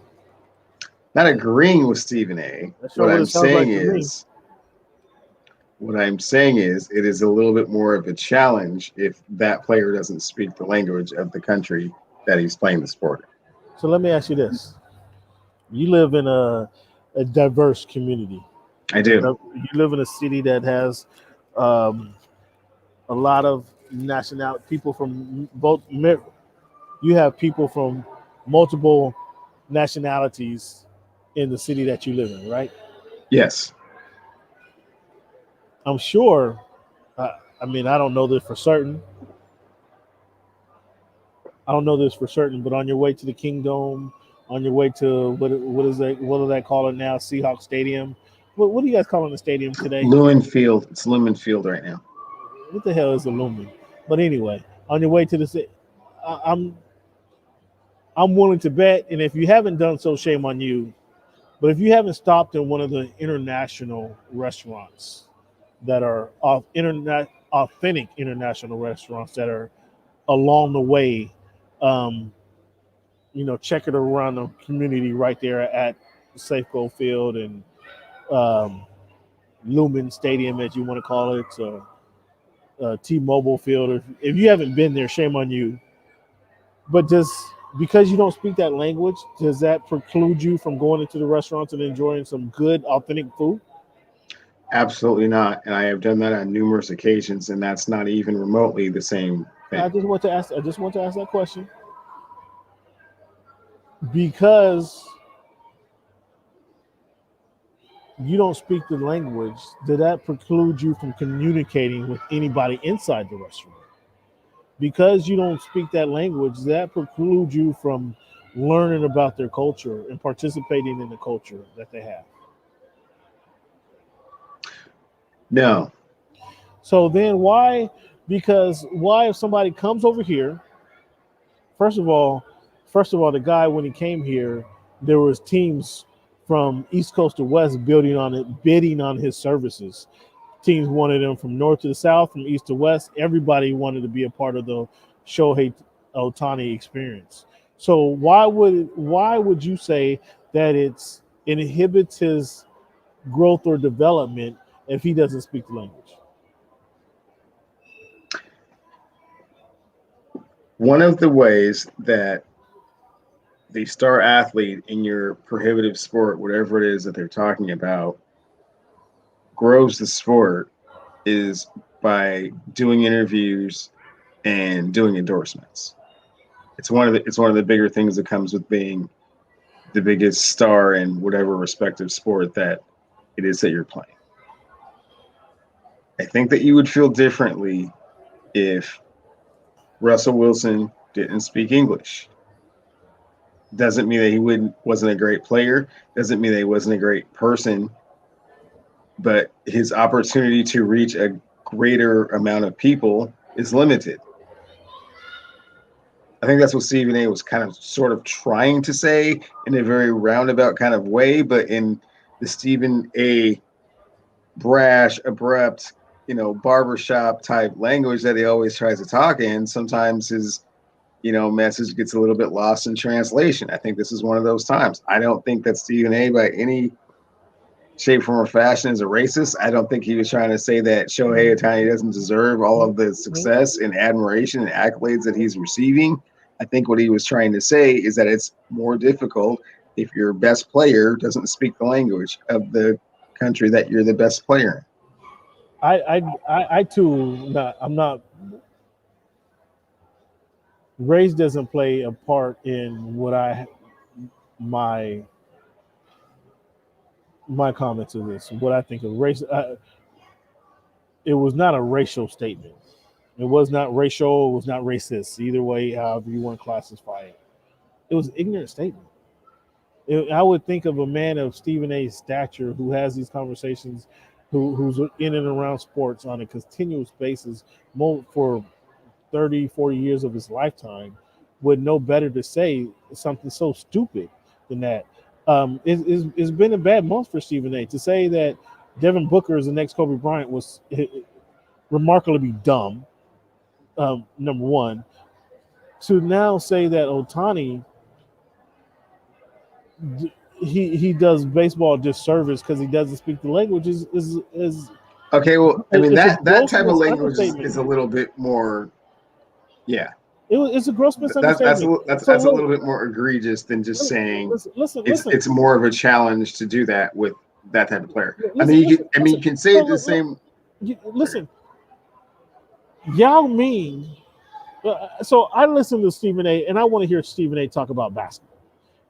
Not agreeing with Stephen A. That's sure What what I'm it sounds saying like to me. is, what I'm saying is, it is a little bit more of a challenge if that player doesn't speak the language of the country that he's playing the sport So let me ask you this: you live in a diverse community. in. I do. You live in a city that has um, a lot of nationality people from both. You have people from multiple nationalities in the city that you live in, right? Yes. I'm sure. I mean, I don't know this for certain. I don't know this for certain, but on your way to the Kingdom, on your way to what is that? What do they call it now? Seahawk Stadium. What do you guys call the stadium today? Lumen Field. It's Lumen Field right now. What the hell is the Lumen? But anyway, on your way to the, I'm I'm willing to bet, and if you haven't done so, shame on you. But if you haven't stopped in one of the international restaurants that are authentic international restaurants that are along the way, um, checking around the community right there at Safeco Field and um, Lumen Stadium, as you want to call it, T-Mobile Field. If you haven't been there, shame on you. But because you don't speak that language, does that preclude you from going into the restaurants and enjoying some good, authentic food? Absolutely not. And I have done that on numerous occasions, and that's not even remotely the same I thing. just want to ask. I just want to ask that question because you don't speak the language. Did that preclude you from communicating with anybody inside the restaurant? Because you don't speak that language, that precludes you from learning about their culture and participating in the culture that they have. No. So then why? Because why if somebody comes over here, first of all, the guy when he came here, there was teams from East Coast to West building on it, bidding on his services. Teams wanted him from north to the south, from east to west. Everybody wanted to be a part of the Shohei Ohtani experience. So why would you say that it inhibits his growth or development if he doesn't speak the language? One of the ways that the star athlete in your prohibitive sport, whatever it is that they're talking about, grows the sport is by doing interviews and doing endorsements. It's one of the bigger things that comes with being the biggest star in whatever respective sport that it is that you're playing. I think that you would feel differently if Russell Wilson didn't speak English. Doesn't mean that he wasn't a great player. Doesn't mean that he wasn't a great person. But his opportunity to reach a greater amount of people is limited. I think that's what Stephen A was kind of sort of trying to say in a very roundabout kind of way, but in the Stephen A brash, abrupt, barbershop type language that he always tries to talk in, sometimes his, message gets a little bit lost in translation. I think this is one of those times. I don't think that Stephen A by any shape, form, or fashion is a racist. I don't think he was trying to say that Shohei Ohtani doesn't deserve all of the success and admiration and accolades that he's receiving. I think what he was trying to say is that it's more difficult if your best player doesn't speak the language of the country that you're the best player in. I too, I'm not. Race doesn't play a part in my my comments of this. What I think of race, it was not a racial statement. It was not racial. It was not racist. Either way, however you want to classify it. It was an ignorant statement. I would think of a man of Stephen A's stature who has these conversations, who's in and around sports on a continuous basis for 30, 40 years of his lifetime, would know better to say something so stupid than that. It's been a bad month for Stephen A. To say that Devin Booker is the next Kobe Bryant was remarkably dumb, number one. To now say that Ohtani, he does baseball disservice because he doesn't speak the language is okay. Well, I mean that type of language misunderstatement. is a little bit more, yeah. It's a gross misunderstanding. That's a little bit more egregious than just saying listen. It's more of a challenge to do that with that type of player. You can say the same. Listen, Yao Ming. So I listen to Stephen A. and I want to hear Stephen A. talk about basketball.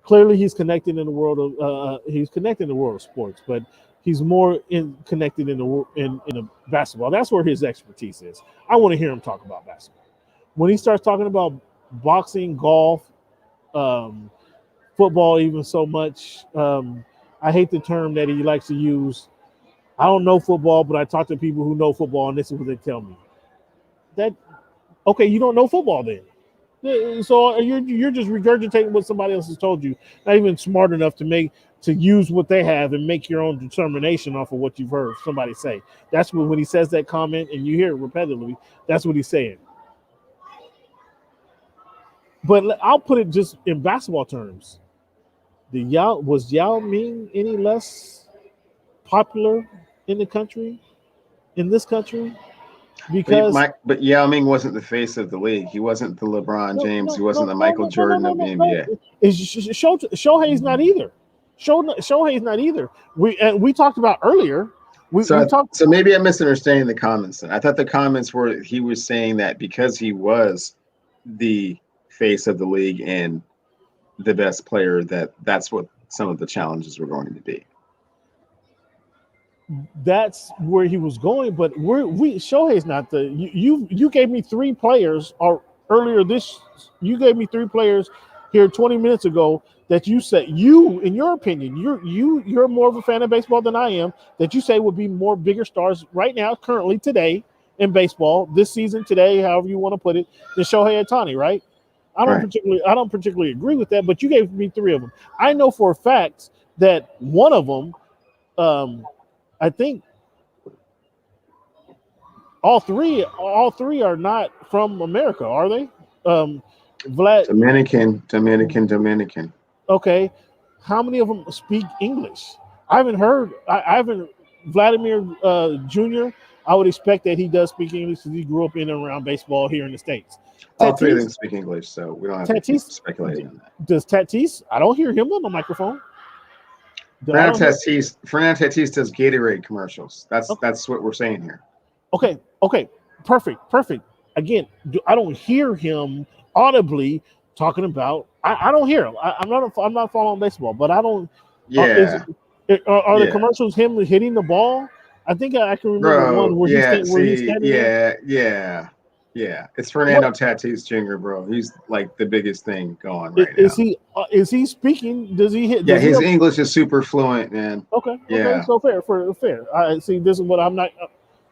Clearly, he's connected in the world of sports, but he's more connected in the basketball. That's where his expertise is. I want to hear him talk about basketball. When he starts talking about boxing, golf, football, even so much, I hate the term that he likes to use. I don't know football, but I talk to people who know football, and this is what they tell me. Okay, you don't know football then. So you're just regurgitating what somebody else has told you. Not even smart enough to use what they have and make your own determination off of what you've heard somebody say. That's when he says that comment and you hear it repetitively. That's what he's saying. But I'll put it just in basketball terms. Was Yao Ming any less popular in this country? Because but Yao Ming wasn't the face of the league. He wasn't the LeBron James. He wasn't the Michael Jordan of the NBA. Shohei's not either. Shohei's not either. We talked about earlier. So maybe I'm misunderstanding the comments. Then I thought the comments were he was saying that because he was the face of the league and the best player, that's what some of the challenges were going to be. That's where he was going, but Shohei's not the you gave me three players earlier this. You gave me three players here 20 minutes ago that you said in your opinion, you're more of a fan of baseball than I am, that you say would be more bigger stars right now, currently today in baseball, this season, today, however you want to put it, than Shohei Ohtani, right? I don't particularly agree with that, but you gave me three of them. I know for a fact that one of them, I think all three are not from America, are they? Dominican. Okay, how many of them speak English? I haven't Vladimir Jr. I would expect that he does speak English because he grew up in and around baseball here in the States. All three of them speak English, so we don't have to speculate on that. Does Tatis? I don't hear him on the microphone. Fernando Tatis does Gatorade commercials. That's what we're saying here. Okay, perfect. Again, I don't hear him audibly talking about. I don't hear him. I'm not following baseball, but I don't. Yeah. Are the commercials him hitting the ball? I think I can remember one where he's standing. Yeah. It's Fernando Tatis Jr., bro. He's like the biggest thing going right now. Is he speaking? Does he hit? His English is super fluent, man. Okay. So fair. I see. This is what I'm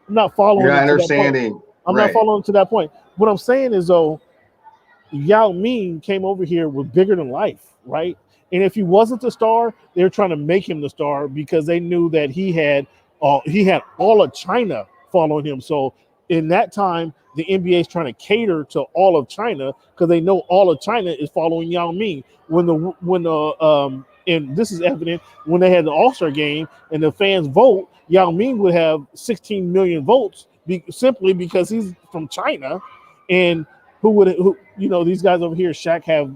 not following. You're not understanding. I'm not following to that point. What I'm saying is though, Yao Ming came over here with bigger than life, right? And if he wasn't the star, they were trying to make him the star because they knew that he had all of China following him. So in that time, the NBA is trying to cater to all of China because they know all of China is following Yao Ming. And this is evident when they had the All-Star game and the fans vote, Yao Ming would have 16 million votes simply because he's from China. And these guys over here, Shaq have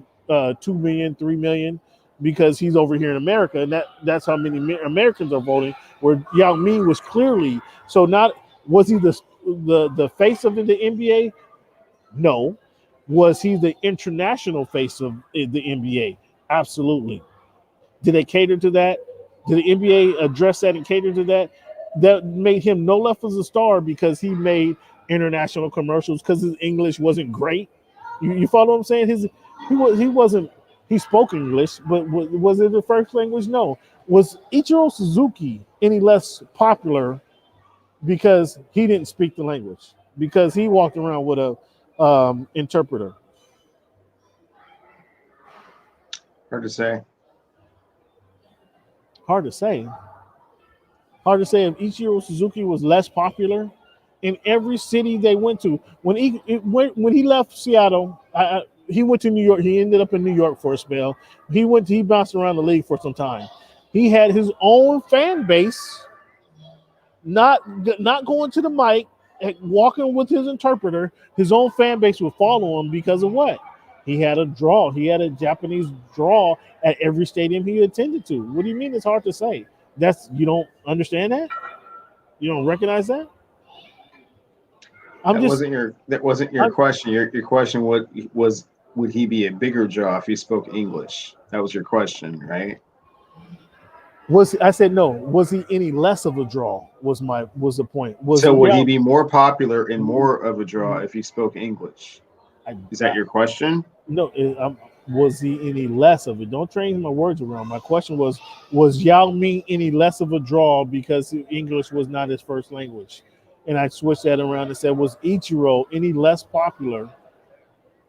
2 million, 3 million because he's over here in America, and that's how many Americans are voting. Where Yao Ming was clearly was he the face of the NBA? No. Was he the international face of the NBA? Absolutely. Did they cater to that? Did the NBA address that and cater to that? That made him no less as a star because he made international commercials because his English wasn't great. You follow what I'm saying? He He spoke English, but was it the first language? No. Was Ichiro Suzuki any less popular because he didn't speak the language? Because he walked around with a interpreter. Hard to say. Hard to say. Hard to say if Ichiro Suzuki was less popular in every city they went to. When he left Seattle, he went to New York. He ended up in New York for a spell. He bounced around the league for some time. He had his own fan base, not going to the mic, walking with his interpreter. His own fan base would follow him because of what? He had a draw. He had a Japanese draw at every stadium he attended to. What do you mean it's hard to say? You don't understand that? You don't recognize that? That wasn't your question. Your question was would he be a bigger draw if he spoke English? That was your question, right? I said no. Was he any less of a draw? Was the point? Would he be more popular and more of a draw if he spoke English? Is that your question? No. Was he any less of it? Don't change my words around. My question was Yao Ming any less of a draw because English was not his first language? And I switched that around and said, was Ichiro any less popular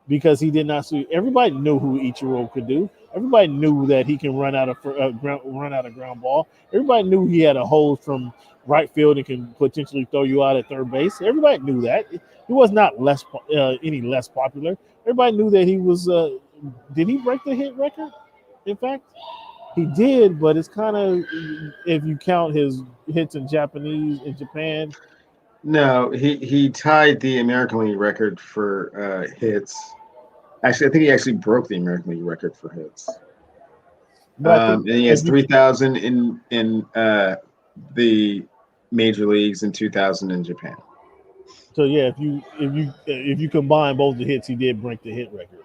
because he did not see? Everybody knew who Ichiro could do. Everybody knew that he can run out of ground ball. Everybody knew he had a hold from right field and can potentially throw you out at third base. Everybody knew that. He was not any less popular. Everybody knew that he was. Did he break the hit record? In fact, he did, but it's kind of, if you count his hits in Japan. No, he tied the American League record for hits. Actually, I think he actually broke the American League record for hits. And he has 3,000 in the major leagues and 2,000 in Japan. So yeah, if you combine both the hits, he did break the hit record.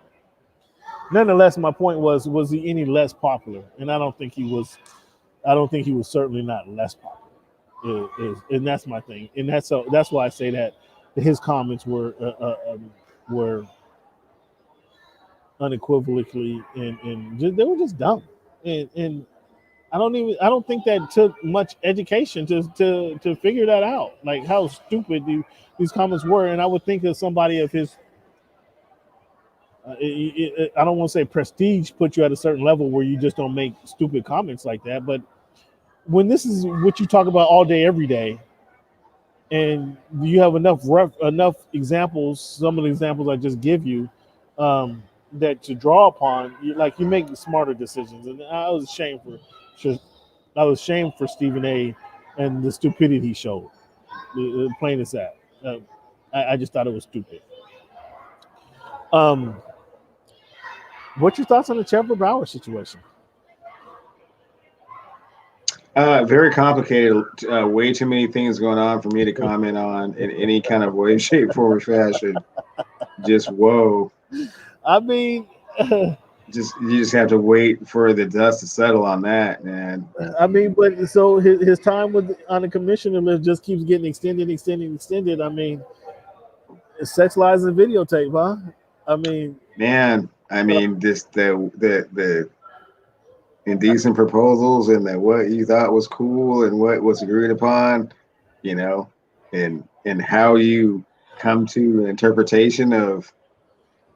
Nonetheless, my point was he any less popular? And I don't think he was. I don't think he was certainly not less popular. And that's my thing. And that's why I say that his comments were unequivocally and they were just dumb. And I don't think that took much education to figure that out. Like how stupid these comments were. And I would think that somebody of his I don't want to say prestige put you at a certain level where you just don't make stupid comments like that. But when this is what you talk about all day, every day, and you have enough examples, some of the examples I just give you, that to draw upon, you make smarter decisions. And I was ashamed for Stephen A. and the stupidity he showed. Plain as that. I just thought it was stupid. What's your thoughts on the Trevor Bauer situation? Very complicated. Way too many things going on for me to comment on in any kind of way, shape, form, or fashion. Just whoa. I mean, you just have to wait for the dust to settle on that, man. I mean, but so his time on the commissioner list just keeps getting extended. I mean, sex lies and videotape, huh? I mean, man. I mean, just the indecent proposals and what you thought was cool and what was agreed upon, and how you come to an interpretation of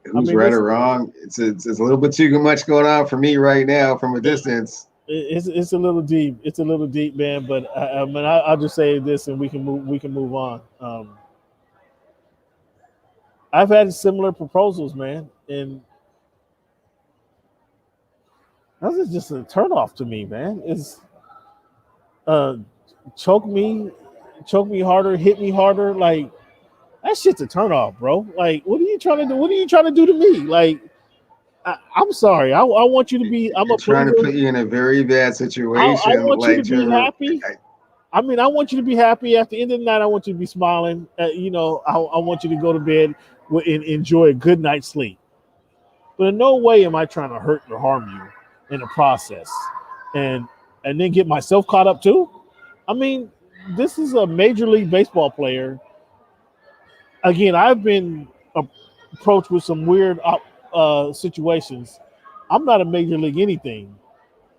who's right or wrong. It's a little bit too much going on for me right now from a distance. It's a little deep. It's a little deep, man. But I'll just say this, and we can move on. I've had similar proposals, man, and that's just a turnoff to me, man. It's choke me harder, hit me harder. Like that shit's a turnoff, bro. Like, what are you trying to do? What are you trying to do to me? Like, I'm sorry. I want you to be. I'm trying to put you in a very bad situation. I want you to be happy. I want you to be happy. At the end of the night, I want you to be smiling. I want you to go to bed and enjoy a good night's sleep. But in no way am I trying to hurt or harm you in the process, and then get myself caught up too. I mean, this is a Major League Baseball player. Again, I've been approached with some weird situations, I'm not a major league anything,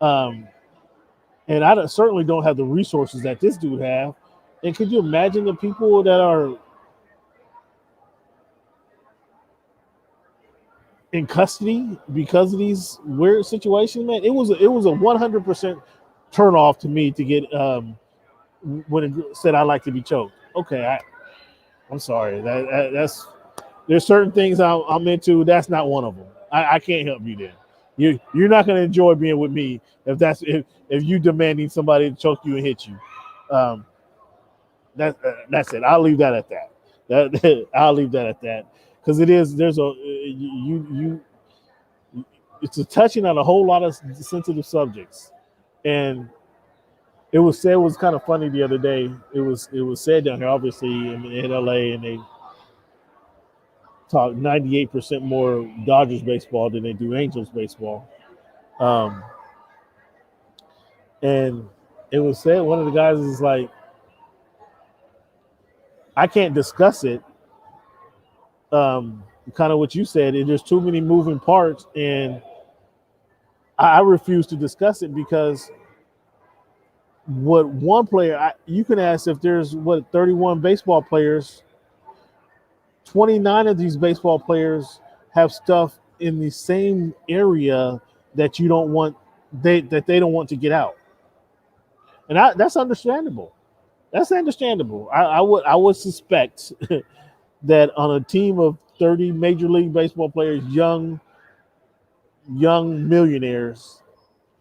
um, and certainly don't have the resources that this dude have. And could you imagine the people that are in custody because of these weird situations, man? It was a 100% turn off to me to get when it said I like to be choked. Okay, I'm sorry. That's there's certain things I'm into. That's not one of them. I can't help you there. You're not going to enjoy being with me if you demanding somebody to choke you and hit you. Um, that's it. I'll leave that at that. I'll leave that at that because it is there's a you it's a touching on a whole lot of sensitive subjects, and it was kind of funny the other day. It was said down here, obviously in LA, and they talk 98% more Dodgers baseball than they do Angels baseball. Um, and it was said one of the guys is like, I can't discuss it. Kind of what you said. There's too many moving parts, and I refuse to discuss it because what one player you can ask if there's 31 baseball players, 29 of these baseball players have stuff in the same area that you don't want that they don't want to get out, and that's understandable. That's understandable. I would suspect that on a team of 30 major league baseball players, young millionaires,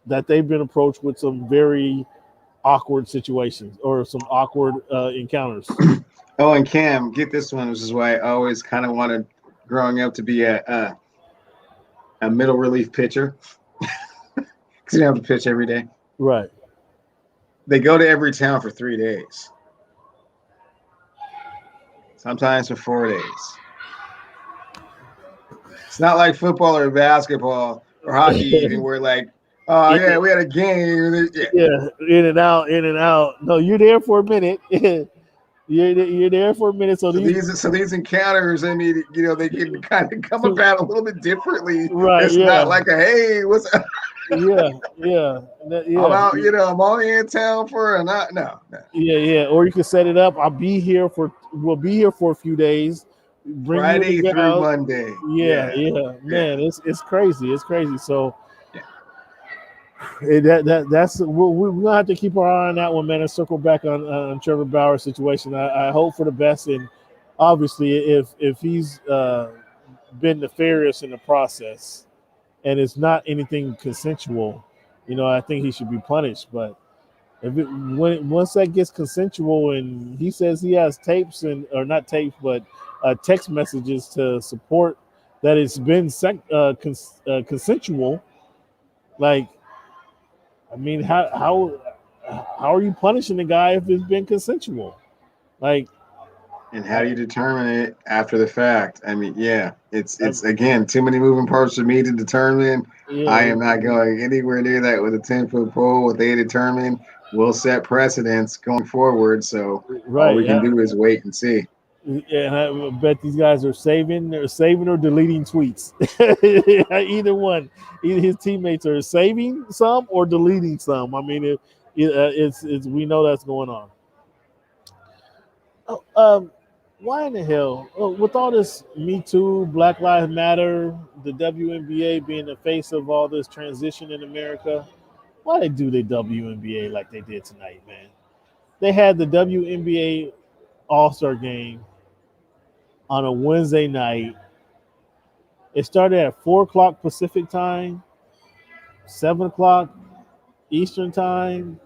that they've been approached with some very awkward situations or some awkward encounters. Oh, and Cam, get this one, which is why I always kind of wanted growing up to be a middle relief pitcher because you don't have to pitch every day. Right. They go to every town for 3 days, sometimes for 4 days. It's not like football or basketball or hockey, even where like, oh yeah, we had a game. Yeah, in and out, in and out. No, you're there for a minute. You're there for a minute. So these encounters, I mean, they can kind of come about a little bit differently. Right. It's not like a hey, what's up? Yeah. I'm out, I'm only in town for a not no. Yeah. Or you can set it up. We'll be here for a few days. Bring Friday through Monday. Yeah. Man, it's crazy. It's crazy. So that's we're gonna have to keep our eye on that one, man, and circle back on Trevor Bauer's situation. I hope for the best, and obviously, if he's been nefarious in the process, and it's not anything consensual, I think he should be punished. But once that gets consensual, and he says he has tapes or not tapes, but text messages to support that it's been consensual, like. I mean, how are you punishing the guy if it's been consensual? Like, and how do you determine it after the fact? I mean, it's again too many moving parts for me to determine. I am not going anywhere near that with a 10-foot pole. What they determine will set precedents going forward. So all we can do is wait and see. And I bet these guys are saving or deleting tweets. Either one. Either his teammates are saving some or deleting some. I mean, it's we know that's going on. Why in the hell, with all this Me Too, Black Lives Matter, the WNBA being the face of all this transition in America, why they do the WNBA like they did tonight, man? They had the WNBA All-Star game on a Wednesday night. It started at 4 o'clock Pacific time, 7 o'clock Eastern time.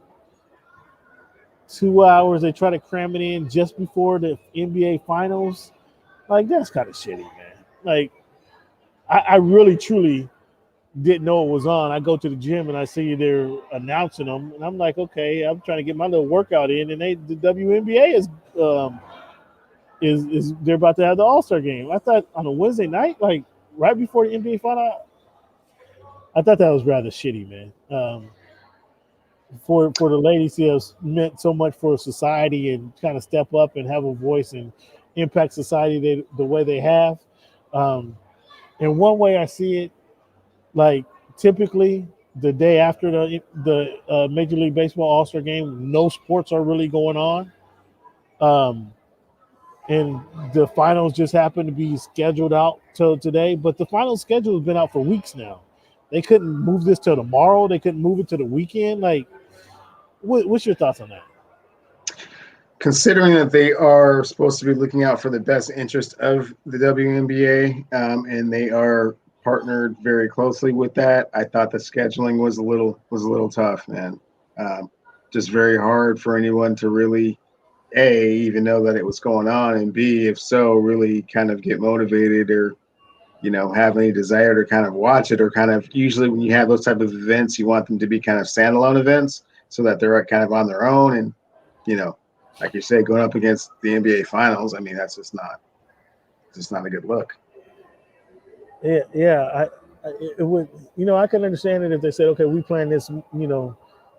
2 hours. They try to cram it in just before the NBA finals. Like, that's kind of shitty, man. Like, I really, truly didn't know it was on. I go to the gym and I see they're announcing them. And I'm like, okay, I'm trying to get my little workout in. And the WNBA is they're about to have the All-Star game. I thought on a Wednesday night, like right before the NBA final, I thought that was rather shitty, man. For the ladies who have meant so much for society and kind of step up and have a voice and impact society the way they have. And one way I see it, like typically the day after the Major League Baseball All-Star game, no sports are really going on. And the finals just happened to be scheduled out till today, but the final schedule has been out for weeks now. They couldn't move this till tomorrow. They couldn't move it to the weekend. Like, what's your thoughts on that? Considering that they are supposed to be looking out for the best interest of the WNBA, and they are partnered very closely with that, I thought the scheduling was a little tough, man. Just very hard for anyone to really even know that it was going on, and B, if so, really kind of get motivated or have any desire to kind of watch it, or kind of usually when you have those type of events, you want them to be kind of standalone events so that they're kind of on their own, and like you say, going up against the NBA Finals, I mean, that's just not a good look. Yeah. It would, I can understand it if they said, okay, we plan this,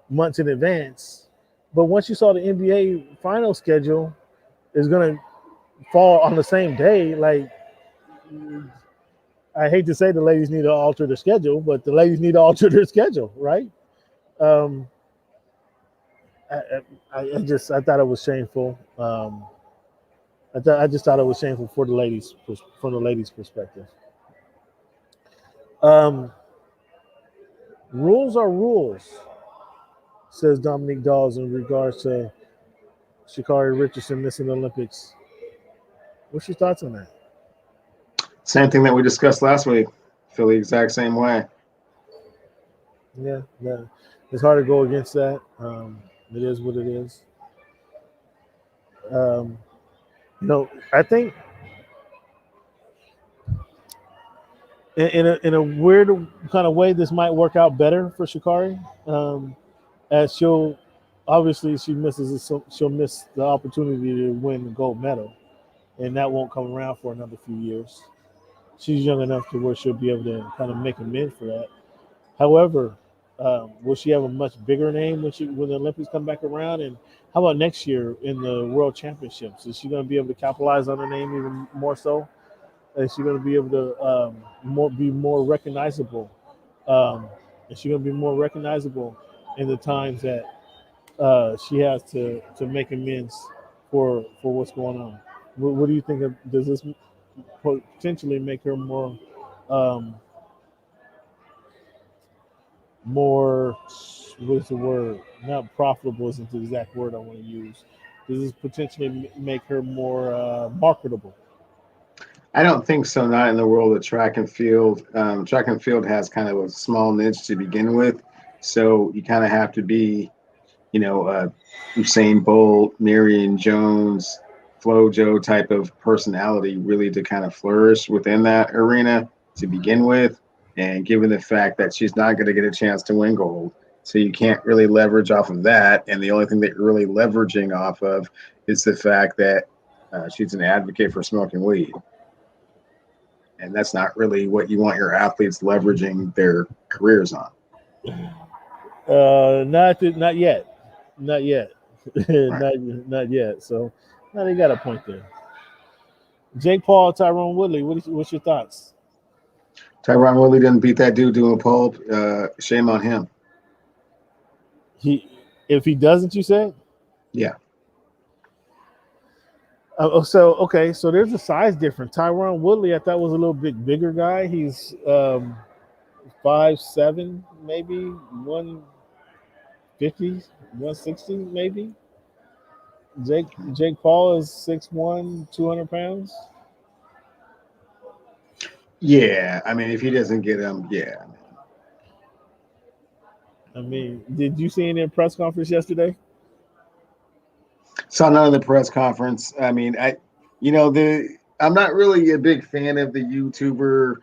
months in advance. But once you saw the NBA final schedule is going to fall on the same day, like, I hate to say the ladies need to alter their schedule, but the ladies need to alter their schedule, right? I thought it was shameful. I just thought it was shameful for the ladies, from the ladies' perspective. Rules are rules, says Dominique Dawes in regards to Sha'Carri Richardson missing the Olympics. What's your thoughts on that? Same thing that we discussed last week. Feel the exact same way. Yeah. It's hard to go against that. It is what it is. I think in a weird kind of way, this might work out better for Sha'Carri, as she'll she she'll miss the opportunity to win the gold medal, and that won't come around for another few years. She's young enough to where she'll be able to kind of make amends for that. However, will she have a much bigger name when the Olympics come back around? And how about next year in the World Championships? Is she going to be able to capitalize on her name even more so? Is she going to be able to be more recognizable? Is she going to be more recognizable in the times that she has to make amends for what's going on? What do you think? Does this potentially make her more what's the word? Not profitable isn't the exact word I want to use. Does this potentially make her more marketable? I don't think so. Not in the world of track and field. Track and field has kind of a small niche to begin with, so you kind of have to be, Usain Bolt, Marion Jones, FloJo type of personality really to kind of flourish within that arena to begin with. And given the fact that she's not going to get a chance to win gold, so you can't really leverage off of that. And the only thing that you're really leveraging off of is the fact that she's an advocate for smoking weed. And that's not really what you want your athletes leveraging their careers on. Not yet. Not yet. Right. not yet. So, now they got a point there. Jake Paul, Tyrone Woodley, what's your thoughts? Tyron Woodley didn't beat that dude doing pole. Shame on him. If he doesn't, you said? Yeah. So there's a size difference. Tyron Woodley, I thought, was a little bit bigger guy. He's 5'7", maybe 150, 160, maybe. Jake Paul is 6'1", 200 pounds. Yeah, I mean, if he doesn't get him, yeah. I mean, did you see any press conference yesterday? Saw none of the press conference. I mean, I'm not really a big fan of the YouTuber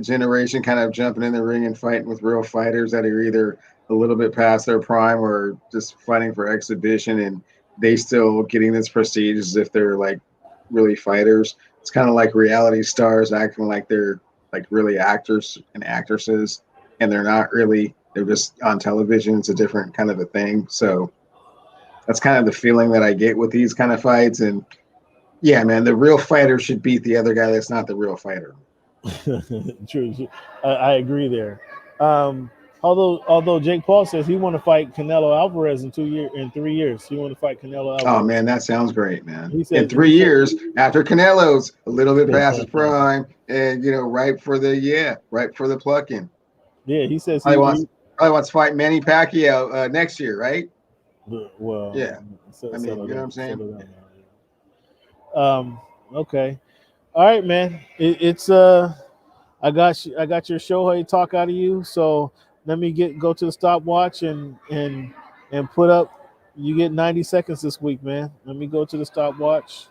generation kind of jumping in the ring and fighting with real fighters that are either a little bit past their prime or just fighting for exhibition, and they still getting this prestige as if they're like really fighters. It's kind of like reality stars acting like they're like really actors and actresses, and they're not really. They're just on television. It's a different kind of a thing. So that's kind of the feeling that I get with these kind of fights. And yeah, man, the real fighter should beat the other guy that's not the real fighter. True. I agree there. Um, although Jake Paul says he want to fight Canelo Alvarez in 3 years. He want to fight Canelo Oh Alvarez. man, that sounds great, man. He In said he three said years after Canelo's a little bit past his prime, and right for the plucking. yeah, he says Probably wants to fight Manny Pacquiao next year, right? well, Yeah. I mean, you know what I'm saying? settle down now. Okay. All right, man. It's I got your Shohei talk out of you, so let me go to the stopwatch and put up. You get 90 seconds this week, man. Let me go to the stopwatch.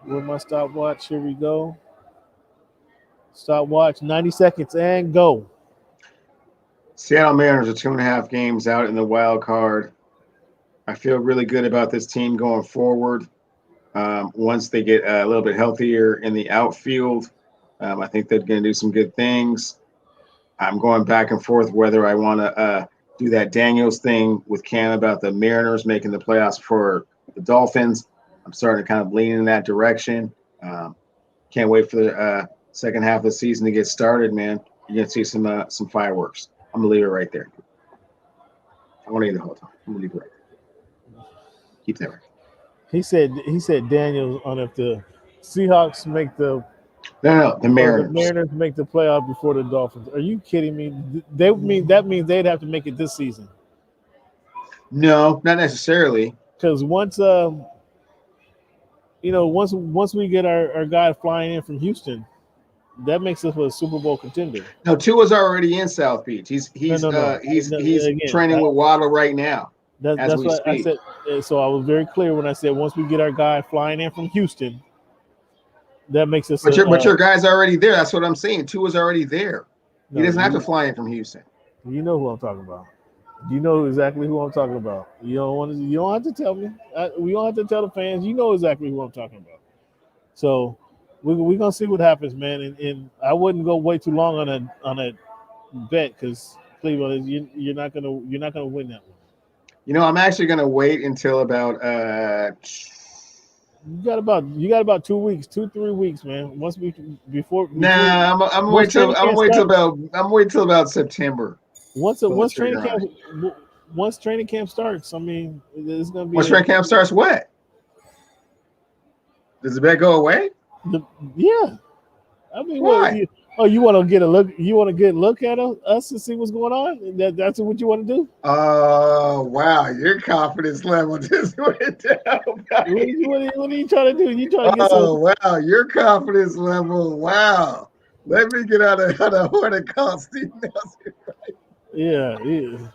With my stopwatch, here we go. Stopwatch, 90 seconds, and go. Seattle Mariners are 2.5 games out in the wild card. I feel really good about this team going forward. Once they get a little bit healthier in the outfield, I think they're going to do some good things. I'm going back and forth whether I want to do that Daniels thing with Cam about the Mariners making the playoffs for the Dolphins. I'm starting to kind of lean in that direction. Can't wait for the second half of the season to get started, man. You're going to see some fireworks. I'm going to leave it right there. I want to eat the whole time. I'm going to leave it right there. Keep that right. He said Daniels on if the Seahawks make the The Mariners. The Mariners make the playoff before the Dolphins. Are you kidding me? That means they'd have to make it this season. No, not necessarily. Because once once we get our guy flying in from Houston, that makes us a Super Bowl contender. No, Tua's already in South Beach. He's training with Waddle right now. That's what I said. So I was very clear when I said once we get our guy flying in from Houston, that makes us. But your guy's already there. That's what I'm saying. Tua's already there. He doesn't have to fly in from Houston. You know who I'm talking about. You know exactly who I'm talking about. You don't have to tell me. We don't have to tell the fans. You know exactly who I'm talking about. So we're gonna see what happens, man. And I wouldn't go way too long on a bet because Cleveland, you're not gonna win that one. I'm actually gonna wait until about You got about 2 weeks, 2-3 weeks, man. I'm wait till about September. Once training camp starts, I mean, it's gonna be. Once training camp starts, what? Does the bet go away? Yeah, I mean, why? You want to get a look? You want to get a look at us and see what's going on? That's what you want to do? Oh wow, your confidence level just went down. What are you trying to do? You trying to get wow, your confidence level. Wow, let me get out of the horn call Steve Nelson. Yeah. You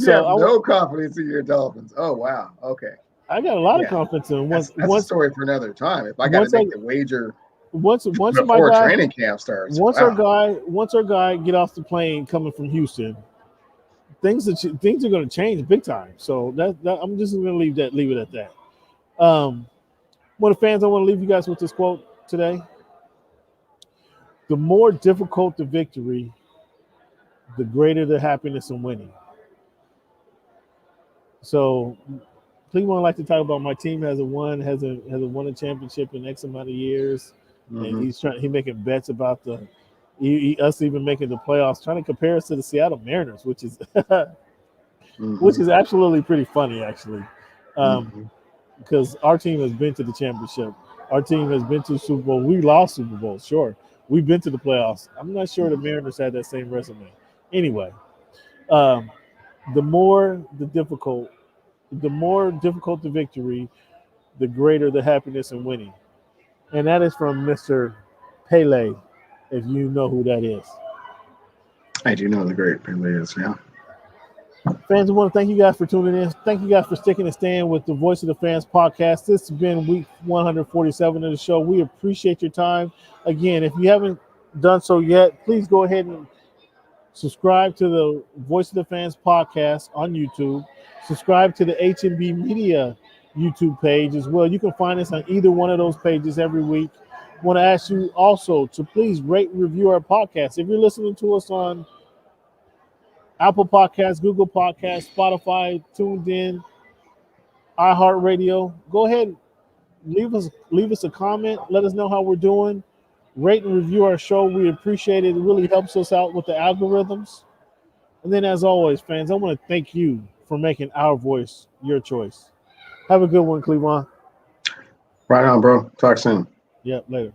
have no confidence in your Dolphins. Oh wow, okay. I got a lot of confidence in. That's a story for another time. If I got to make the wager. Once before training camp starts. Once our guy get off the plane coming from Houston, things are going to change big time. So that I'm just going to leave it at that. One of the fans, I want to leave you guys with this quote today. The more difficult the victory, the greater the happiness in winning. So Cleveland like to talk about my team hasn't won a championship in X amount of years. And he making bets about us even making the playoffs, trying to compare us to the Seattle Mariners, which is which is absolutely pretty funny, actually, because our team has been to the championship, our team has been to the Super Bowl. We lost Super Bowls, sure, we've been to the playoffs. I'm not sure the Mariners had that same resume. Anyway, the more difficult the victory, the greater the happiness in winning. And that is from Mr. Pele, if you know who that is. I do know the great Pele is, yeah. Fans, I want to thank you guys for tuning in. Thank you guys for sticking and staying with the Voice of the Fans podcast. This has been week 147 of the show. We appreciate your time. Again, if you haven't done so yet, please go ahead and subscribe to the Voice of the Fans podcast on YouTube. Subscribe to the HMB Media YouTube page as well. You can find us on either one of those pages every week. I want to ask you also to please rate and review our podcast. If you're listening to us on Apple Podcasts, Google Podcasts, Spotify, Tuned In, iHeartRadio, go ahead, leave us a comment. Let us know how we're doing. Rate and review our show. We appreciate it. It really helps us out with the algorithms. And then, as always, fans, I want to thank you for making our voice your choice. Have a good one, Cleveland. Right on, bro. Talk soon. Yep, later.